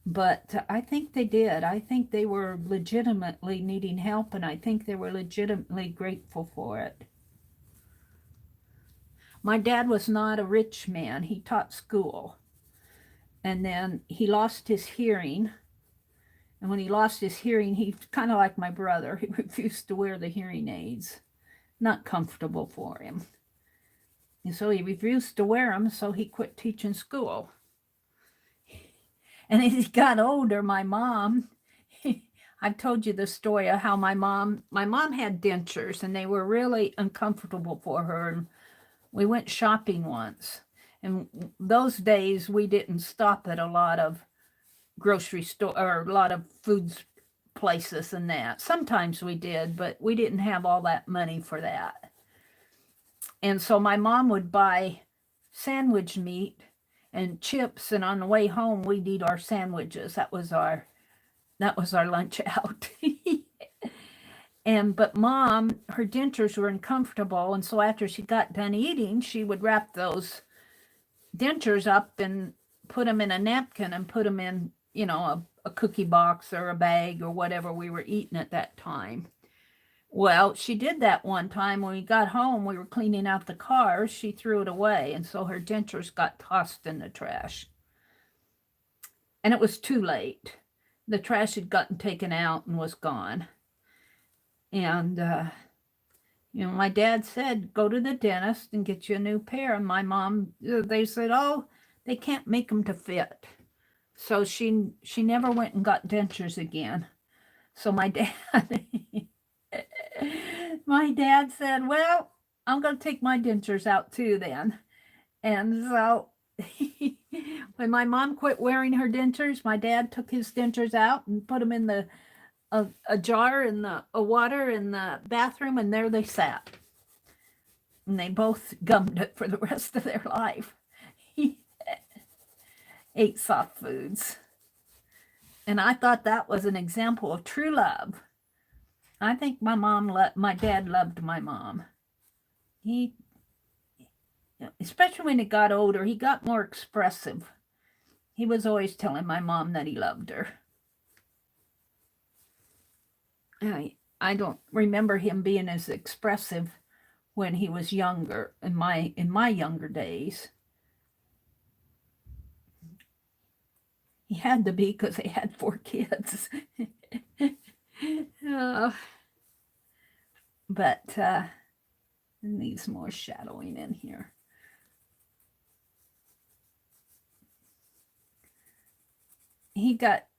But I think they did. I think they were legitimately needing help, and I think they were legitimately grateful for it. My dad was not a rich man. He taught school. And then he lost his hearing. And when he lost his hearing, he's kind of like my brother. He refused to wear the hearing aids. Not comfortable for him. And so he refused to wear them, so he quit teaching school. And as he got older, my mom, I've told you the story of how my mom had dentures, and they were really uncomfortable for her. And we went shopping once. And those days, we didn't stop at a lot of grocery store or a lot of places and that. Sometimes we did, but we didn't have all that money for that. And so my mom would buy sandwich meat and chips, and on the way home we'd eat our sandwiches. That was our lunch out. But Mom, her dentures were uncomfortable, and so after she got done eating, she would wrap those dentures up and put them in a napkin and put them in, a cookie box or a bag or whatever we were eating at that time. Well, she did that one time. When we got home, we were cleaning out the cars. She threw it away, and so her dentures got tossed in the trash. And it was too late. The trash had gotten taken out and was gone. And, my dad said, go to the dentist and get you a new pair. And my mom, they said, oh, they can't make them to fit. So she never went and got dentures again. So my dad said, well, I'm going to take my dentures out too then. And so when my mom quit wearing her dentures, my dad took his dentures out and put them in a jar in the water in the bathroom, and there they sat. And they both gummed it for the rest of their life. Ate soft foods. And I thought that was an example of true love. I think my dad loved my mom. He, especially when he got older, he got more expressive. He was always telling my mom that he loved her. I don't remember him being as expressive when he was younger, in my younger days. He had to be, because they had 4 kids. But it needs more shadowing in here.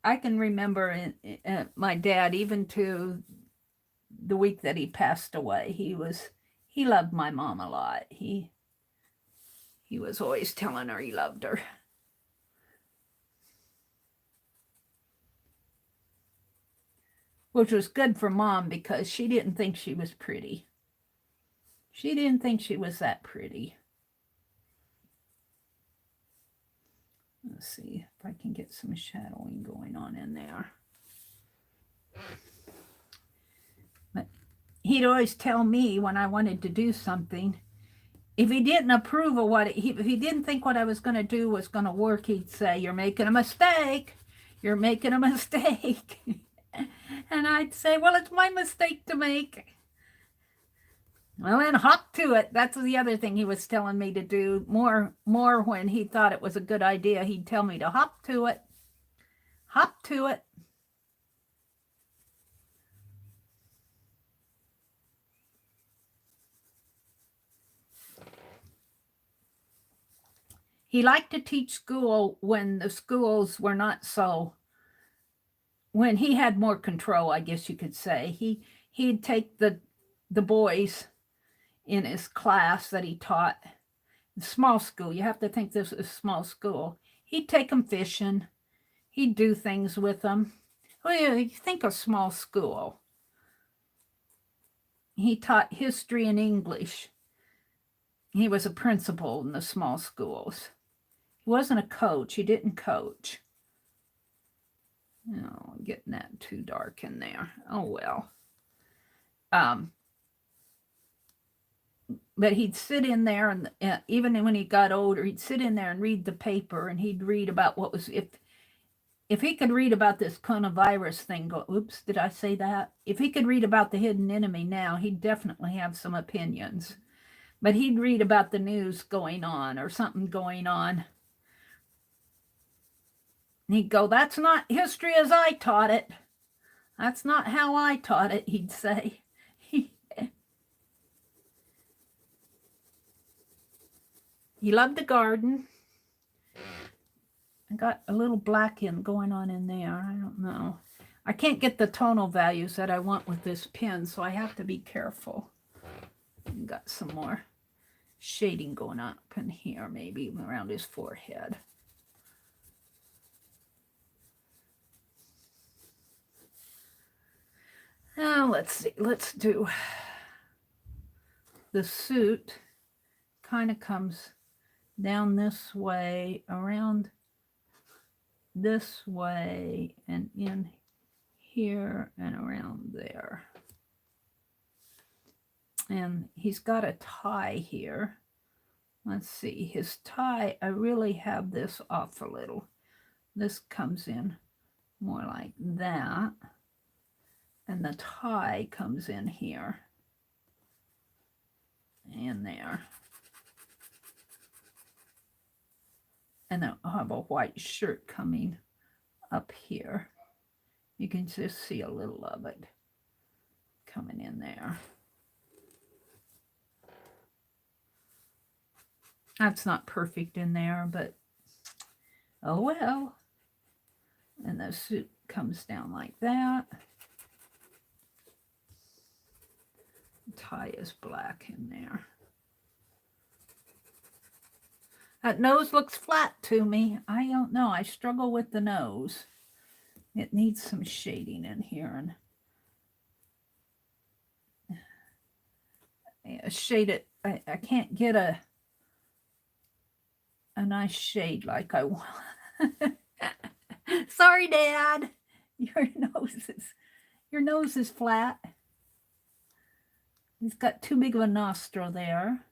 I can remember my dad, even to the week that he passed away, he loved my mom a lot. He was always telling her he loved her. Which was good for Mom, because she didn't think she was pretty. She didn't think she was that pretty. Let's see if I can get some shadowing going on in there. But he'd always tell me when I wanted to do something, if he didn't approve of if he didn't think what I was going to do was going to work, he'd say, "You're making a mistake. You're making a mistake." And I'd say, "Well, it's my mistake to make." Well, then hop to it. That's the other thing he was telling me to do. More when he thought it was a good idea, he'd tell me to hop to it. Hop to it. He liked to teach school when the schools were not so, when he had more control, I guess you could say. He'd take the boys in his class that he taught, small school. You have to think this is small school. He'd take them fishing. He'd do things with them. Well, you think of small school. He taught history and English. He was a principal in the small schools. He wasn't a coach. He didn't coach. Oh, I'm getting that too dark in there. Oh, well. But he'd sit in there, and even when he got older, he'd sit in there and read the paper, and he'd read about what was, if he could read about this coronavirus thing, oops, did I say that? If he could read about the hidden enemy now, he'd definitely have some opinions. But he'd read about the news going on or something going on. And he'd go, "That's not history as I taught it. That's not how I taught it," he'd say. He loved the garden. I got a little black going on in there. I don't know. I can't get the tonal values that I want with this pen, so I have to be careful. Got some more shading going on up in here, maybe around his forehead. Now, let's see. Let's do the suit. Kind of comes down this way, around this way, and in here and around there. And he's got a tie here. Let's see, his tie, I really have this off a little. This comes in more like that. And the tie comes in here and there. And I'll have a white shirt coming up here. You can just see a little of it coming in there. That's not perfect in there, but oh well. And the suit comes down like that. The tie is black in there. That nose looks flat to me. I don't know. I struggle with the nose. It needs some shading in here. And shade it. I can't get a nice shade like I want. Sorry, Dad. Your nose is flat. He's got too big of a nostril there.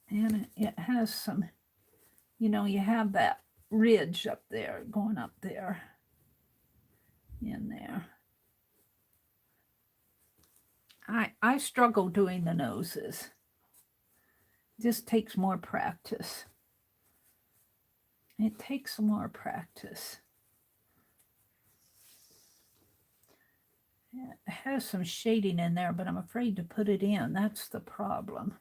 And it has some, you have that ridge up there, going up there, in there. I struggle doing the noses. It just takes more practice. It takes more practice. It has some shading in there, but I'm afraid to put it in. That's the problem.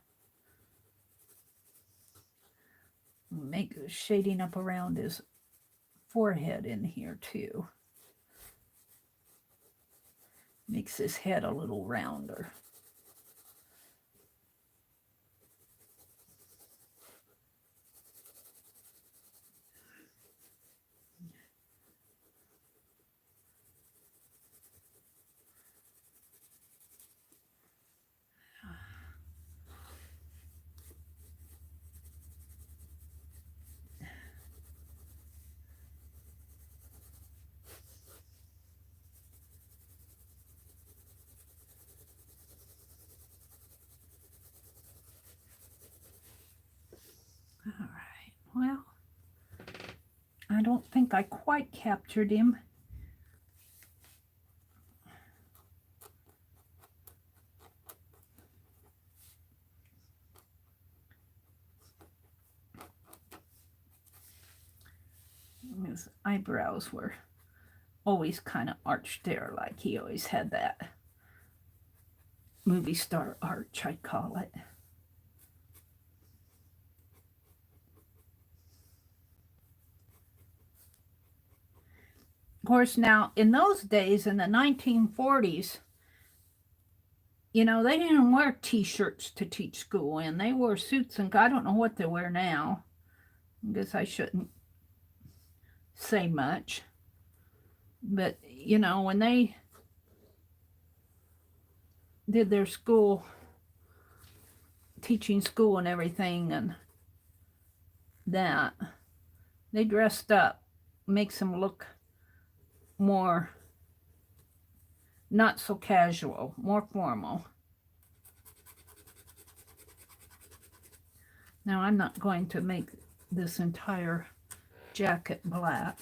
Make shading up around his forehead in here too. Makes his head a little rounder. All right, well, I don't think I quite captured him. His eyebrows were always kind of arched there, like he always had that movie star arch, I call it. Of course, now, in those days, in the 1940s, they didn't wear T-shirts to teach school in. They wore suits, and I don't know what they wear now. I guess I shouldn't say much. But, when they did their school, teaching school and everything, and that, they dressed up, makes them look more not so casual, more formal. Now I'm not going to make this entire jacket black.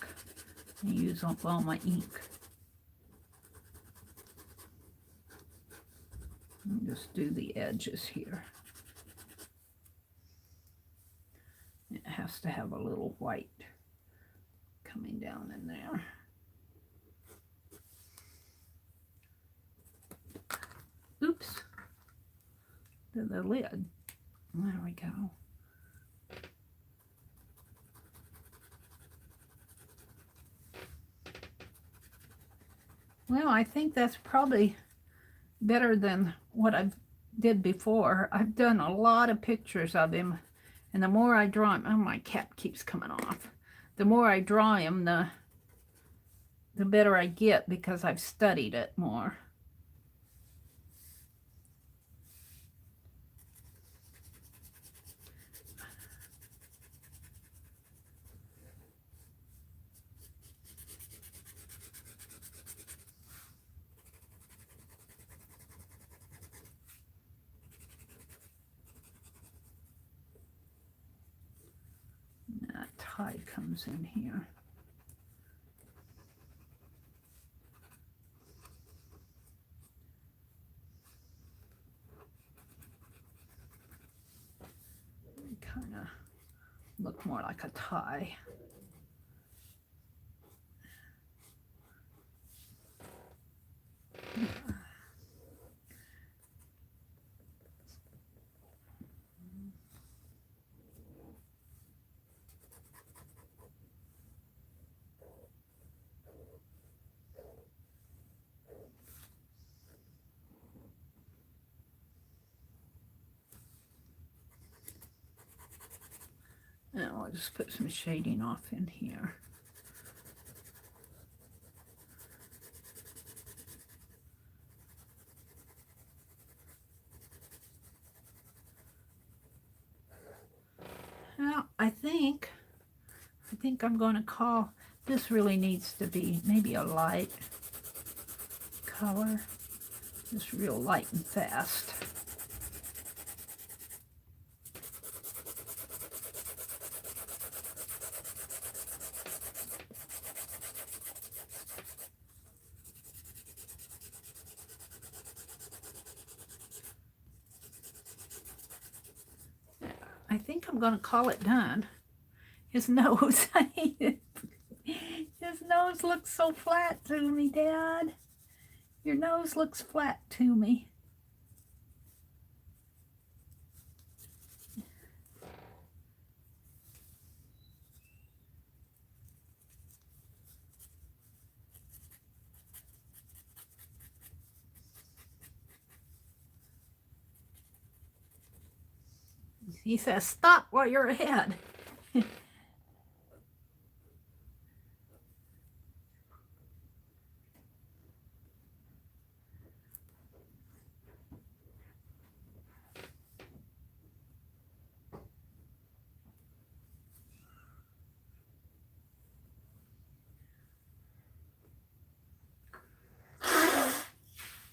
I use up all my ink. And just do the edges here. It has to have a little white coming down in there. Oops, to the lid. There we go. Well, I think that's probably better than what I did before. I've done a lot of pictures of him, and the more I draw him, oh, my cap keeps coming off. The more I draw him, the better I get because I've studied it more. That tie comes in here. Kind of look more like a tie. Now I'll just put some shading off in here. Now I think I'm going to call, this really needs to be maybe a light color, just real light and fast. I think I'm going to call it done. His nose, his nose looks so flat to me, Dad. Your nose looks flat to me. He says, stop while you're ahead.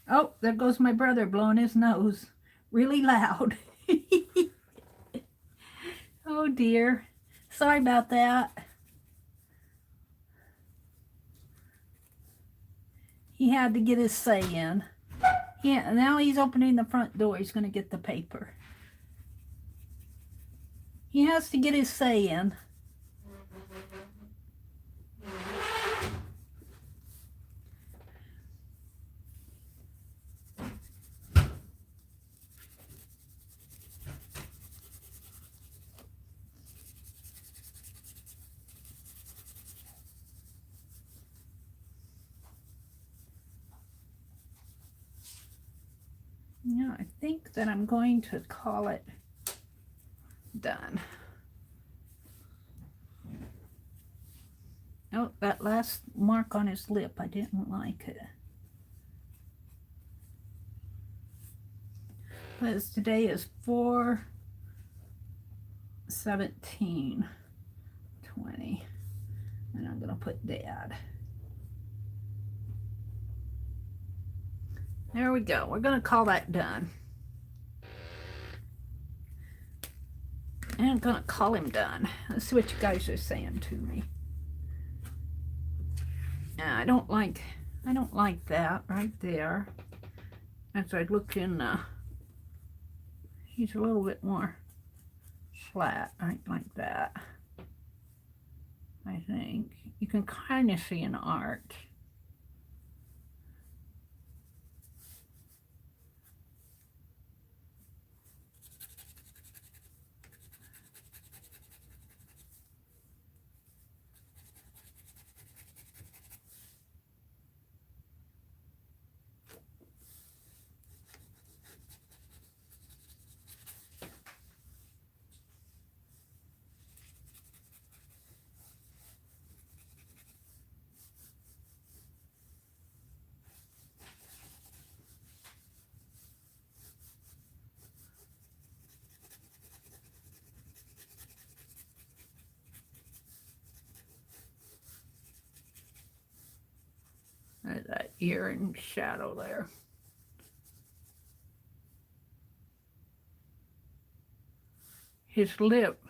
Oh, there goes my brother blowing his nose really loud. Oh dear. Sorry about that. He had to get his say in. Yeah, now he's opening the front door. He's going to get the paper. He has to get his say in. Yeah, I think that I'm going to call it done. Oh, that last mark on his lip, I didn't like it. Because today is 4/17/20. And I'm going to put Dad. There we go. We're going to call that done. And I'm going to call him done. Let's see what you guys are saying to me. I don't like that right there. As I look in, he's a little bit more flat, right like that. I think you can kind of see an arc. That ear in shadow there. His lip,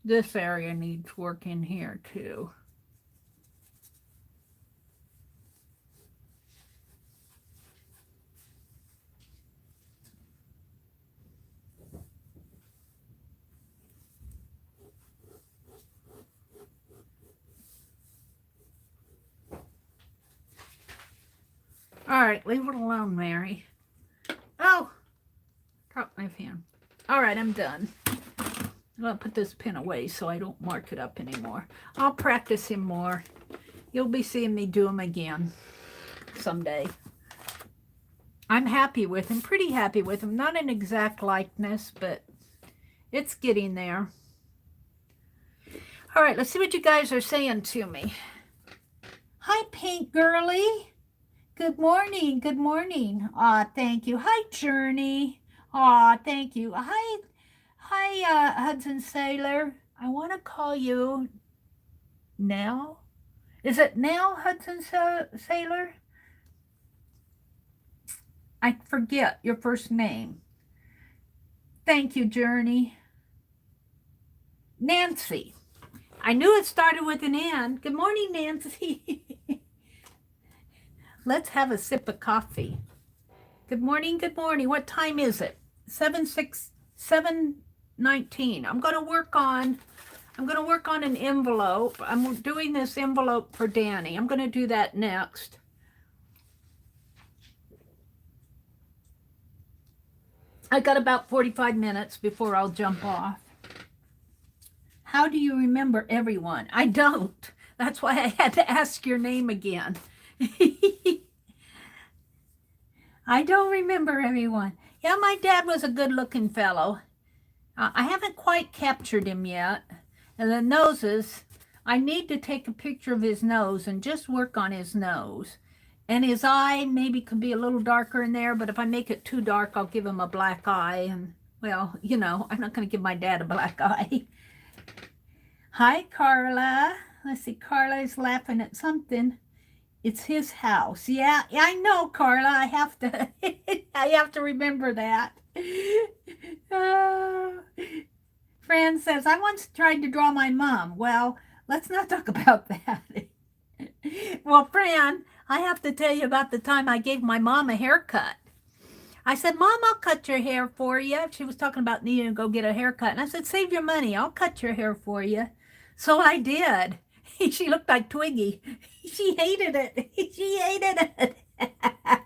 this area needs work in here too. All right, leave it alone, Mary. Oh, dropped my pen. All right, I'm done. I'm going to put this pen away so I don't mark it up anymore. I'll practice him more. You'll be seeing me do him again someday. I'm happy with him, pretty happy with him. Not an exact likeness, but it's getting there. All right, let's see what you guys are saying to me. Hi, Pink Girly. Good morning. Good morning. Aw, thank you. Hi, Journey. Aw, thank you. Hi, Hudson Sailor. I want to call you Nell. Is it Nell, Hudson Sailor? I forget your first name. Thank you, Journey. Nancy. I knew it started with an N. Good morning, Nancy. Let's have a sip of coffee. Good morning, good morning. What time is it? 7:19. I'm going to work on an envelope. I'm doing this envelope for Danny. I'm going to do that next. I got about 45 minutes before I'll jump off. How do you remember everyone? I don't. That's why I had to ask your name again. I don't remember everyone. Yeah, my dad was a good-looking fellow. I haven't quite captured him yet. And the noses, I need to take a picture of his nose and just work on his nose. And his eye maybe could be a little darker in there, but if I make it too dark, I'll give him a black eye. And, well, you know, I'm not going to give my dad a black eye. Hi, Carla. Let's see, Carla is laughing at something. It's his house. Yeah, I know, Carla. I have to I have to remember that. Fran says, I once tried to draw my mom. Well, let's not talk about that. Well, Fran, I have to tell you about the time I gave my mom a haircut. I said, Mom, I'll cut your hair for you. She was talking about needing to go get a haircut. And I said, save your money. I'll cut your hair for you. So I did. She looked like Twiggy. She hated it. She hated it.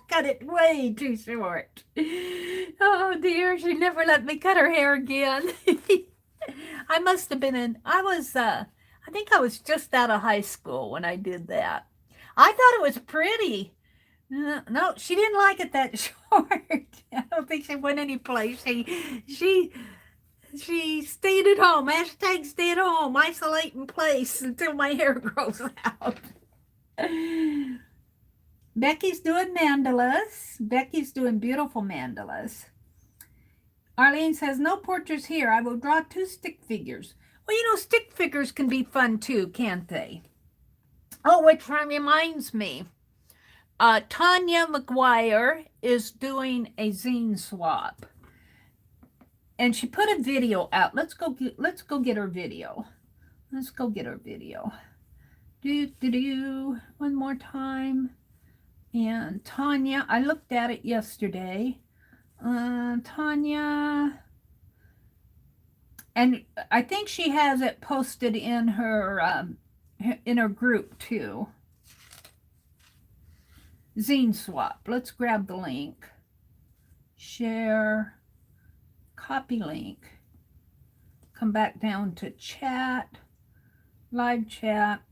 Cut it way too short. Oh dear, she never let me cut her hair again. I must have been I think I was just out of high school when I did that. I thought it was pretty. No, she didn't like it that short. I don't think she went any place. She stayed at home. Hashtag stay at home. Isolate in place until my hair grows out. Becky's doing mandalas. Becky's doing beautiful mandalas. Arlene says, no portraits here. I will draw 2 stick figures. Well, you know, stick figures can be fun too, can't they? Oh, which reminds me. Tanya McGuire is doing a zine swap. And she put a video out. Let's go get her video. Let's go get her video. One more time. And Tanya, I looked at it yesterday. Tanya, and I think she has it posted in her group too. Zine swap. Let's grab the link. Share. Copy link. Come back down to chat. Live chat.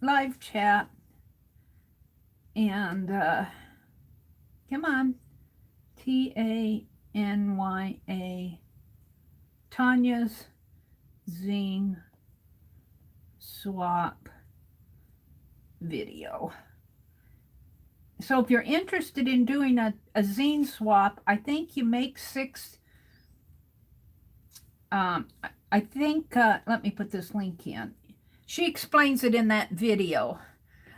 Live chat. And come on. TANYA. Tanya's zine swap video. So if you're interested in doing a zine swap, I think you make 6. I think, let me put this link in. She explains it in that video.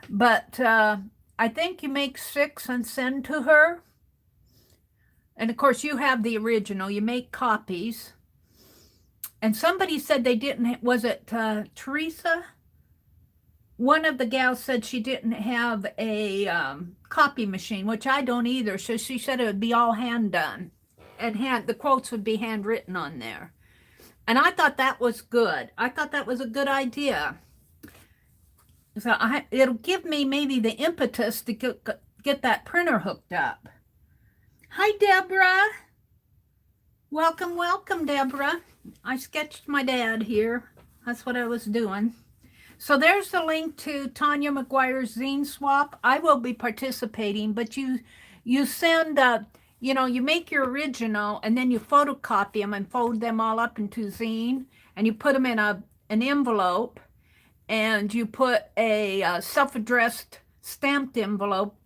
But I think you make 6 and send to her. And of course, you have the original. You make copies. And somebody said they didn't, was it Teresa? One of the gals said she didn't have a copy machine, which I don't either. So she said it would be all hand done. And the quotes would be handwritten on there. And I thought that was good. I thought that was a good idea. So it'll give me maybe the impetus to get that printer hooked up. Hi, Deborah. Welcome, welcome, Deborah. I sketched my dad here. That's what I was doing. So there's the link to Tanya McGuire's zine swap. I will be participating, but you send, you make your original and then you photocopy them and fold them all up into zine, and you put them in an envelope, and you put a self-addressed stamped envelope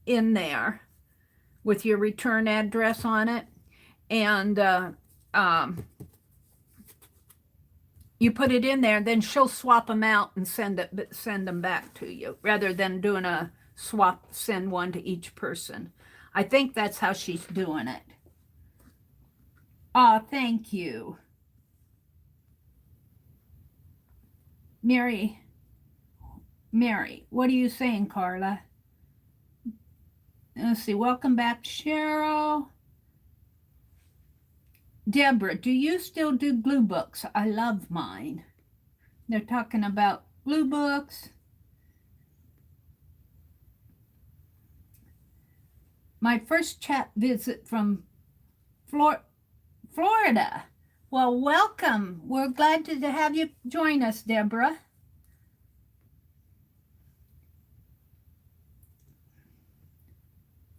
in there with your return address on it, and you put it in there, and then she'll swap them out and send them back to you, rather than doing a swap, send one to each person. I think that's how she's doing it. Thank you. Mary, what are you saying, Carla? Let's see. Welcome back, Cheryl. Deborah, do you still do glue books? I love mine. They're talking about glue books. My first chat visit from Florida. Well, welcome. We're glad to have you join us, Deborah.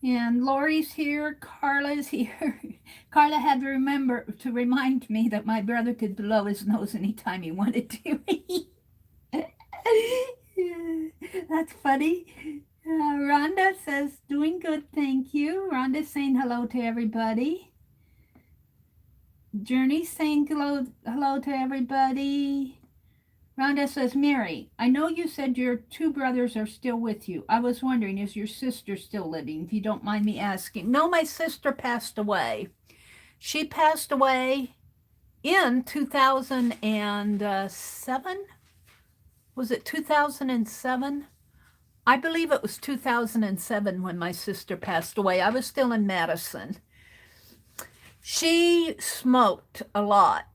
And Lori's here, Carla's here. Carla had to remind me that my brother could blow his nose anytime he wanted to. That's funny. Rhonda says, doing good, thank you. Rhonda's saying hello to everybody. Journey's saying hello to everybody. Rhonda says, Mary, I know you said your 2 brothers are still with you. I was wondering, is your sister still living, if you don't mind me asking? No, my sister passed away. She passed away in 2007. Was it 2007? I believe it was 2007 when my sister passed away. I was still in Madison. She smoked a lot.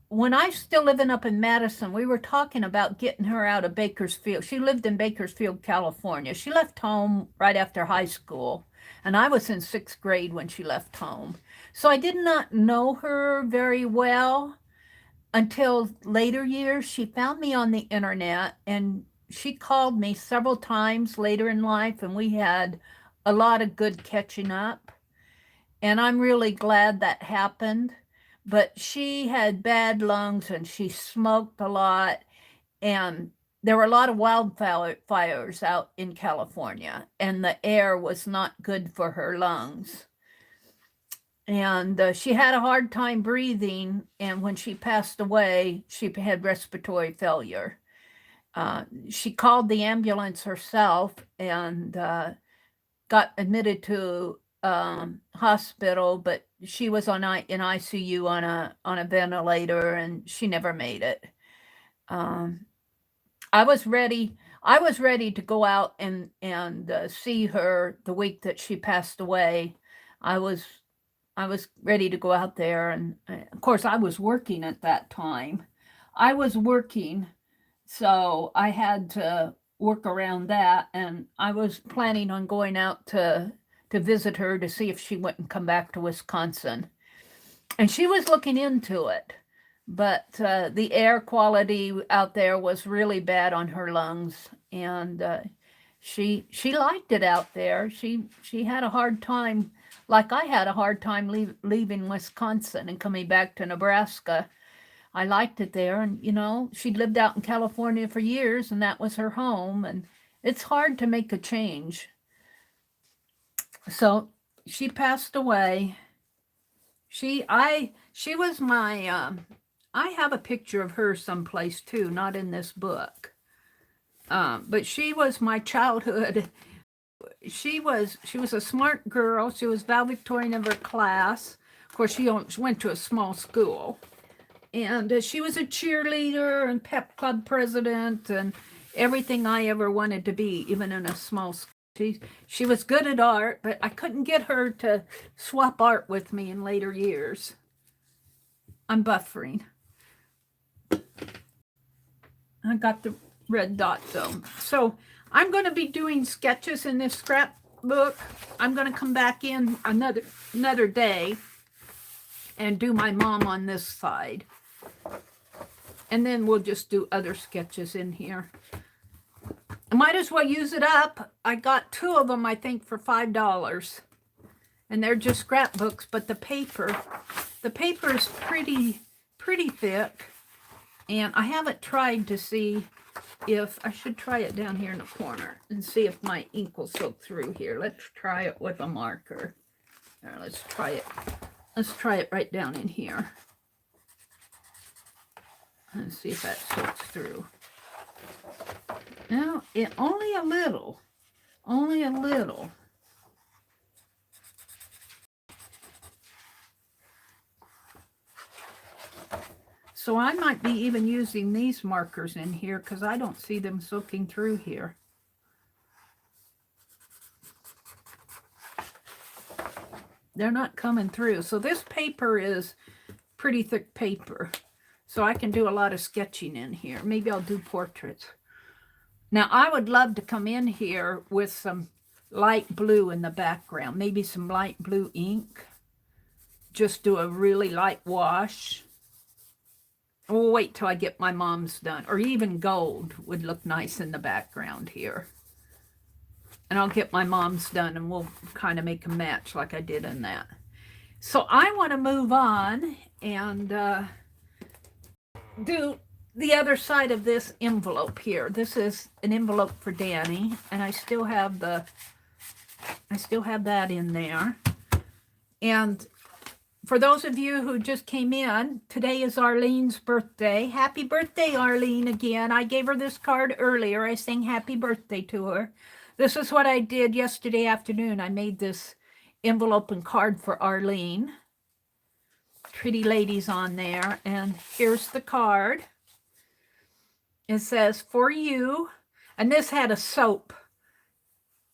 When I was still living up in Madison, we were talking about getting her out of Bakersfield. She lived in Bakersfield, California. She left home right after high school, and I was in 6th grade when she left home. So I did not know her very well until later years. She found me on the internet, and she called me several times later in life, and we had a lot of good catching up. And I'm really glad that happened. But she had bad lungs, and she smoked a lot, and there were a lot of wildfires out in California, and the air was not good for her lungs. And she had a hard time breathing, and when she passed away, she had respiratory failure. She called the ambulance herself and got admitted to hospital, but she was in ICU on a ventilator, and she never made it. I was ready to go out and see her the week that she passed away. I was ready to go out there, and of course I was working at that time. I was working, so I had to work around that, and I was planning on going out to visit her to see if she wouldn't come back to Wisconsin. And she was looking into it, but the air quality out there was really bad on her lungs, and she liked it out there. She had a hard time, like I had a hard time leaving Wisconsin and coming back to Nebraska. I liked it there, and she'd lived out in California for years, and that was her home, and it's hard to make a change. So she passed away. She was my I have a picture of her someplace too, not in this book. But she was my childhood. She was a smart girl. She was valedictorian of her class. Of course, she went to a small school. And she was a cheerleader and pep club president and everything I ever wanted to be, even in a small school. She was good at art, but I couldn't get her to swap art with me in later years. I'm buffering. I got the red dot though. So I'm going to be doing sketches in this scrapbook. I'm going to come back in another day and do my mom on this side. And then we'll just do other sketches in here. I might as well use it up. I got 2 of them, I think, for $5. And they're just scrapbooks, but the paper is pretty thick. And I haven't tried to see if, I should try it down here in the corner and see if my ink will soak through here. Let's try it with a marker. Let's try it. Let's try it right down in here. Let's see if that soaks through. No, only a little. Only a little. So I might be even using these markers in here because I don't see them soaking through here. They're not coming through. So this paper is pretty thick paper. So I can do a lot of sketching in here. Maybe I'll do portraits. Now I would love to come in here with some light blue in the background. Maybe some light blue ink. Just do a really light wash. We'll wait till I get my mom's done. Or even gold would look nice in the background here. And I'll get my mom's done and we'll kind of make a match like I did in that. So I want to move on and do the other side of this envelope here. This is an envelope for Danny. And I still have that in there. And for those of you who just came in, today is Arlene's birthday. Happy birthday, Arlene, again. I gave her this card earlier. I sang happy birthday to her. This is what I did yesterday afternoon. I made this envelope and card for Arlene. Pretty ladies on there. And here's the card. It says, for you. And this had a soap.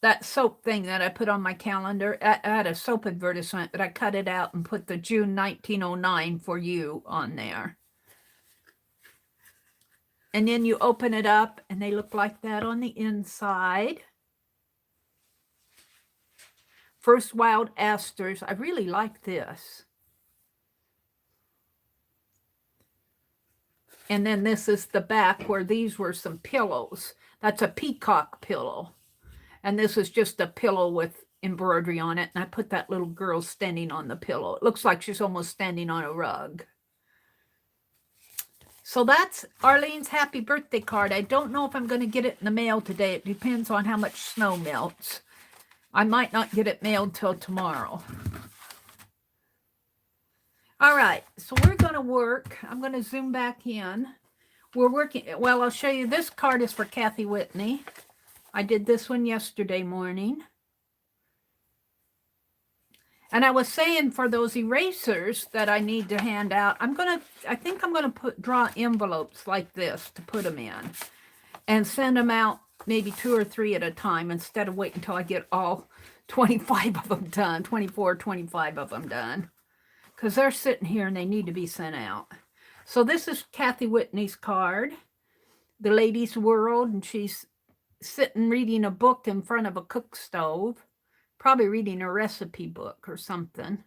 That soap thing that I put on my calendar, I had a soap advertisement, but I cut it out and put the June 1909 for you on there. And then you open it up and they look like that on the inside. First Wild Asters. I really like this. And then this is the back where these were some pillows. That's a peacock pillow. And this is just a pillow with embroidery on it. And I put that little girl standing on the pillow. It looks like she's almost standing on a rug. So that's Arlene's happy birthday card. I don't know if I'm going to get it in the mail today. It depends on how much snow melts. I might not get it mailed till tomorrow. All right. So we're going to work. I'm going to zoom back in. We're working. Well, I'll show you. This card is for Kathy Whitney. I did this one yesterday morning. And I was saying for those erasers that I need to hand out, I think I'm going to draw envelopes like this to put them in. And send them out maybe 2 or 3 at a time instead of waiting until I get all 25 of them done, 24, 25 of them done. Because they're sitting here and they need to be sent out. So this is Kathy Whitney's card, The Lady's World, and she's sitting reading a book in front of a cook stove, probably reading a recipe book or something.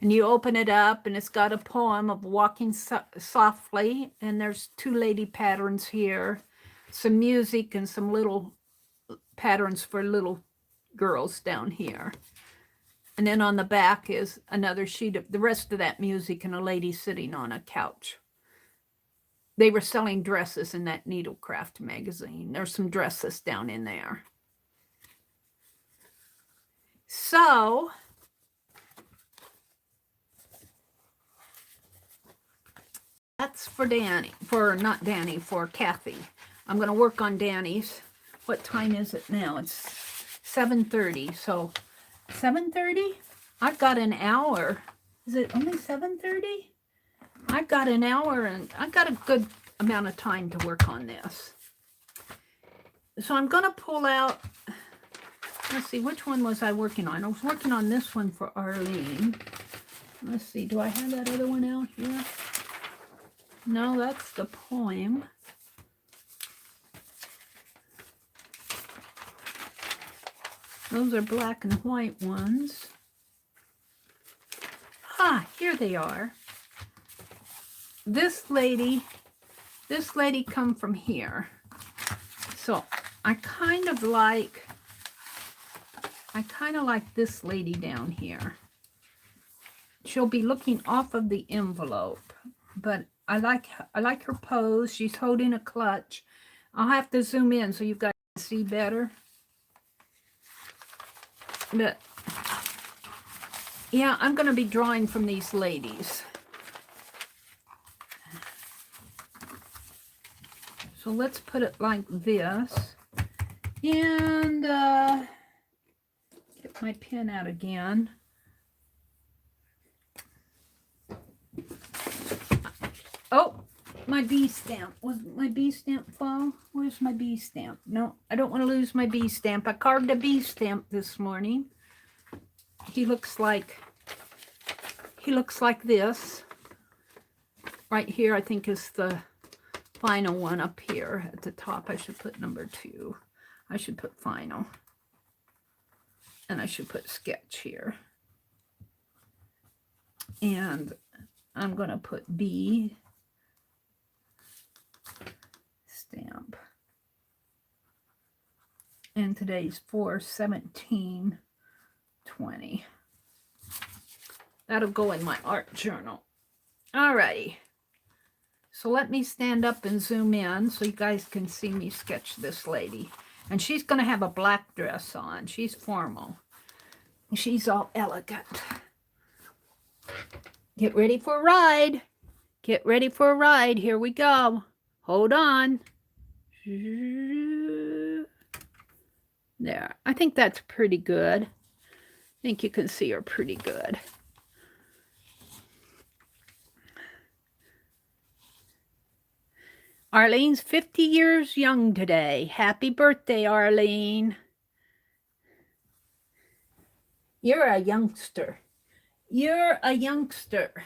And you open it up and it's got a poem of walking softly, and there's 2 lady patterns here, some music and some little patterns for little girls down here. And then on the back is another sheet of the rest of that music and a lady sitting on a couch. They were selling dresses in that Needlecraft magazine. There's some dresses down in there. So, That's for Danny, not Danny, for Kathy. I'm going to work on Danny's. What time is it now? It's 7:30. So 7:30? I've got an hour. Is it only 7:30? I've got an hour and I've got a good amount of time to work on this. So I'm going to pull out, let's see, which one was I working on? I was working on this one for Arlene. Let's see, do I have that other one out here? No, that's the poem. Those are black and white ones. Ah, here they are. This lady come from here. So I kind of like this lady down here. She'll be looking off of the envelope, but I like her pose. She's holding a clutch. I'll have to zoom in so you guys can see better. But yeah, I'm going to be drawing from these ladies. So let's put it like this. And get my pen out again. Oh, my bee stamp. Was my bee stamp fall? Where's my bee stamp? No, I don't want to lose my bee stamp. I carved a bee stamp this morning. He looks like this. Right here, I think, is the final one up here at the top. I should put number 2. I should put final. And I should put sketch here. And I'm going to put B stamp. And today's 4/17/20. That'll go in my art journal. Alrighty. So let me stand up and zoom in so you guys can see me sketch this lady. And she's going to have a black dress on. She's formal. She's all elegant. Get ready for a ride. Get ready for a ride. Here we go. Hold on. There. I think that's pretty good. I think you can see her pretty good. Arlene's 50 years young today. Happy birthday, Arlene. You're a youngster. You're a youngster.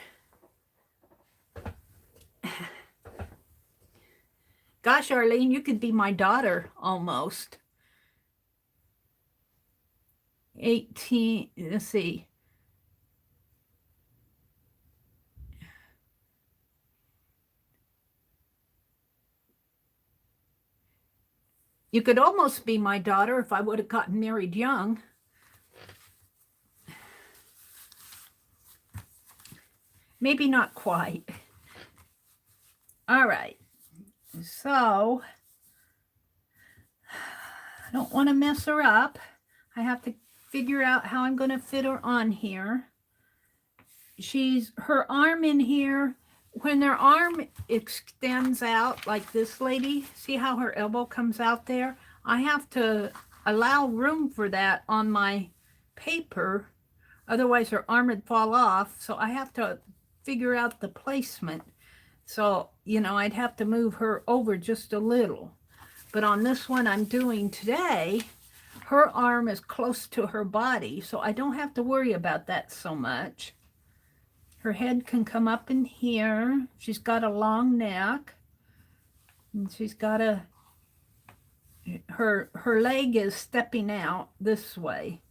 Gosh, Arlene, you could be my daughter almost. 18, let's see. You could almost be my daughter if I would have gotten married young. Maybe not quite. All right. So, I don't want to mess her up. I have to figure out how I'm going to fit her on here. Her arm in here, when their arm extends out like this lady, see how her elbow comes out there? I have to allow room for that on my paper. Otherwise her arm would fall off. So I have to figure out the placement. So, you know, I'd have to move her over just a little. But on this one I'm doing today, her arm is close to her body, so I don't have to worry about that so much. Her head can come up in here. She's got a long neck. And she's got her leg is stepping out this way.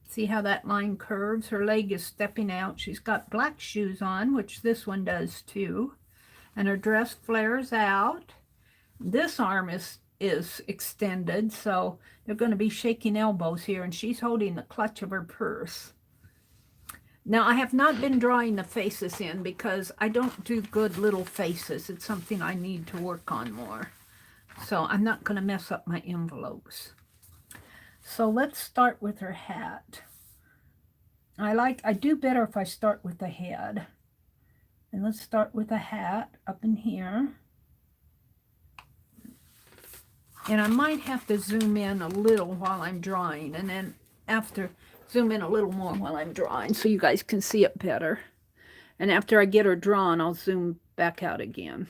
See how that line curves? Her leg is stepping out. She's got black shoes on, which this one does too. And her dress flares out. This arm is extended, so they're going to be shaking elbows here, and she's holding the clutch of her purse. Now, I have not been drawing the faces in because I don't do good little faces. It's something I need to work on more. So I'm not going to mess up my envelopes. So let's start with her hat. I do better if I start with the head. And let's start with a hat up in here. And I might have to zoom in a little while I'm drawing, and then after zoom in a little more while I'm drawing so you guys can see it better. And after I get her drawn, I'll zoom back out again.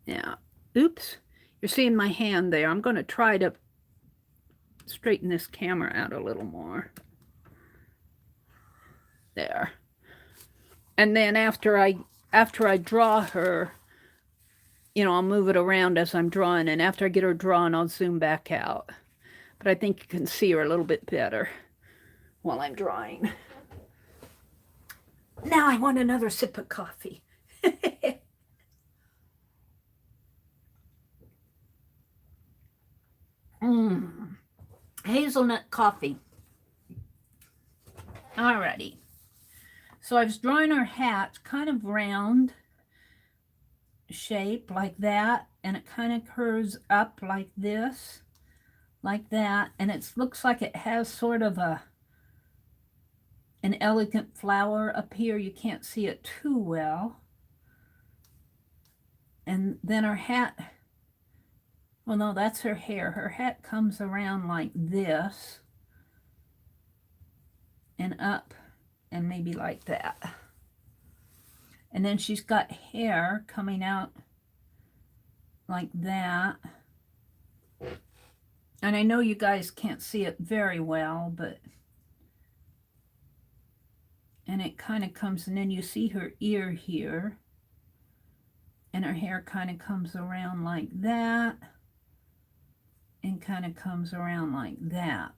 Yeah, oops, you're seeing my hand there. I'm going to try to straighten this camera out a little more. There. And then after I draw her, you know, I'll move it around as I'm drawing, and after I get her drawn, I'll zoom back out. But I think you can see her a little bit better while I'm drawing. Now I want another sip of coffee. Hazelnut coffee. Alrighty. So I was drawing our hat kind of round shape like that, and it kind of curves up like this, like that, and it looks like it has sort of an elegant flower up here. You can't see it too well. And then our hat, well, no, that's her hair. Her hat comes around like this and up and maybe like that. And then she's got hair coming out like that. And I know you guys can't see it very well, but, and it kind of comes, and then you see her ear here. And her hair kind of comes around like that. And kind of comes around like that.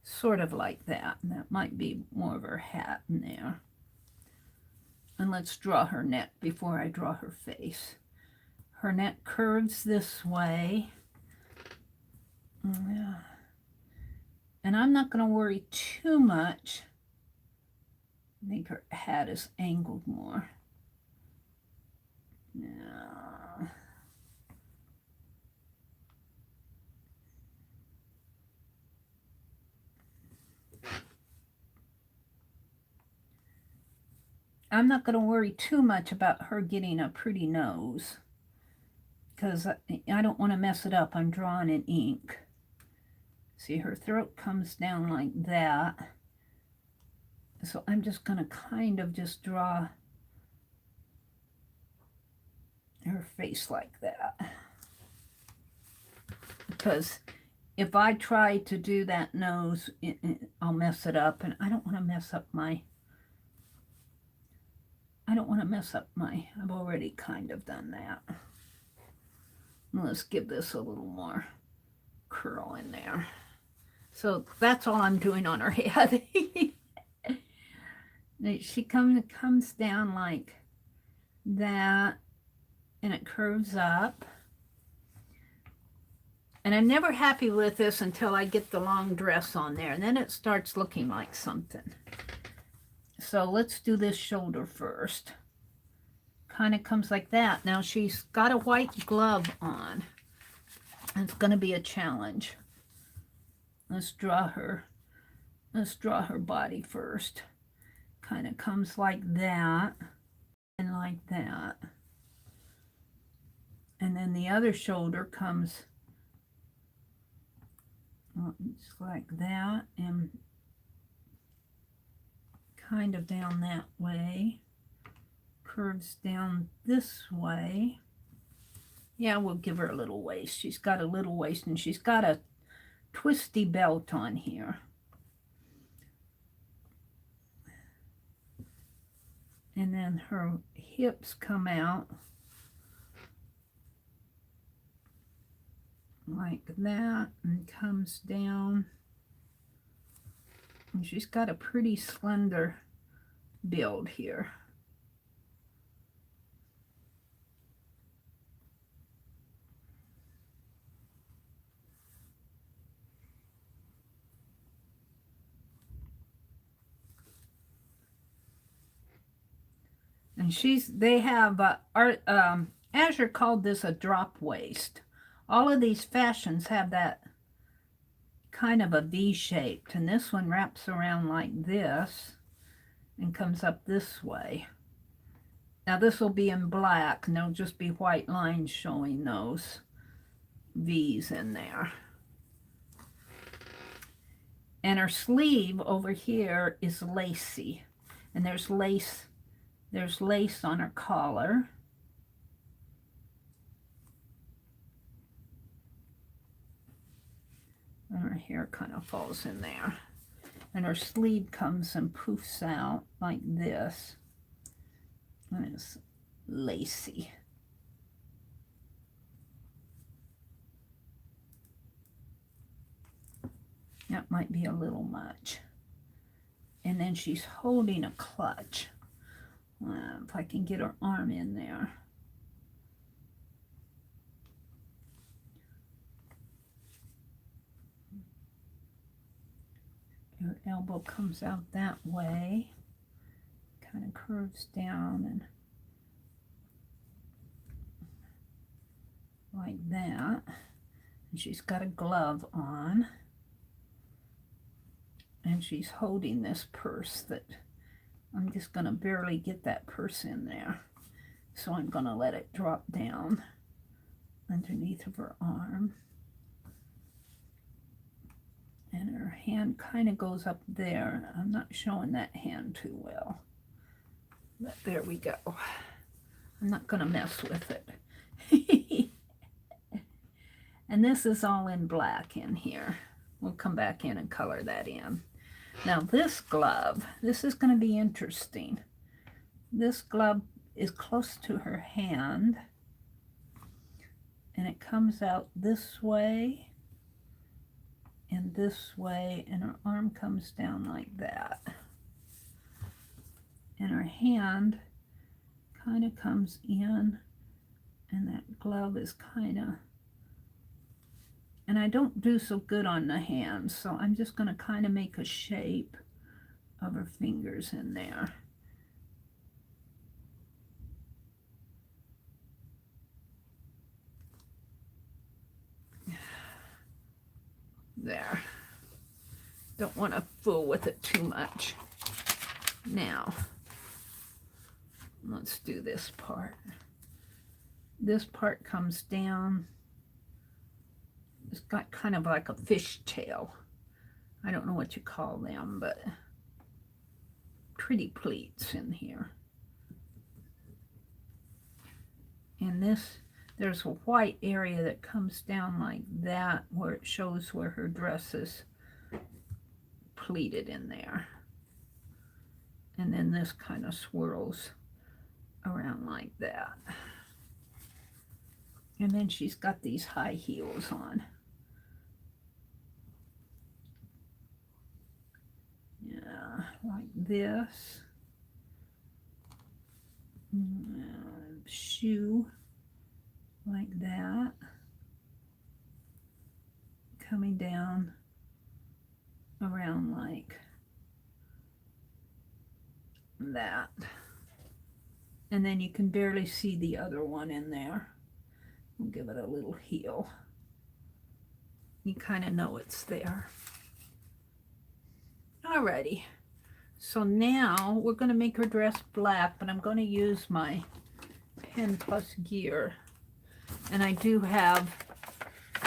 Sort of like that. And that might be more of her hat in there. And let's draw her neck before I draw her face. Her neck curves this way. Yeah. And I'm not going to worry too much. I think her hat is angled more. Yeah. I'm not going to worry too much about her getting a pretty nose, because I don't want to mess it up. I'm drawing in ink. See, her throat comes down like that. So I'm just going to kind of just draw her face like that. Because if I try to do that nose, I'll mess it up, and I don't want to mess up my, I've already kind of done that. Let's give this a little more curl in there. So that's all I'm doing on her head. She comes down like that, and it curves up. And I'm never happy with this until I get the long dress on there, and then it starts looking like something. So let's do this shoulder first. Kind of comes like that. Now she's got a white glove on. It's going to be a challenge. Let's draw her body first. Kind of comes like that and like that. And then the other shoulder comes just like that and kind of down that way. Curves down this way. Yeah, we'll give her a little waist. She's got a little waist, and she's got a twisty belt on here. And then her hips come out like that and comes down. And she's got a pretty slender build here. And they have, Azure called this a drop waist. All of these fashions have that kind of a V-shaped, and this one wraps around like this and comes up this way. Now this will be in black, and there'll just be white lines showing those V's in there. And her sleeve over here is lacy, and there's lace on her collar. And her hair kind of falls in there. And her sleeve comes and poofs out like this. And it's lacy. That might be a little much. And then she's holding a clutch. If I can get her arm in there. Her elbow comes out that way. Kind of curves down and like that. And she's got a glove on. And she's holding this purse that I'm just going to barely get that purse in there. So I'm going to let it drop down underneath of her arm. And her hand kind of goes up there. I'm not showing that hand too well. But there we go. I'm not going to mess with it. And this is all in black in here. We'll come back in and color that in. Now this glove, this is going to be interesting. This glove is close to her hand. And it comes out this way and this way, and her arm comes down like that. And her hand kind of comes in, and that glove is kind of, and I don't do so good on the hands, so I'm just going to kind of make a shape of her fingers in there. There. Don't want to fool with it too much. Now, let's do this part. This part comes down. It's got kind of like a fish tail. I don't know what you call them, but pretty pleats in here. And this, there's a white area that comes down like that where it shows where her dress is pleated in there. And then this kind of swirls around like that. And then she's got these high heels on. Yeah, like this. Shoe like that. Coming down around like that. And then you can barely see the other one in there. We'll give it a little heel. You kind of know it's there. Alrighty. So now we're going to make her dress black, but I'm going to use my Pen Plus Gear. And I do have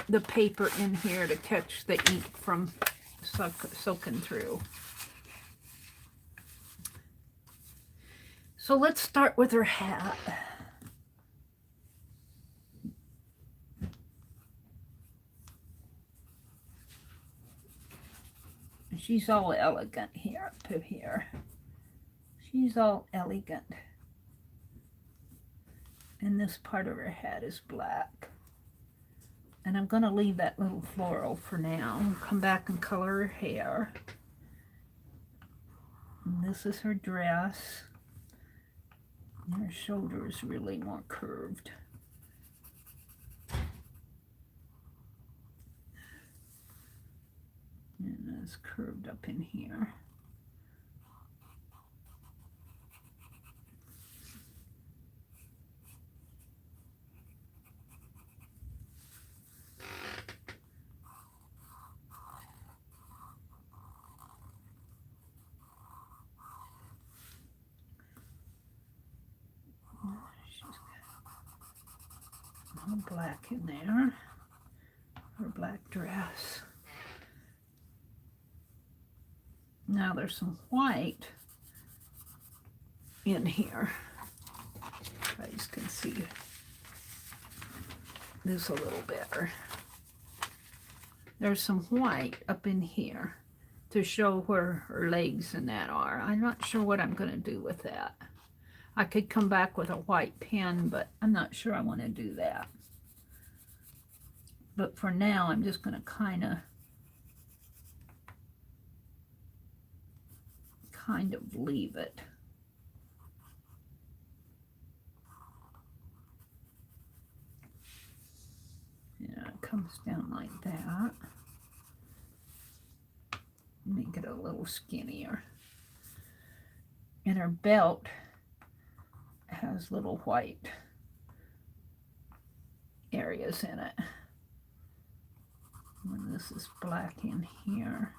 the paper in here to catch the ink from soaking through. So let's start with her hat. She's all elegant here up to here. She's all elegant. And this part of her hat is black. And I'm going to leave that little floral for now. We'll come back and color her hair. And this is her dress. And her shoulder is really more curved. And it's curved up in here. little black in there. Her black dress. Now there's some white in here. You guys can see this a little better. There's some white up in here to show where her legs and that are. I'm not sure what I'm going to do with that. I could come back with a white pen, but I'm not sure I want to do that. But for now, I'm just going to kind of leave it. Yeah, it comes down like that. Make it a little skinnier. And her belt has little white areas in it. And this is black in here.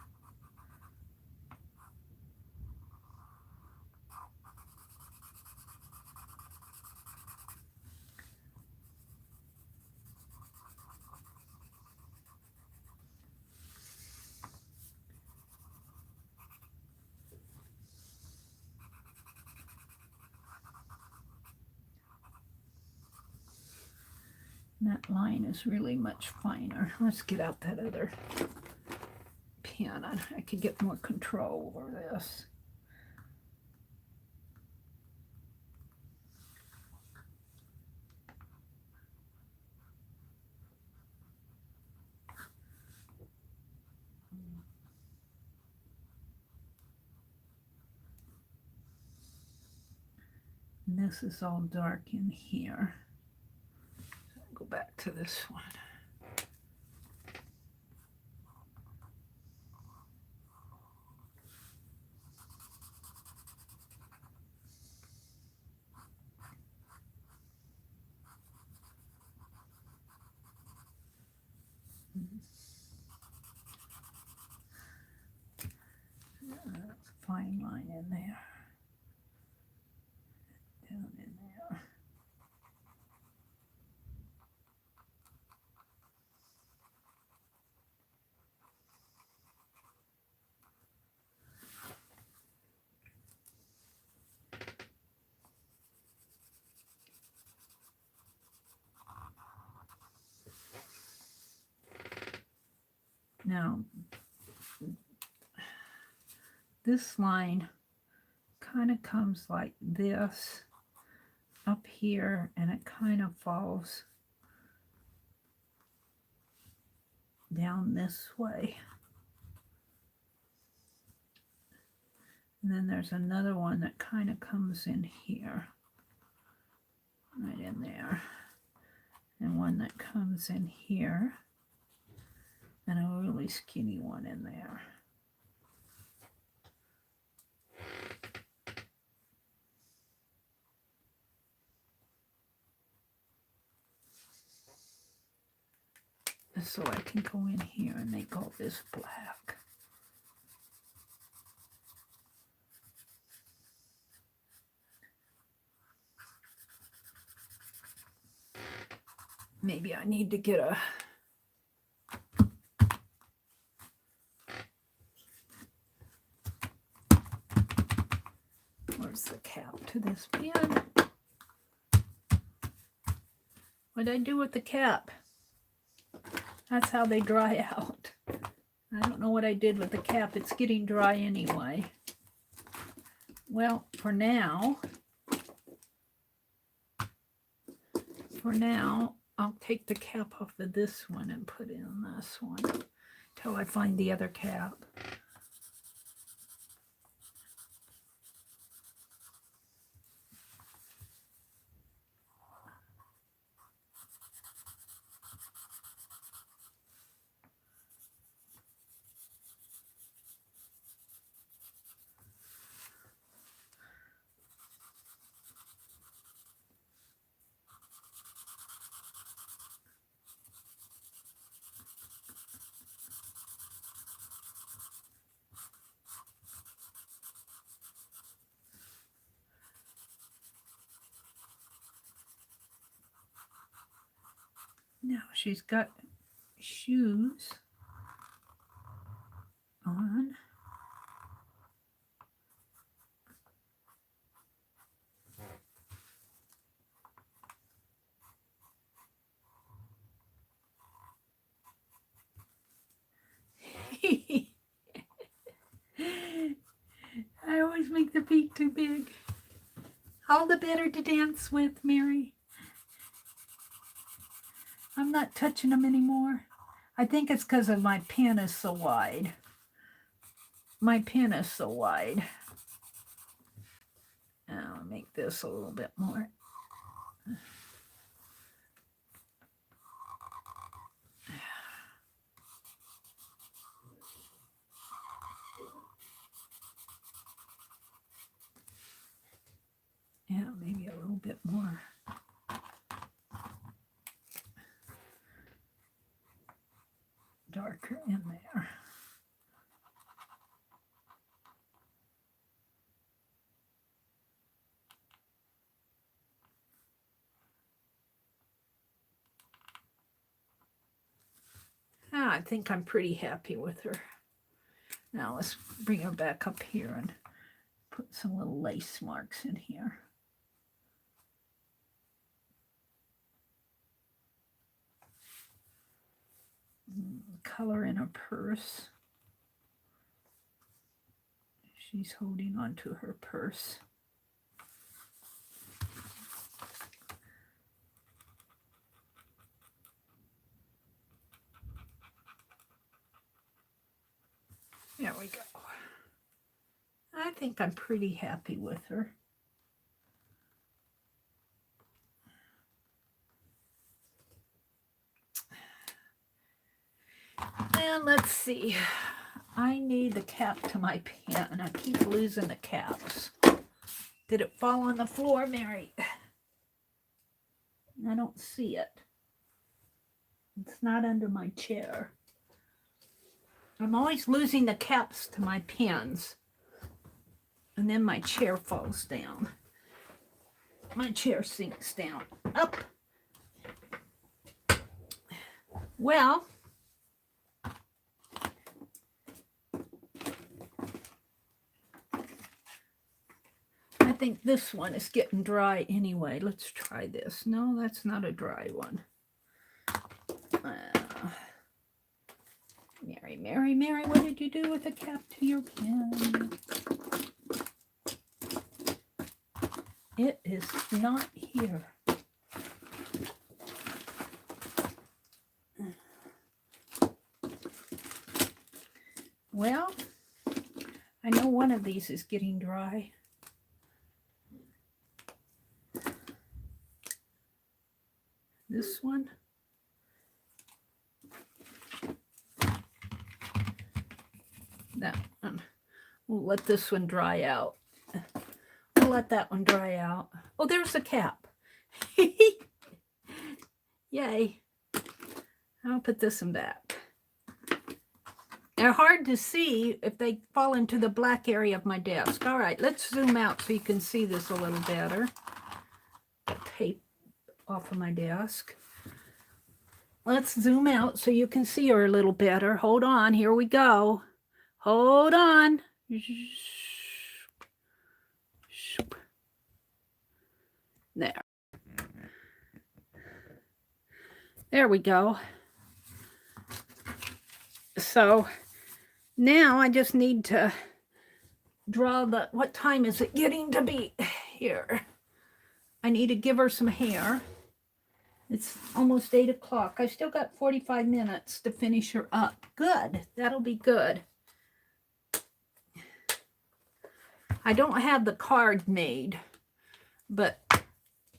That line is really much finer. Let's get out that other pen. I could get more control over this. And this is all dark in here. Go back to this one. Fine line in there. Down in there. Now, this line kind of comes like this up here, and it kind of falls down this way. And then there's another one that kind of comes in here, right in there. And one that comes in here, and a really skinny one in there. So I can go in here and make all this black. Maybe I need to get a where's the cap to this pen? What did I do with the cap? That's how they dry out. I don't know what I did with the cap. It's getting dry anyway. Well, for now, I'll take the cap off of this one and put in this one till I find the other cap. Now she's got shoes on. I always make the feet too big. All the better to dance with, Mary. I'm not touching them anymore. I think it's because of my pin is so wide. My pin is so wide. Now I'll make this a little bit more. Yeah, maybe a little bit more. Darker in there. I think I'm pretty happy with her. Now let's bring her back up here and put some little lace marks in here. Color in a purse. She's holding on to her purse. There we go. I think I'm pretty happy with her. And let's see. I need the cap to my pen. I keep losing the caps. Did it fall on the floor, Mary? I don't see it. It's not under my chair. I'm always losing the caps to my pens. And then my chair falls down. My chair sinks down. Up. Well, I think this one is getting dry anyway. Let's try this. No, that's not a dry one. Mary, what did you do with the cap to your pen? It is not here. Well, I know one of these is getting dry. This one. That one. We'll let this one dry out. We'll let that one dry out. Oh, there's the cap. Yay. I'll put this one back. They're hard to see if they fall into the black area of my desk. All right, let's zoom out so you can see this a little better. Tape off of my desk. Let's zoom out so you can see her a little better. Hold on, here we go. Hold on. There. There we go. So now I just need to draw the, what time is it getting to be here? I need to give her some hair. It's almost 8 o'clock. I still got 45 minutes to finish her up. Good. That'll be good. I don't have the card made, but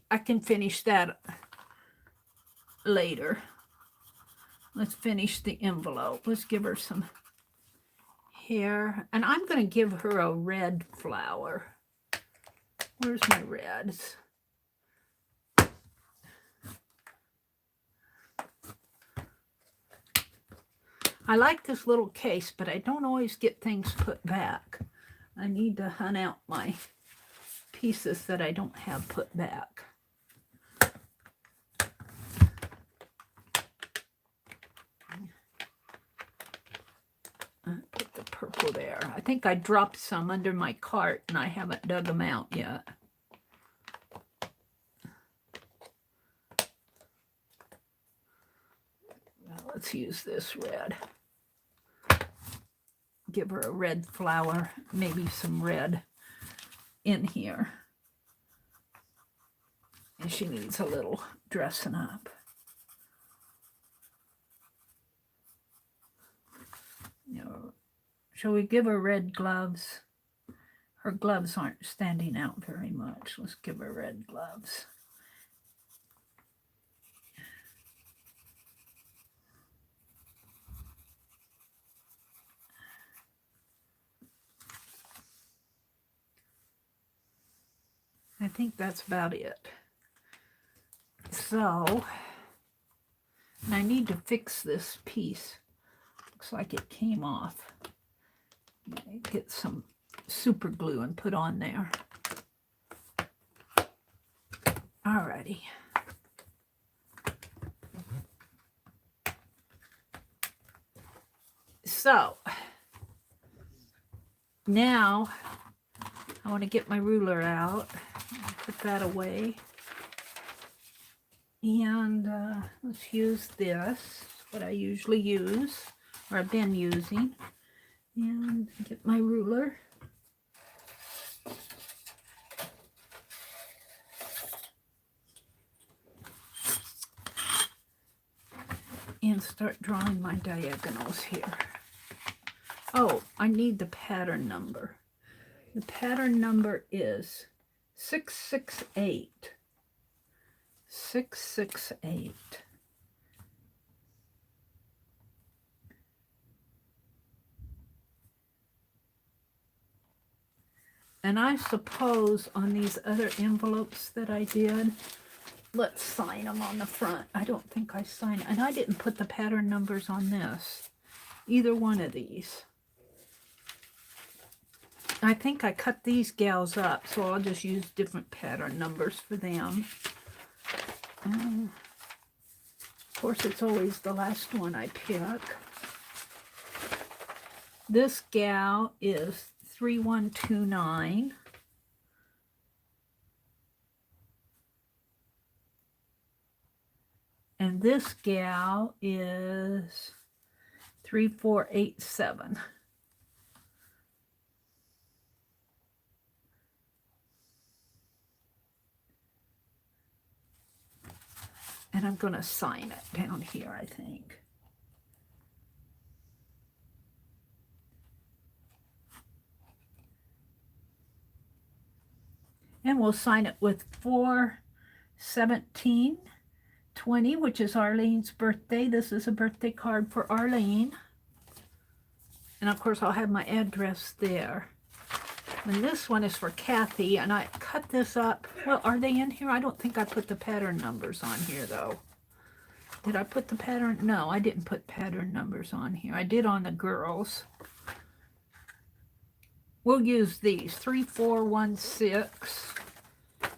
I can finish that later. Let's finish the envelope. Let's give her some hair. And I'm going to give her a red flower. Where's my reds? I like this little case, but I don't always get things put back. I need to hunt out my pieces that I don't have put back. purple there. I think I dropped some under my cart and I haven't dug them out yet. Now let's use this red. Give her a red flower, maybe some red in here. And she needs a little dressing up. You know, shall we give her red gloves? Her gloves aren't standing out very much. Let's give her red gloves. I think that's about it. So, I need to fix this piece. Looks like it came off. Get some super glue and put on there. Alrighty. So, now I want to get my ruler out. Put that away. And let's use this, what I usually use, or I've been using. And get my ruler. And start drawing my diagonals here. Oh, I need the pattern number. The pattern number is 668. 668. And I suppose on these other envelopes that I did, let's sign them on the front. I don't think I signed, and I didn't put the pattern numbers on this, either one of these. I think I cut these gals up, so I'll just use different pattern numbers for them. Of course, it's always the last one I pick. This gal is 3129. And this gal is 3487. And I'm going to sign it down here, I think. And we'll sign it with 4/17/20, which is Arlene's birthday. This is a birthday card for Arlene. And of course, I'll have my address there. And this one is for Kathy, and I cut this up. Well, are they in here? I don't think I put the pattern numbers on here, though. Did I put the pattern? No, I didn't put pattern numbers on here. I did on the girls. We'll use these, 3416.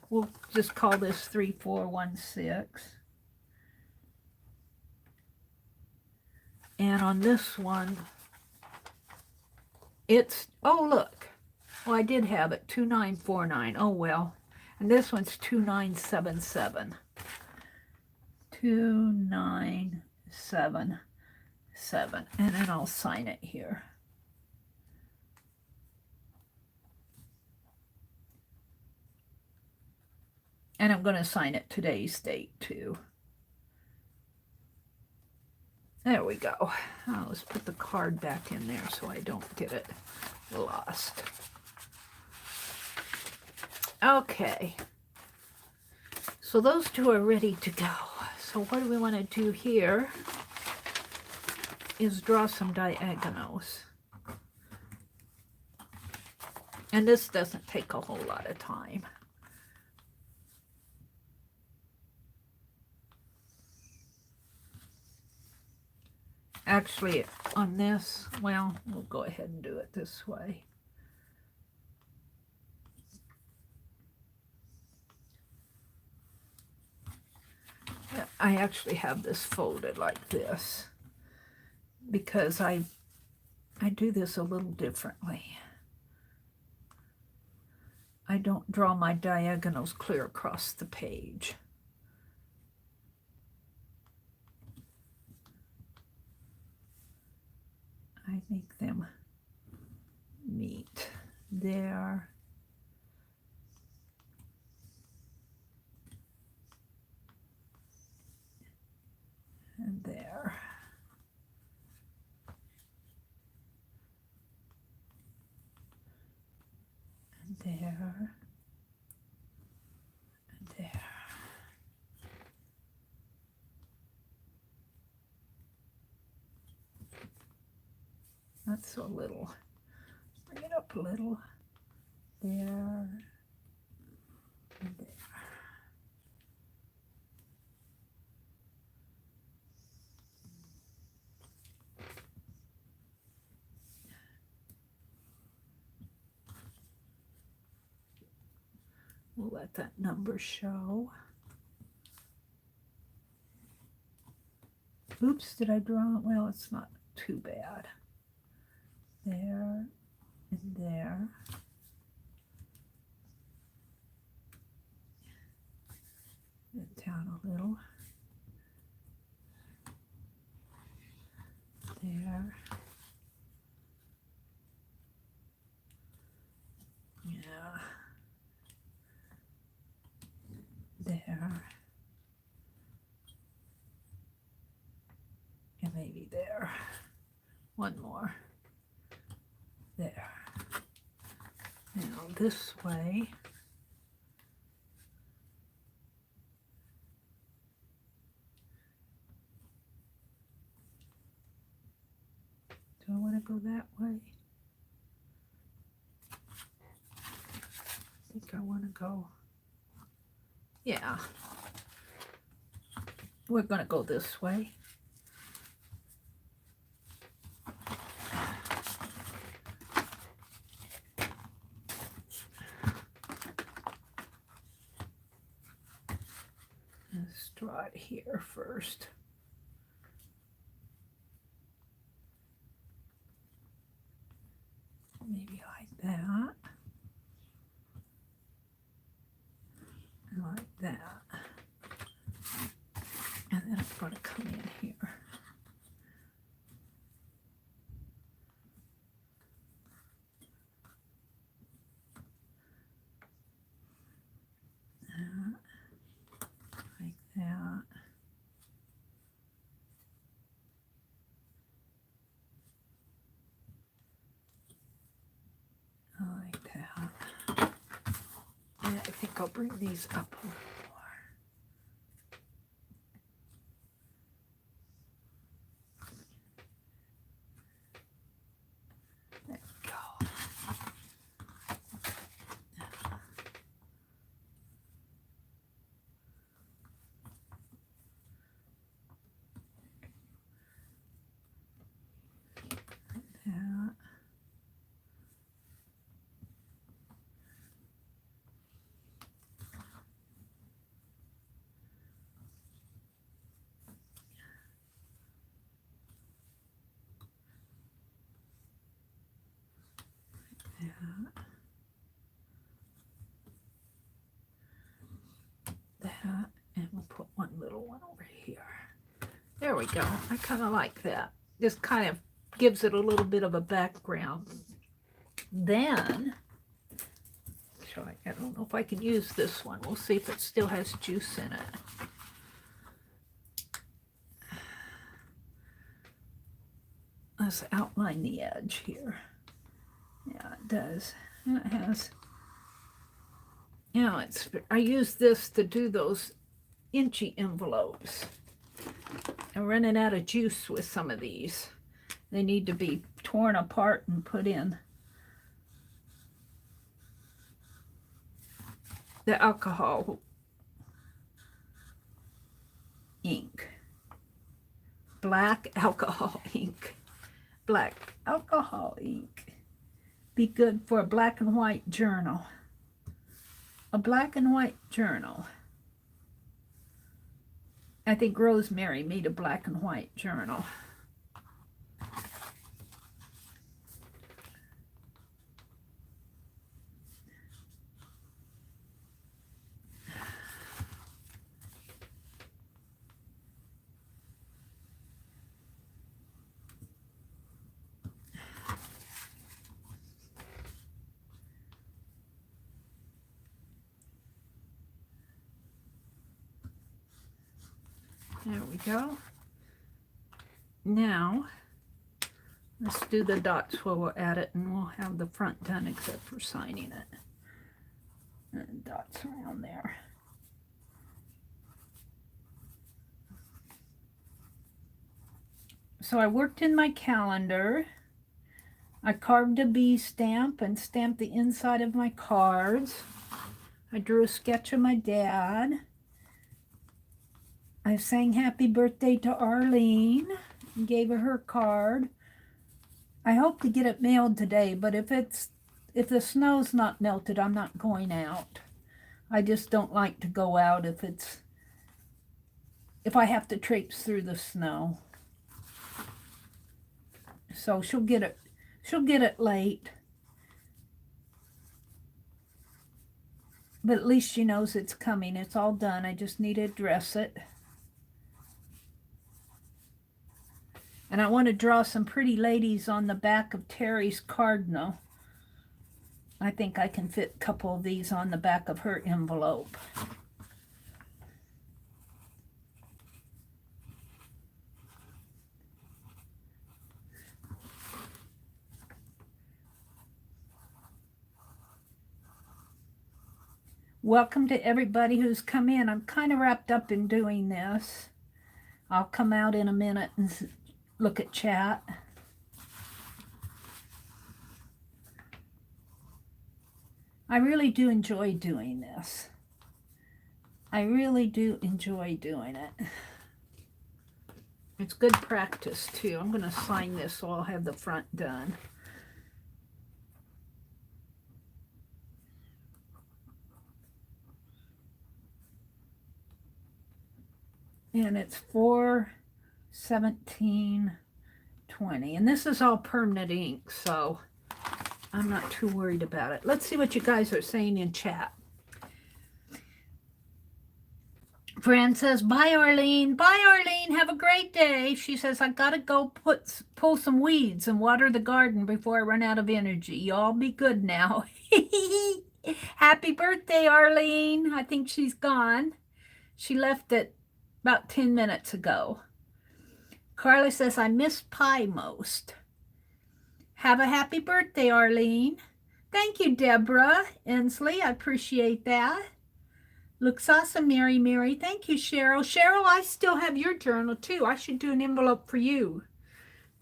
We'll just call this 3416. And on this one, it's, oh, look. Well, I did have it, 2949. Oh, well. And this one's 2977. 2977. And then I'll sign it here. And I'm going to sign it today's date, too. There we go. Oh, let's put the card back in there so I don't get it lost. Okay. So those two are ready to go. So what do we want to do here is draw some diagonals. And this doesn't take a whole lot of time. Actually, on this, well, we'll go ahead and do it this way. I actually have this folded like this because I I do this a little differently. I don't draw my diagonals clear across the page. I make them meet there. And there. And there. And there. Not so little. Bring it up a little. There. And there. We'll let that number show. Oops, did I draw it? Well, it's not too bad. There and there. It down a little. There. Yeah. There. And maybe there. One more. There. Now this way. Do I want to go that way? I think I want to go. Yeah. We're going to go this way. Let's draw it here first. Maybe like that. And like that. And then I'm going to come in here. Like that. Like that. And I think I'll bring these up a little more. There we go. That. That, and we'll put one little one over here. There we go. I kind of like that. Just kind of gives it a little bit of a background. Then, I don't know if I can use this one. We'll see if it still has juice in it. Let's outline the edge here. Yeah, it does. And it has, you know, I use this to do those inchy envelopes. I'm running out of juice with some of these. They need to be torn apart and put in the alcohol ink. Black alcohol ink. Black alcohol ink. Be good for a black and white journal. A black and white journal. I think Rosemary made a black and white journal. There we go. Now, let's do the dots while we're at it, and we'll have the front done except for signing it. And dots around there. So I worked in my calendar. I carved a bee stamp and stamped the inside of my cards. I drew a sketch of my dad. I sang happy birthday to Arlene and gave her her card. I hope to get it mailed today, but if the snow's not melted, I'm not going out. I just don't like to go out if I have to traipse through the snow. So she'll get it late. But at least she knows it's coming. It's all done. I just need to address it. And I want to draw some pretty ladies on the back of Terry's cardinal. I think I can fit a couple of these on the back of her envelope. Welcome to everybody who's come in. I'm kind of wrapped up in doing this. I'll come out in a minute and look at chat. I really do enjoy doing this. I really do enjoy doing it. It's good practice too. I'm going to sign this so I'll have the front done. And it's 4/17/20. And this is all permanent ink, so I'm not too worried about it. Let's see what you guys are saying in chat. Fran says, bye, Arlene. Bye, Arlene. Have a great day. She says, I got to go pull some weeds and water the garden before I run out of energy. Y'all be good now. Happy birthday, Arlene. I think she's gone. She left it about 10 minutes ago. Carla says, I miss pie most. Have a happy birthday, Arlene. Thank you, Deborah Inslee. I appreciate that. Looks awesome, Mary. Thank you, Cheryl. Cheryl, I still have your journal, too. I should do an envelope for you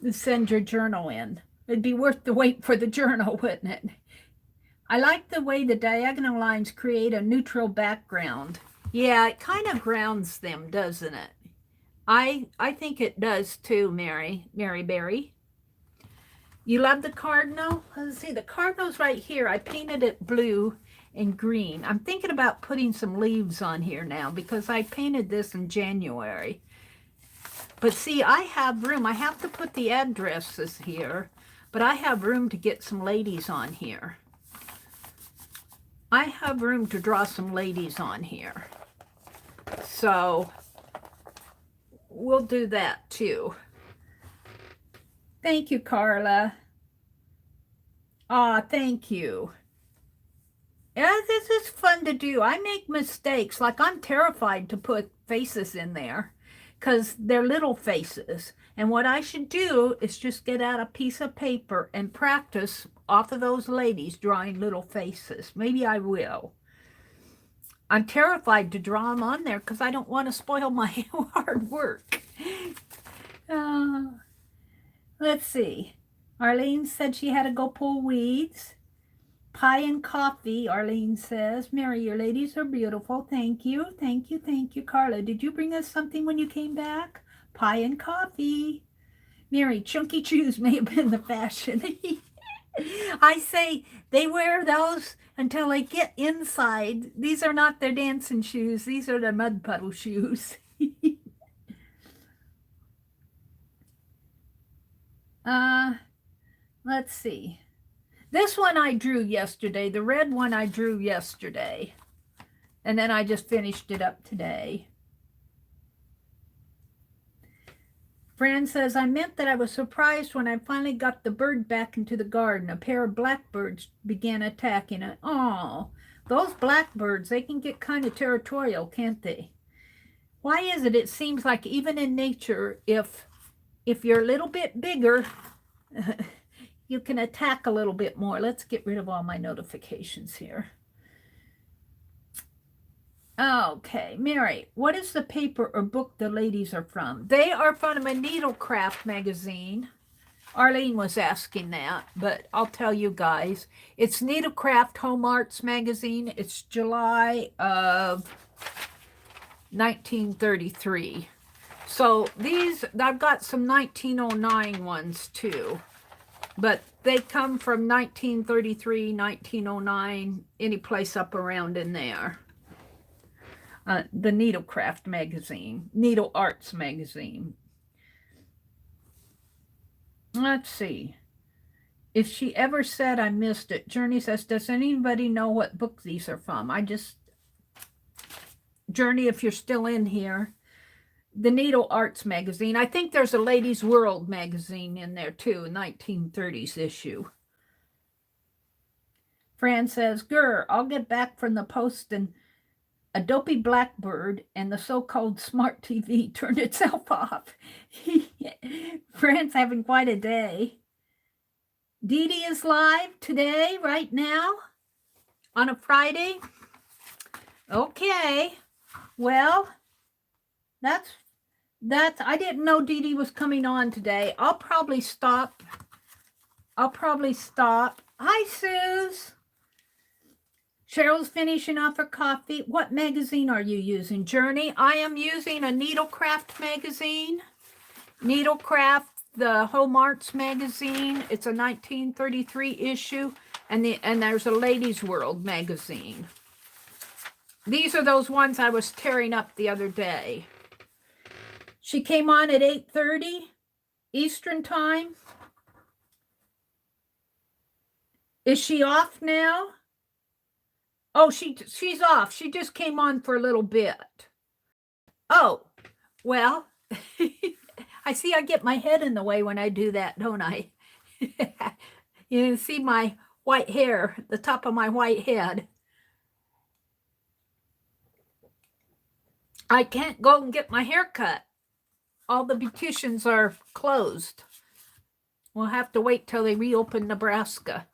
and send your journal in. It'd be worth the wait for the journal, wouldn't it? I like the way the diagonal lines create a neutral background. Yeah, it kind of grounds them, doesn't it? I think it does, too, Mary Berry. You love the cardinal? Let's see, the cardinal's right here. I painted it blue and green. I'm thinking about putting some leaves on here now because I painted this in January. But see, I have room. I have to put the addresses here, but I have room to get some ladies on here. I have room to draw some ladies on here. So we'll do that too. Thank you, Carla. Aw, thank you. Yeah, this is fun to do. I make mistakes. Like, I'm terrified to put faces in there because they're little faces. And what I should do is just get out a piece of paper and practice off of those ladies drawing little faces. Maybe I will. I'm terrified to draw them on there because I don't want to spoil my hard work. Let's see. Arlene said she had to go pull weeds. Pie and coffee, Arlene says. Mary, your ladies are beautiful. Thank you. Thank you. Thank you. Carla, did you bring us something when you came back? Pie and coffee. Mary, chunky shoes may have been the fashion. I say they wear those until they get inside. These are not their dancing shoes. These are their mud puddle shoes. Let's see. This one I drew yesterday. The red one I drew yesterday. And then I just finished it up today. Fran says, I meant that I was surprised when I finally got the bird back into the garden. A pair of blackbirds began attacking it. Oh, those blackbirds, they can get kind of territorial, can't they? Why is it? It seems like even in nature, if you're a little bit bigger, you can attack a little bit more. Let's get rid of all my notifications here. Okay, Mary, what is the paper or book the ladies are from? They are from a Needlecraft magazine. Arlene was asking that, but I'll tell you guys. It's Needlecraft Home Arts magazine. It's July of 1933. So these, I've got some 1909 ones too, but they come from 1933, 1909, any place up around in there. The Needlecraft magazine, Needle Arts magazine. Let's see. If she ever said I missed it, Journey says, does anybody know what book these are from? Journey, if you're still in here, the Needle Arts magazine. I think there's a Ladies' World magazine in there too, a 1930s issue. Fran says, Grr, I'll get back from the post and Adobe Blackbird and the so-called smart TV turned itself off. Fran's having quite a day. Dee Dee is live today, right now, on a Friday. Okay. Well, that's I didn't know Dee Dee was coming on today. I'll probably stop. Hi, Suze. Cheryl's finishing off her coffee. What magazine are you using, Journey? I am using a Needlecraft magazine. Needlecraft, the Home Arts magazine. It's a 1933 issue, and there's a Ladies' World magazine. These are those ones I was tearing up the other day. She came on at 8:30 Eastern Time. Is she off now? Oh, she's off. She just came on for a little bit. Oh, well, I see I get my head in the way when I do that, don't I? You can see my white hair, the top of my white head. I can't go and get my hair cut. All the beauticians are closed. We'll have to wait till they reopen Nebraska.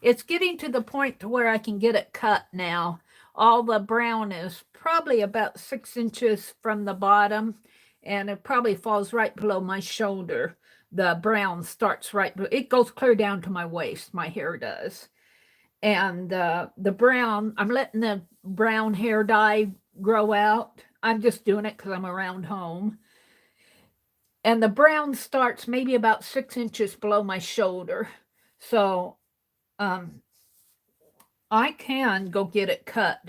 It's getting to the point to where I can get it cut now. All the brown is probably about 6 inches from the bottom, and it probably falls right below my shoulder. The brown starts right below. It goes clear down to my waist, my hair does. And the brown, I'm letting the brown hair dye grow out. I'm just doing it because I'm around home. And the brown starts maybe about 6 inches below my shoulder. So I can go get it cut.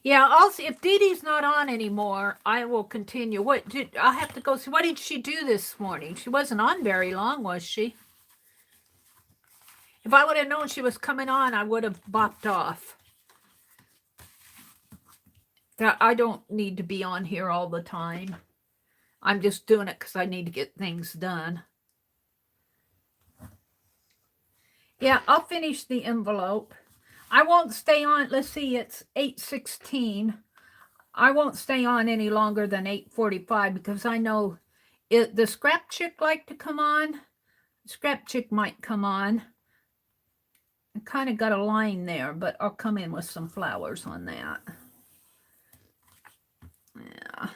Yeah, also, if Dee Dee's not on anymore, I will continue. I'll have to go see. What did she do this morning? She wasn't on very long, was she? If I would have known she was coming on, I would have bopped off. I don't need to be on here all the time. I'm just doing it because I need to get things done. Yeah, I'll finish the envelope. I won't stay on. Let's see, it's 8:16. I won't stay on any longer than 8:45 because I know the scrap chick like to come on. Scrap chick might come on. I kind of got a line there, but I'll come in with some flowers on that. Yeah.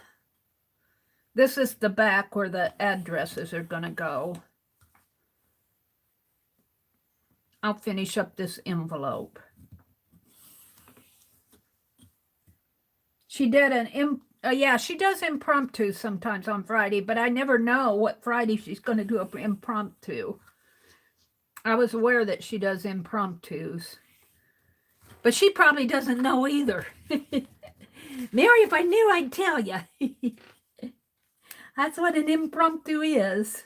This is the back where the addresses are going to go. I'll finish up this envelope. She did yeah, she does impromptu sometimes on Friday, but I never know what Friday she's going to do an impromptu. I was aware that she does impromptus, but she probably doesn't know either. Mary, if I knew, I'd tell you. That's what an impromptu is.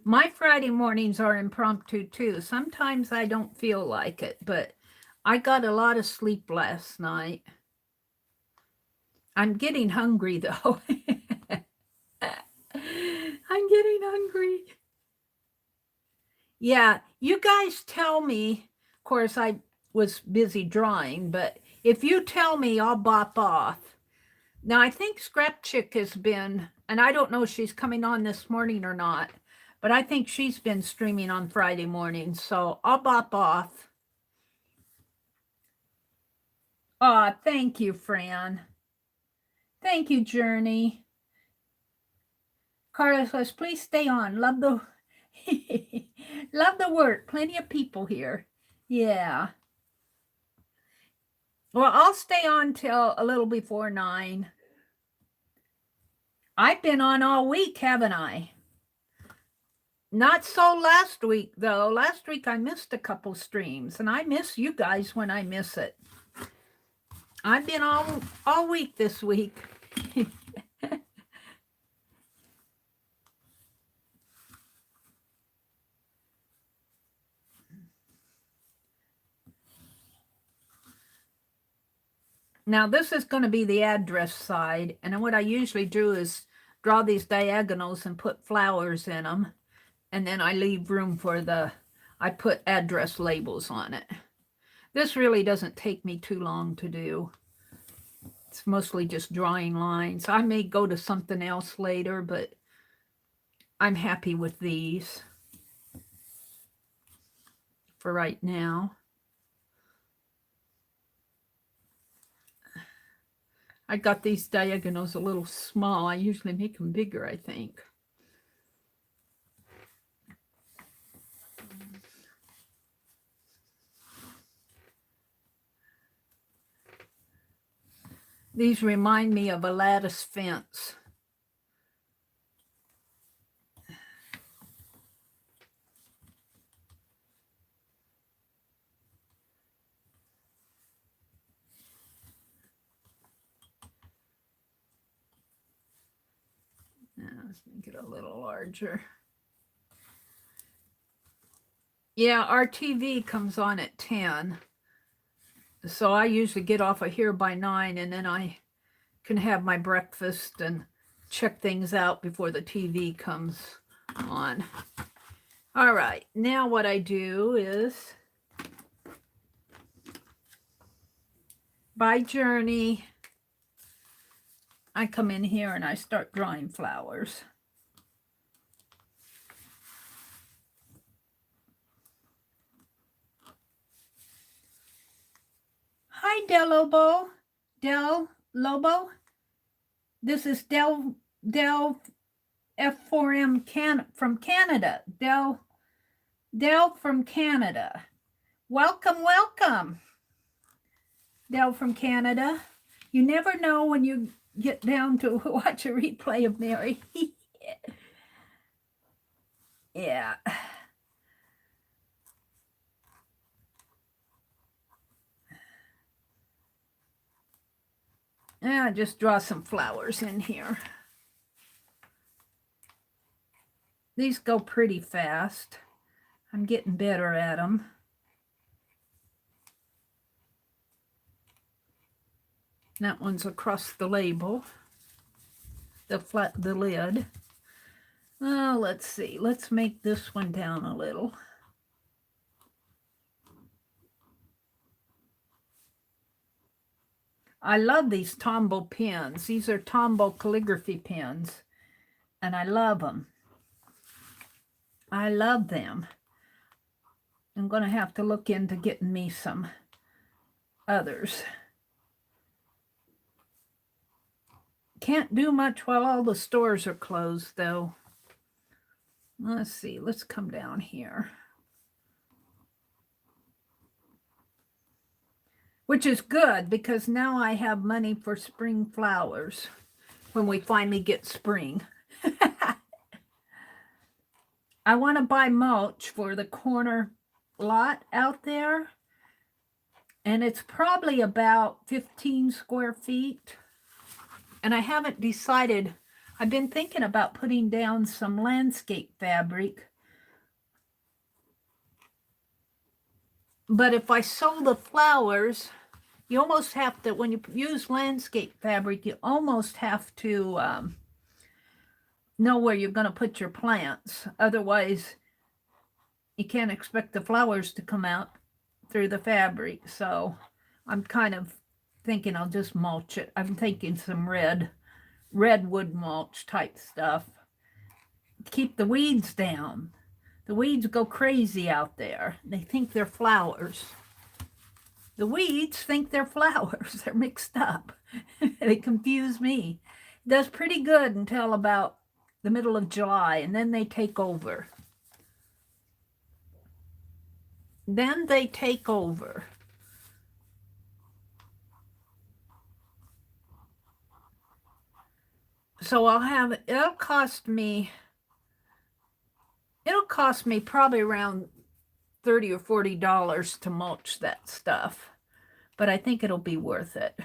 My Friday mornings are impromptu too. Sometimes I don't feel like it, but I got a lot of sleep last night. I'm getting hungry though. I'm getting hungry. Yeah, you guys tell me, of course I was busy drawing, but If you tell me, I'll bop off. Now, I think Scrap Chick has been, and I don't know if she's coming on this morning or not, but I think she's been streaming on Friday morning, so I'll bop off. Aw, thank you, Fran. Thank you, Journey. Carlos says, please stay on. Love the love the work. Plenty of people here. Yeah. Well, I'll stay on till a little before 9. I've been on all week, haven't I? Not so last week, though. Last week I missed a couple streams, and I miss you guys when I miss it. I've been all week this week. Now, this is going to be the address side, and what I usually do is draw these diagonals and put flowers in them, and then I leave room for I put address labels on it. This really doesn't take me too long to do. It's mostly just drawing lines. I may go to something else later, but I'm happy with these for right now. I got these diagonals a little small. I usually make them bigger, I think. These remind me of a lattice fence. Now, let's make it a little larger. Yeah, our TV comes on at 10. So I usually get off of here by 9, and then I can have my breakfast and check things out before the TV comes on. All right, now what I do is by Journey, I come in here and I start drawing flowers. Hi, Del Lobo. This is Del F4M from Canada. Del from Canada. Welcome. Del from Canada. You never know when you get down to watch a replay of Mary. Yeah. Yeah, just draw some flowers in here. These go pretty fast. I'm getting better at them. That one's across the label, the lid. Oh, let's see. Let's make this one down a little. I love these Tombow pens. These are Tombow calligraphy pens, and I love them. I love them. I'm going to have to look into getting me some others. Can't do much while all the stores are closed, though. Let's see. Let's come down here. Which is good, because now I have money for spring flowers when we finally get spring. I want to buy mulch for the corner lot out there. And it's probably about 15 square feet. And I haven't decided. I've been thinking about putting down some landscape fabric. But if I sow the flowers, you almost have to, when you use landscape fabric, you almost have to know where you're going to put your plants. Otherwise, you can't expect the flowers to come out through the fabric. So I'm kind of thinking I'll just mulch it. I'm thinking some redwood mulch type stuff. Keep the weeds down. The weeds go crazy out there. They think they're flowers. The weeds think they're flowers. They're mixed up. They confuse me. It does pretty good until about the middle of July, and then they take over. Then they take over. So it'll cost me probably around $30 or $40 to mulch that stuff, but I think it'll be worth it.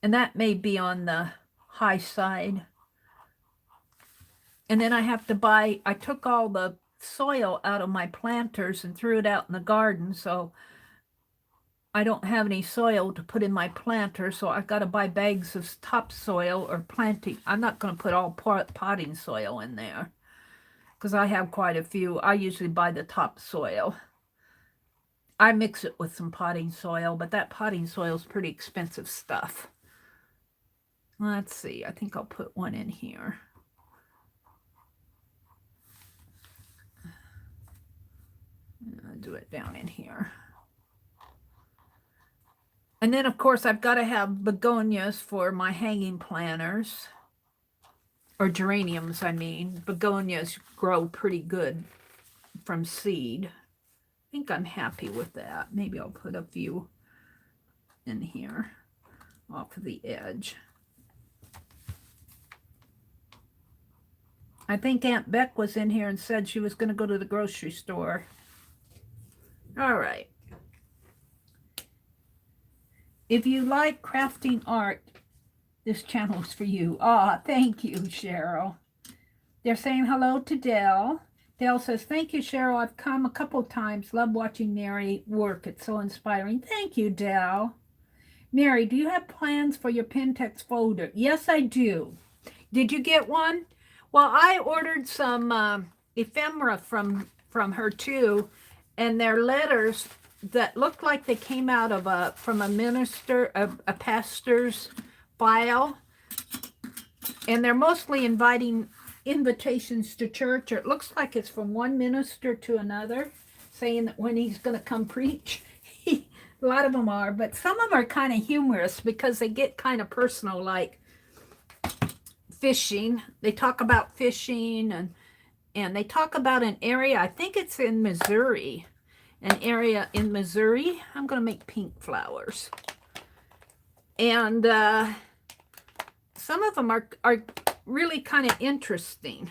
And that may be on the high side. And then I have to I took all the soil out of my planters and threw it out in the garden, so I don't have any soil to put in my planter, so I've got to buy bags of topsoil or planting. I'm not going to put all potting soil in there because I have quite a few. I usually buy the topsoil. I mix it with some potting soil, but that potting soil is pretty expensive stuff. Let's see. I think I'll put one in here. I'll do it down in here. And then, of course, I've got to have begonias for my hanging planters. Or geraniums, I mean. Begonias grow pretty good from seed. I think I'm happy with that. Maybe I'll put a few in here off of the edge. I think Aunt Beck was in here and said she was going to go to the grocery store. All right. If you like crafting art, this channel is for you. Ah, thank you, Cheryl. They're saying hello to Dell. Dell says, thank you, Cheryl. I've come a couple times. Love watching Meri work. It's so inspiring. Thank you, Dell. Meri, do you have plans for your Pentex folder? Yes, I do. Did you get one? Well, I ordered some ephemera from her too, and they're letters that look like they came out of from a pastor's file, and they're mostly invitations to church, or it looks like it's from one minister to another, saying that when he's going to come preach. A lot of them are, but some of them are kind of humorous because they get kind of personal, like fishing. They talk about fishing, and they talk about an area, I think it's in Missouri, an area in Missouri. I'm going to make pink flowers. And some of them are really kind of interesting.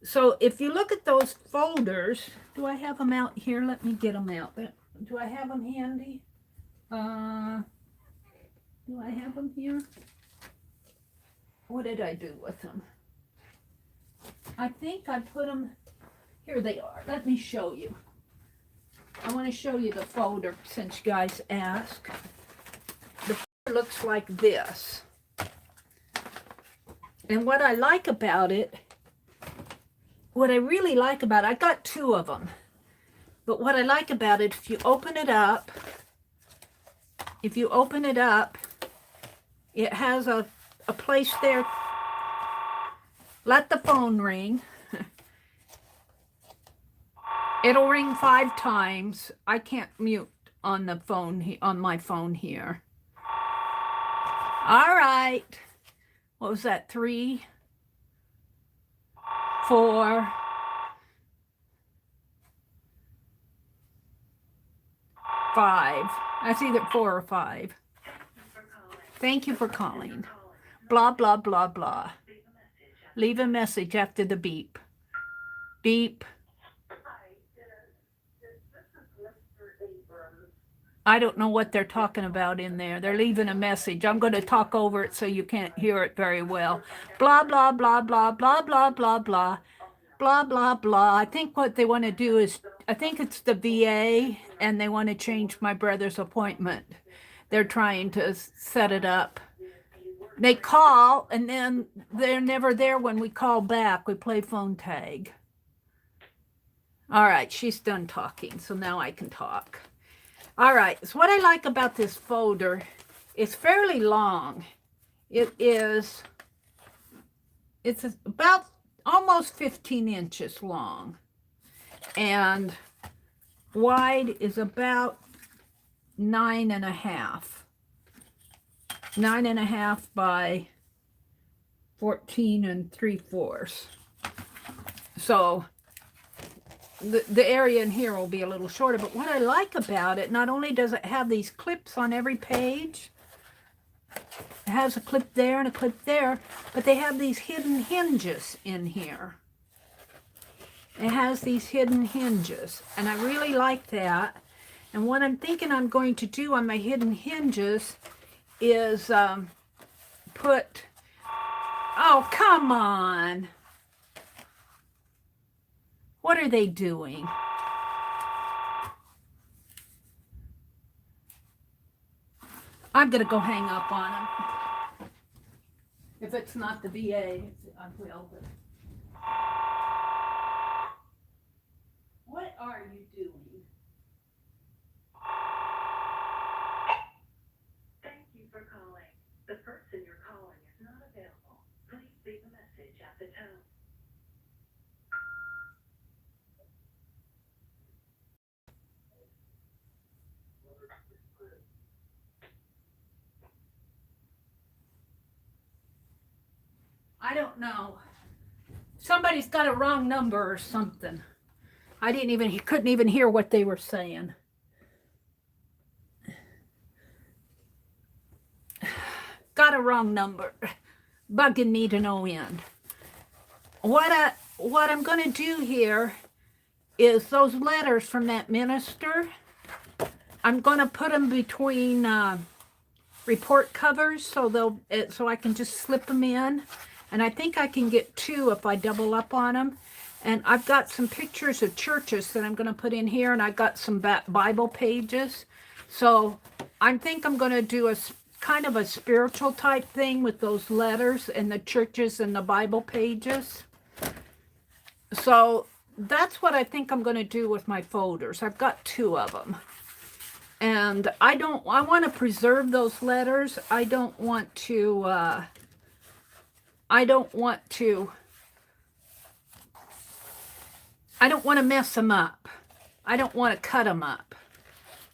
So if you look at those folders, do I have them out here? Let me get them out. Do I have them handy? Do I have them here? What did I do with them? I think I put them, here they are. Let me show you. I want to show you the folder since you guys asked. The folder looks like this. And what I like about it, what I really like about it, I got two of them. But what I like about it, if you open it up, it has a place there. Let the phone ring. It'll ring 5 times. I can't mute on the phone, on my phone here. All right. What was that? 3, 4, 5. That's either 4 or 5. Thank you for calling. Blah, blah, blah, blah. Leave a message after the beep. Beep. I don't know what they're talking about in there. They're leaving a message. I'm going to talk over it so you can't hear it very well. Blah, blah, blah, blah, blah, blah, blah, blah. Blah, blah, blah. I think what they want to do is, I think it's the VA, and they want to change my brother's appointment. They're trying to set it up. They call, and then they're never there when we call back. We play phone tag. All right, she's done talking, so now I can talk. All right, so what I like about this folder, it's fairly long. It's about almost 15 inches long, and wide is about 9.5. 9.5 by 14 3/4. So the area in here will be a little shorter, but what I like about it, not only does it have these clips on every page, it has a clip there and a clip there, but they have these hidden hinges in here. It has these hidden hinges, and I really like that. And what I'm thinking I'm going to do on my hidden hinges is put, oh, come on. What are they doing? I'm going to go hang up on them. If it's not the VA, I will. But what are you doing? Thank you for calling. The person you're calling is not available. Please leave a message at the tone. I don't know. Somebody's got a wrong number or something. Couldn't even hear what they were saying. Got a wrong number. Bugging me to no end. What I'm going to do here is those letters from that minister, I'm going to put them between report covers so I can just slip them in. And I think I can get 2 if I double up on them. And I've got some pictures of churches that I'm going to put in here, and I've got some Bible pages. So I think I'm going to do a kind of a spiritual type thing with those letters and the churches and the Bible pages. So that's what I think I'm going to do with my folders. I've got 2 of them. And I want to preserve those letters. I don't want to mess them up. I don't want to cut them up.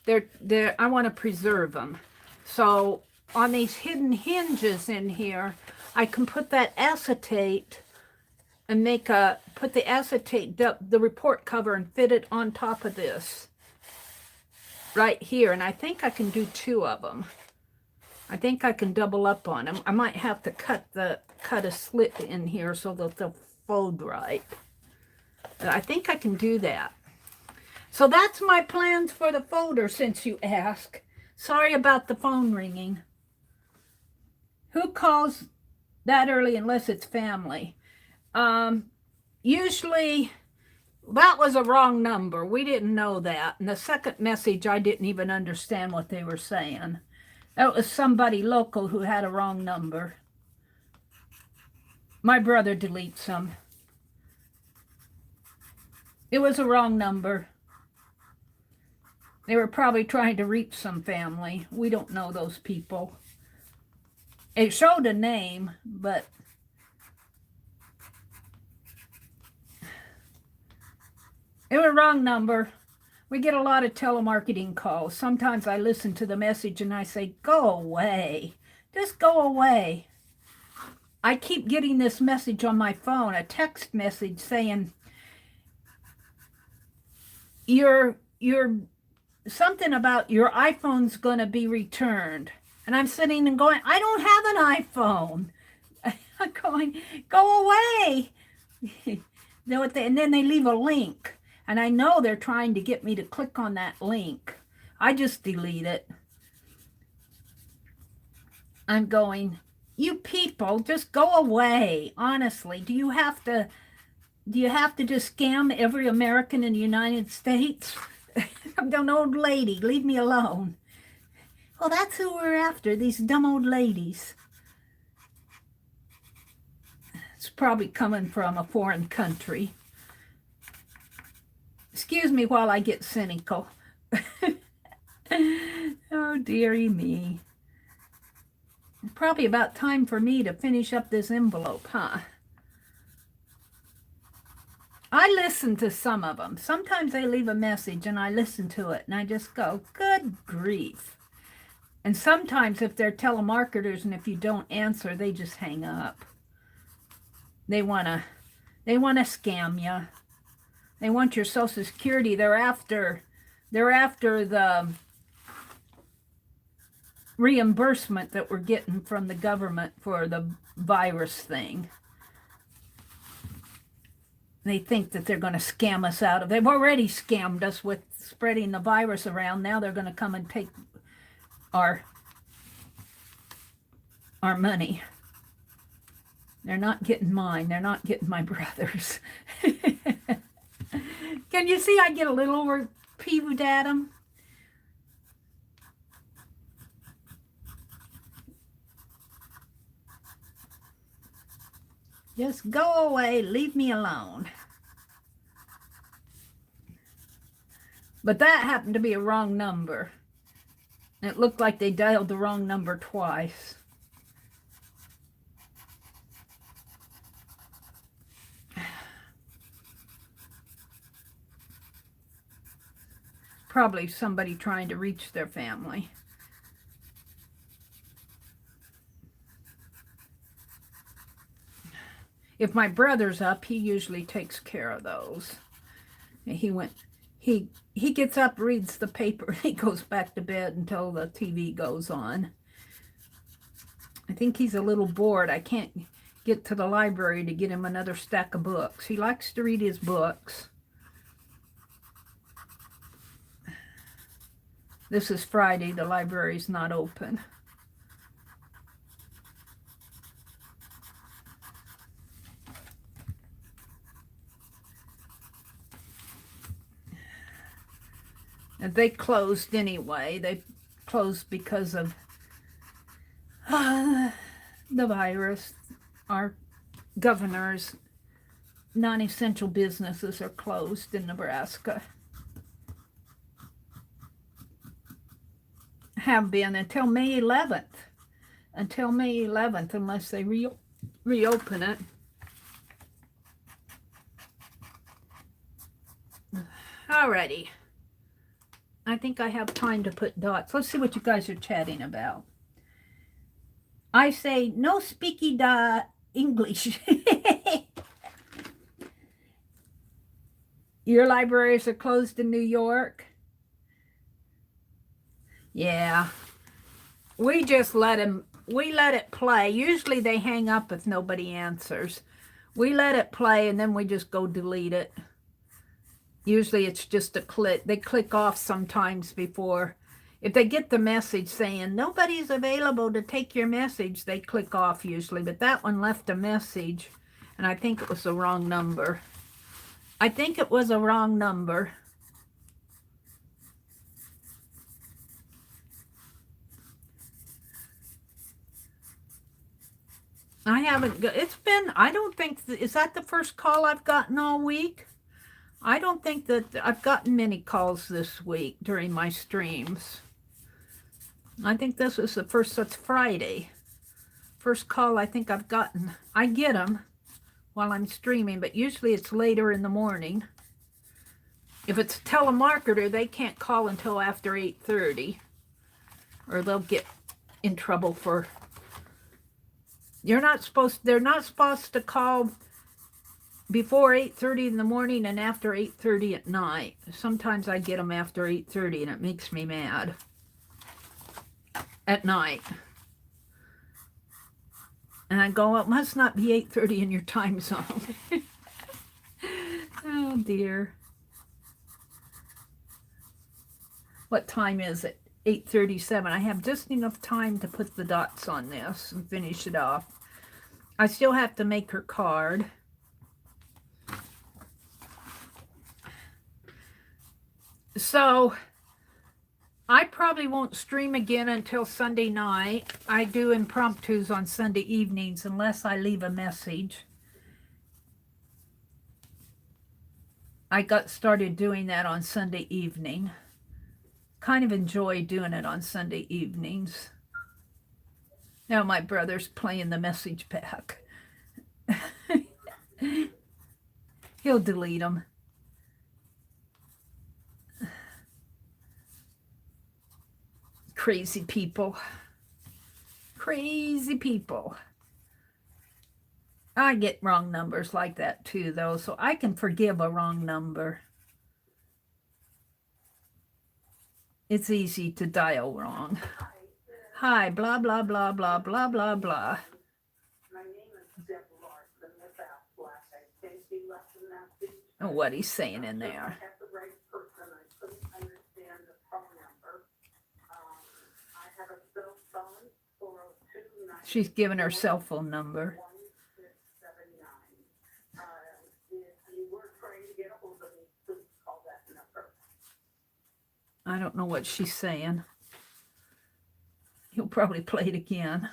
I want to preserve them. So on these hidden hinges in here, I can put that acetate and put the acetate, the report cover, and fit it on top of this right here. And I think I can do 2 of them. I think I can double up on them. I might have to cut a slit in here so that they'll fold right. But I think I can do that. So that's my plans for the folder, since you ask. Sorry about the phone ringing. Who calls that early unless it's family? Usually that was a wrong number. We didn't know that. And the second message, I didn't even understand what they were saying. That was somebody local who had a wrong number. My brother deletes them. It was a wrong number. They were probably trying to reach some family. We don't know those people. It showed a name, but it was a wrong number. We get a lot of telemarketing calls. Sometimes I listen to the message and I say, go away. Just go away. I keep getting this message on my phone, a text message saying, you're something about your iPhone's going to be returned. And I'm sitting and going, I don't have an iPhone. I'm going, go away. And then they leave a link. And I know they're trying to get me to click on that link. I just delete it. I'm going, you people, just go away. Honestly, do you have to just scam every American in the United States? I'm an old lady. Leave me alone. Well, that's who we're after, these dumb old ladies. It's probably coming from a foreign country. Excuse me while I get cynical. Oh, dearie me. Probably about time for me to finish up this envelope, huh? I listen to some of them. Sometimes they leave a message and I listen to it and I just go, good grief. And sometimes if they're telemarketers and if you don't answer, they just hang up. They want to scam you. They want your Social Security. They're after the reimbursement that we're getting from the government for the virus thing. They think that they're going to scam us out of. They've already scammed us with spreading the virus around. Now they're going to come and take our money. They're not getting mine. They're not getting my brother's. Can you see I get a little over peeved at them? Just go away. Leave me alone. But that happened to be a wrong number. It looked like they dialed the wrong number twice. Probably somebody trying to reach their family. If my brother's up, he usually takes care of those. He gets up, reads the paper, and he goes back to bed until the TV goes on. I think he's a little bored. I can't get to the library to get him another stack of books. He likes to read his books. This is Friday. The library's not open. And they closed anyway. They closed because of the virus. Our governor's non-essential businesses are closed in Nebraska. Have been until May 11th. Until May 11th, unless they reopen it. Alrighty. I think I have time to put dots. Let's see what you guys are chatting about. I say no speaky da English. Your libraries are closed in New York? Yeah. We just let it play. Usually they hang up if nobody answers. We let it play and then we just go delete it. Usually it's just a click. They click off sometimes before. If they get the message saying nobody's available to take your message, they click off usually. But that one left a message and I think it was the wrong number. I think it was a wrong number. I haven't, it's been, I don't think, is that the first call I've gotten all week? I don't think that I've gotten many calls this week during my streams. I think this is the first, that's Friday. First call I think I've gotten. I get them while I'm streaming, but usually it's later in the morning. If it's a telemarketer, they can't call until after 8:30, or they'll get in trouble for... they're not supposed to call before 8:30 in the morning and after 8:30 at night. Sometimes I get them after 8:30 and it makes me mad. At night. And I go, well, it must not be 8:30 in your time zone. Oh dear. What time is it? 8:37. I have just enough time to put the dots on this and finish it off. I still have to make her card. So I probably won't stream again until Sunday night. I do impromptus on Sunday evenings unless I leave a message. I got started doing that on Sunday evening. kind of enjoy doing it on Sunday evenings. Now my brother's playing the message back. He'll delete them. Crazy people. Crazy people. I get wrong numbers like that too, though, so I can forgive a wrong number. It's easy to dial wrong. Hi, blah, blah, blah, blah, blah, blah, blah. My name is Deb Larson without Black. I think you left a message. Oh, what he's saying in there. I have the right person. I couldn't understand the phone number. I have a cell phone, 402-9. She's giving her cell phone number. 1679. If you were trying to get a hold of me, please call that number. I don't know what she's saying. He'll probably play it again.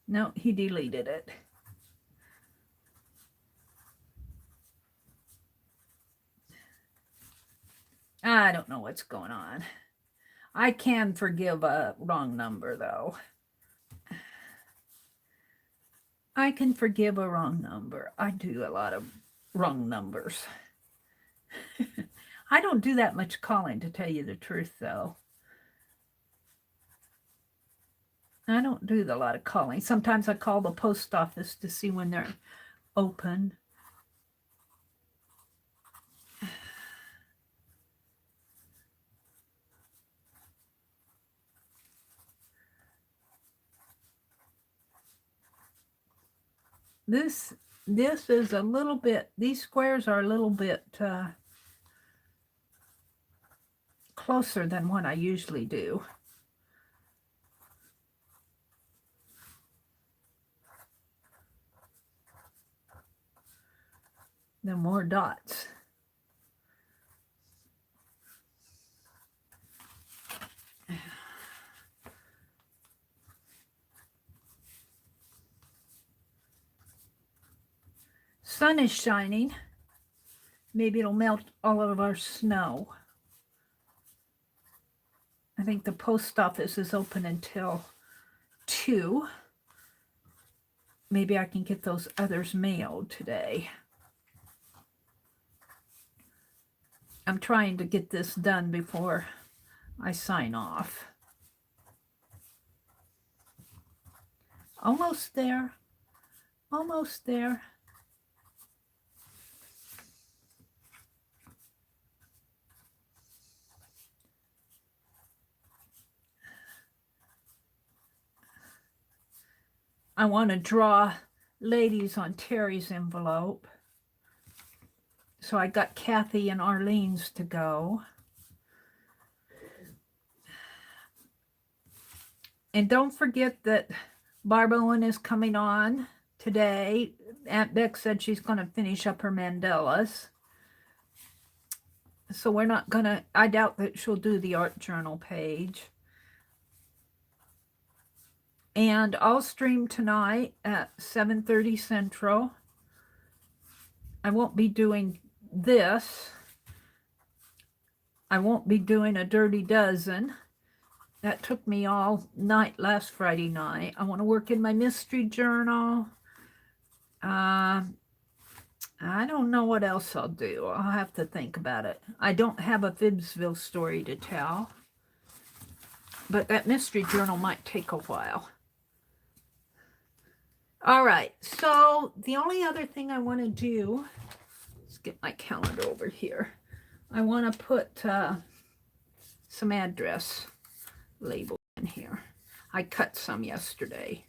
No, he deleted it. I don't know what's going on. I can forgive a wrong number, though. I can forgive a wrong number. I do a lot of wrong numbers. I don't do that much calling, to tell you the truth, though. I don't do a lot of calling. Sometimes I call the post office to see when they're open. This is a little bit, these squares are a little bit closer than what I usually do. The more dots. Sun is shining. Maybe it'll melt all of our snow. I think the post office is open until 2. Maybe I can get those others mailed today. I'm trying to get this done before I sign off. Almost there. Almost there. I want to draw ladies on Terry's envelope. So I got Kathy and Arlene's to go. And don't forget that Barb Owen is coming on today. Aunt Beck said she's going to finish up her mandalas. So we're not going to, I doubt that she'll do the art journal page. And I'll stream tonight at 7:30 Central. I won't be doing this. I won't be doing a Dirty Dozen. That took me all night last Friday night. I want to work in my mystery journal. I don't know what else I'll do. I'll have to think about it. I don't have a Fibsville story to tell. But that mystery journal might take a while. All right. So the only other thing I want to do, let's get my calendar over here. I want to put some address labels in here. I cut some yesterday.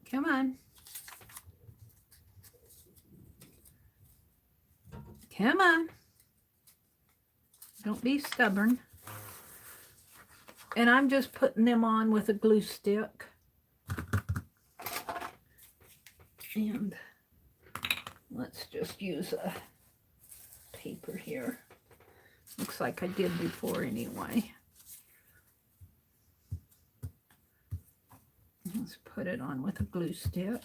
Come on. Come on. Don't be stubborn. And I'm just putting them on with a glue stick. And let's just use a paper here. Looks like I did before anyway. Let's put it on with a glue stick.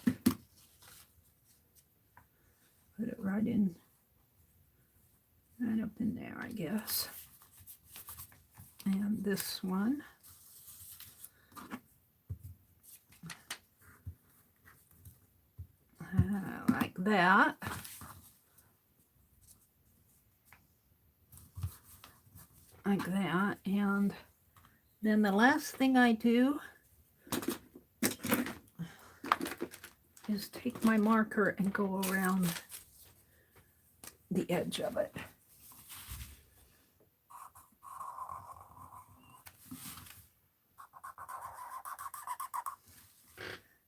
Put it right in, right up in there, I guess. And this one. Like that. Like that. And then the last thing I do is take my marker and go around the edge of it.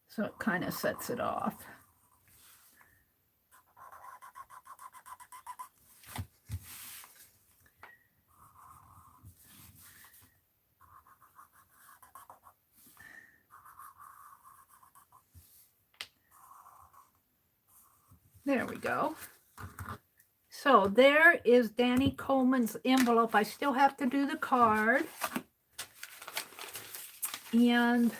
So it kind of sets it off. There we go. So there is Danny Coleman's envelope. I still have to do the card. And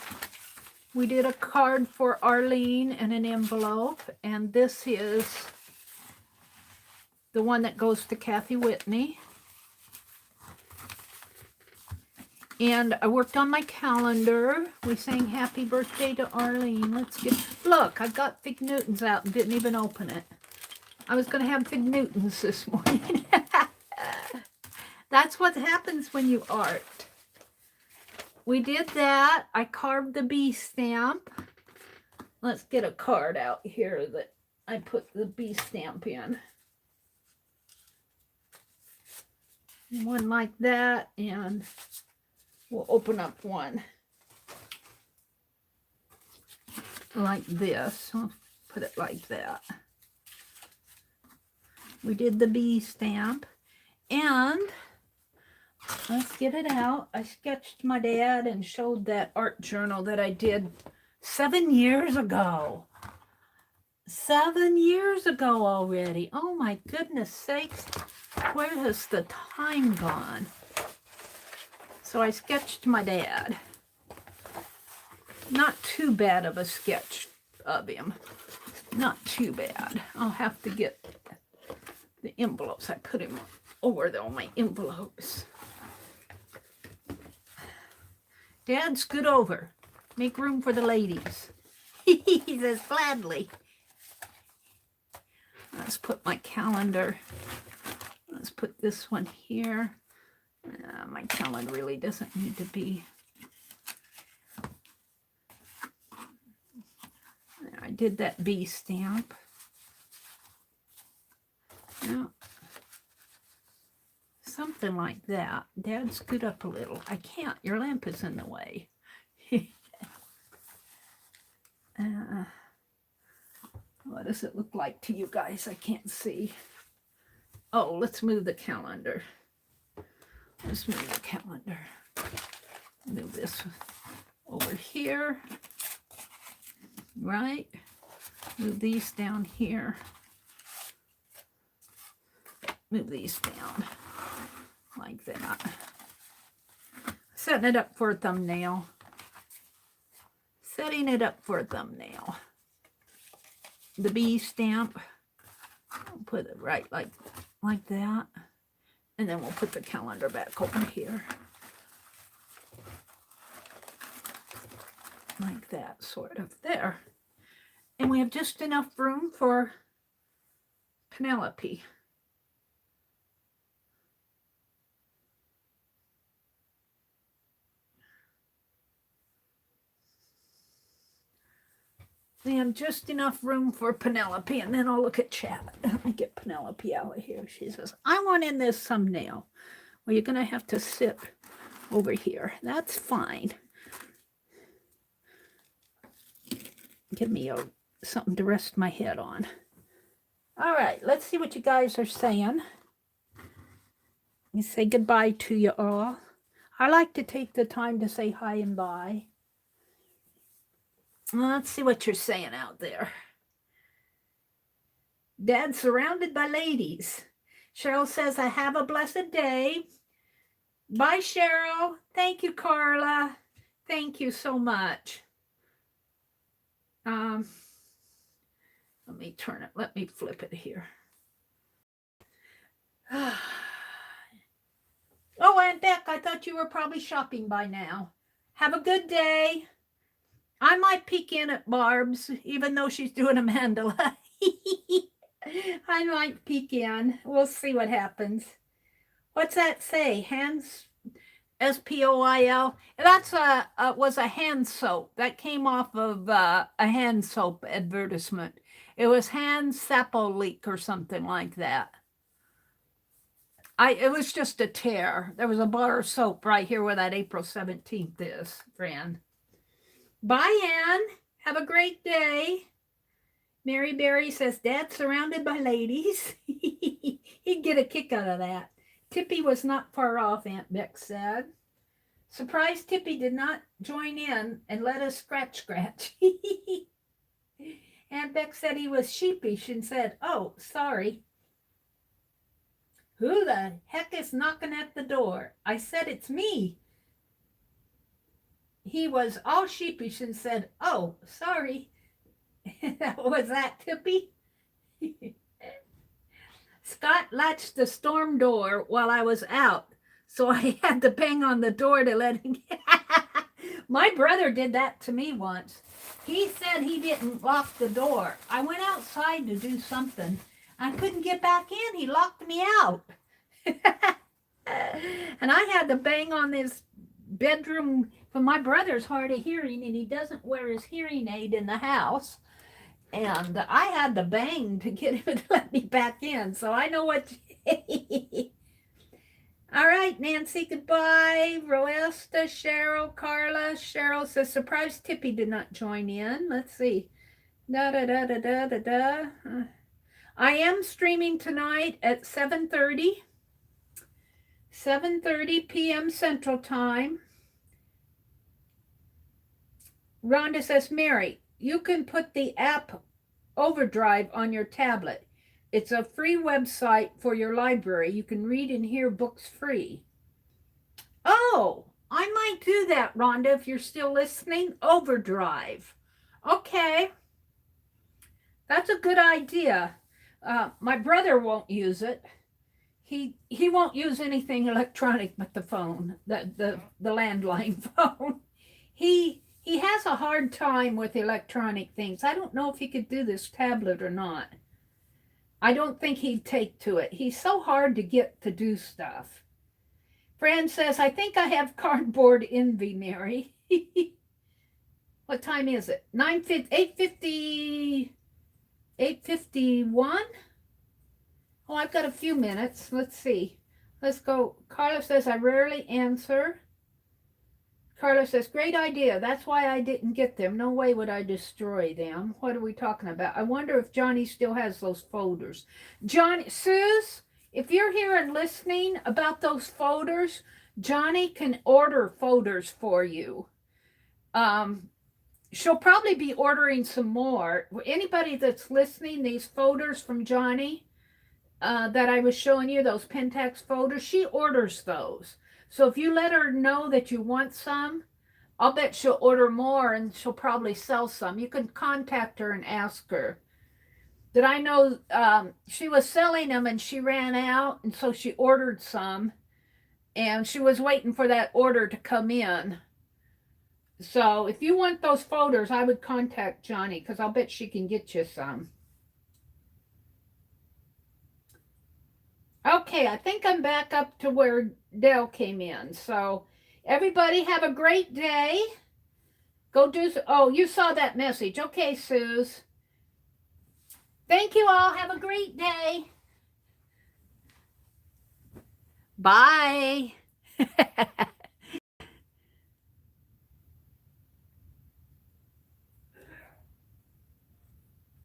we did a card for Arlene and an envelope. And this is the one that goes to Kathy Whitney. And I worked on my calendar. We sang happy birthday to Arlene. Let's get, look, I got Fig Newtons out and didn't even open it. I was going to have Fig Newtons this morning. That's what happens when you art. We did that. I carved the bee stamp. Let's get a card out here that I put the bee stamp in. One like that, and we'll open up one like this. I'll put it like that. We did the bee stamp, and let's get it out. I sketched my dad and showed that art journal that I did 7 years ago. 7 years ago already. Oh my goodness sakes. Where has the time gone? So I sketched my dad. Not too bad of a sketch of him. Not too bad. I'll have to get the envelopes. I put him over all my envelopes. Dad, scoot over. Make room for the ladies. He says gladly. Let's put my calendar. Let's put this one here. My calendar really doesn't need to be. I did that bee stamp. Yeah. Something like that. Dad, scoot up a little. I can't. Your lamp is in the way. What does it look like to you guys? I can't see. Oh, let's move the calendar. Let's move the calendar. Move this over here. Right? Move these down here. Move these down like that. Setting it up for a thumbnail. Setting it up for a thumbnail. The bee stamp. I'll put it right like that. And then we'll put the calendar back over here. Like that, sort of there. And we have just enough room for Penelope. And just enough room for Penelope, and then I'll look at chat. Let me get Penelope out of here. She says, I want in this thumbnail. Well, you're going to have to sit over here. That's fine. Give me something to rest my head on. All right, let's see what you guys are saying. You say goodbye to you all. I like to take the time to say hi and bye. Let's see what you're saying out there. Dad's surrounded by ladies. Cheryl says, I have a blessed day. Bye, Cheryl. Thank you, Carla. Thank you so much. Let me turn it. Let me flip it here. Oh, Aunt Beck, I thought you were probably shopping by now. Have a good day. I might peek in at Barb's, even though she's doing a mandala. I might peek in. We'll see what happens. What's that say? Hands, SPOIL. That's was a hand soap that came off of a hand soap advertisement. It was hand sapo leak or something like that. It was just a tear. There was a bar of soap right here where that April 17th is, Fran. Bye, Ann. Have a great day. Mary Berry says, Dad's surrounded by ladies. He'd get a kick out of that. Tippy was not far off, Aunt Beck said. Surprised Tippy did not join in and let us scratch. Aunt Beck said he was sheepish and said, oh, sorry. Who the heck is knocking at the door? I said, it's me. He was all sheepish and said, oh, sorry. Was that Tippy? Scott latched the storm door while I was out, so I had to bang on the door to let him get. My brother did that to me once. He said he didn't lock the door. I went outside to do something. I couldn't get back in. He locked me out. And I had to bang on this bedroom. But my brother's hard of hearing, and he doesn't wear his hearing aid in the house. And I had to bang to get him to let me back in. So I know what. All right, Nancy, goodbye. Roesta, Cheryl, Carla. Cheryl says, surprised Tippy did not join in. Let's see. Da. I am streaming tonight at 7:30 p.m. Central Time. Rhonda says, Mary, you can put the app Overdrive on your tablet. It's a free website for your library. You can read and hear books free. Oh, I might do that, Rhonda, if you're still listening. Overdrive. Okay. That's a good idea. My brother won't use it. He won't use anything electronic but the phone, the landline phone. He has a hard time with electronic things. I don't know if he could do this tablet or not. I don't think he'd take to it. He's so hard to get to do stuff. Fran says, I think I have cardboard envy, Mary. What time is it? 8:50, 8:51? Oh, I've got a few minutes. Let's see. Let's go. Carla says, I rarely answer. Carla says, great idea. That's why I didn't get them. No way would I destroy them. What are we talking about? I wonder if Johnny still has those folders. Suze, if you're here and listening about those folders, Johnny can order folders for you. She'll probably be ordering some more. Anybody that's listening, these folders from Johnny that I was showing you, those Pentax folders, she orders those. So if you let her know that you want some, I'll bet she'll order more and she'll probably sell some. You can contact her and ask her. Did I know she was selling them and she ran out, and so she ordered some, and she was waiting for that order to come in. So if you want those folders, I would contact Johnny because I'll bet she can get you some. Okay, I think I'm back up to where Dell came in. So everybody have a great day. Go do, oh, you saw that message. Okay, Suze. Thank you all. Have a great day. Bye.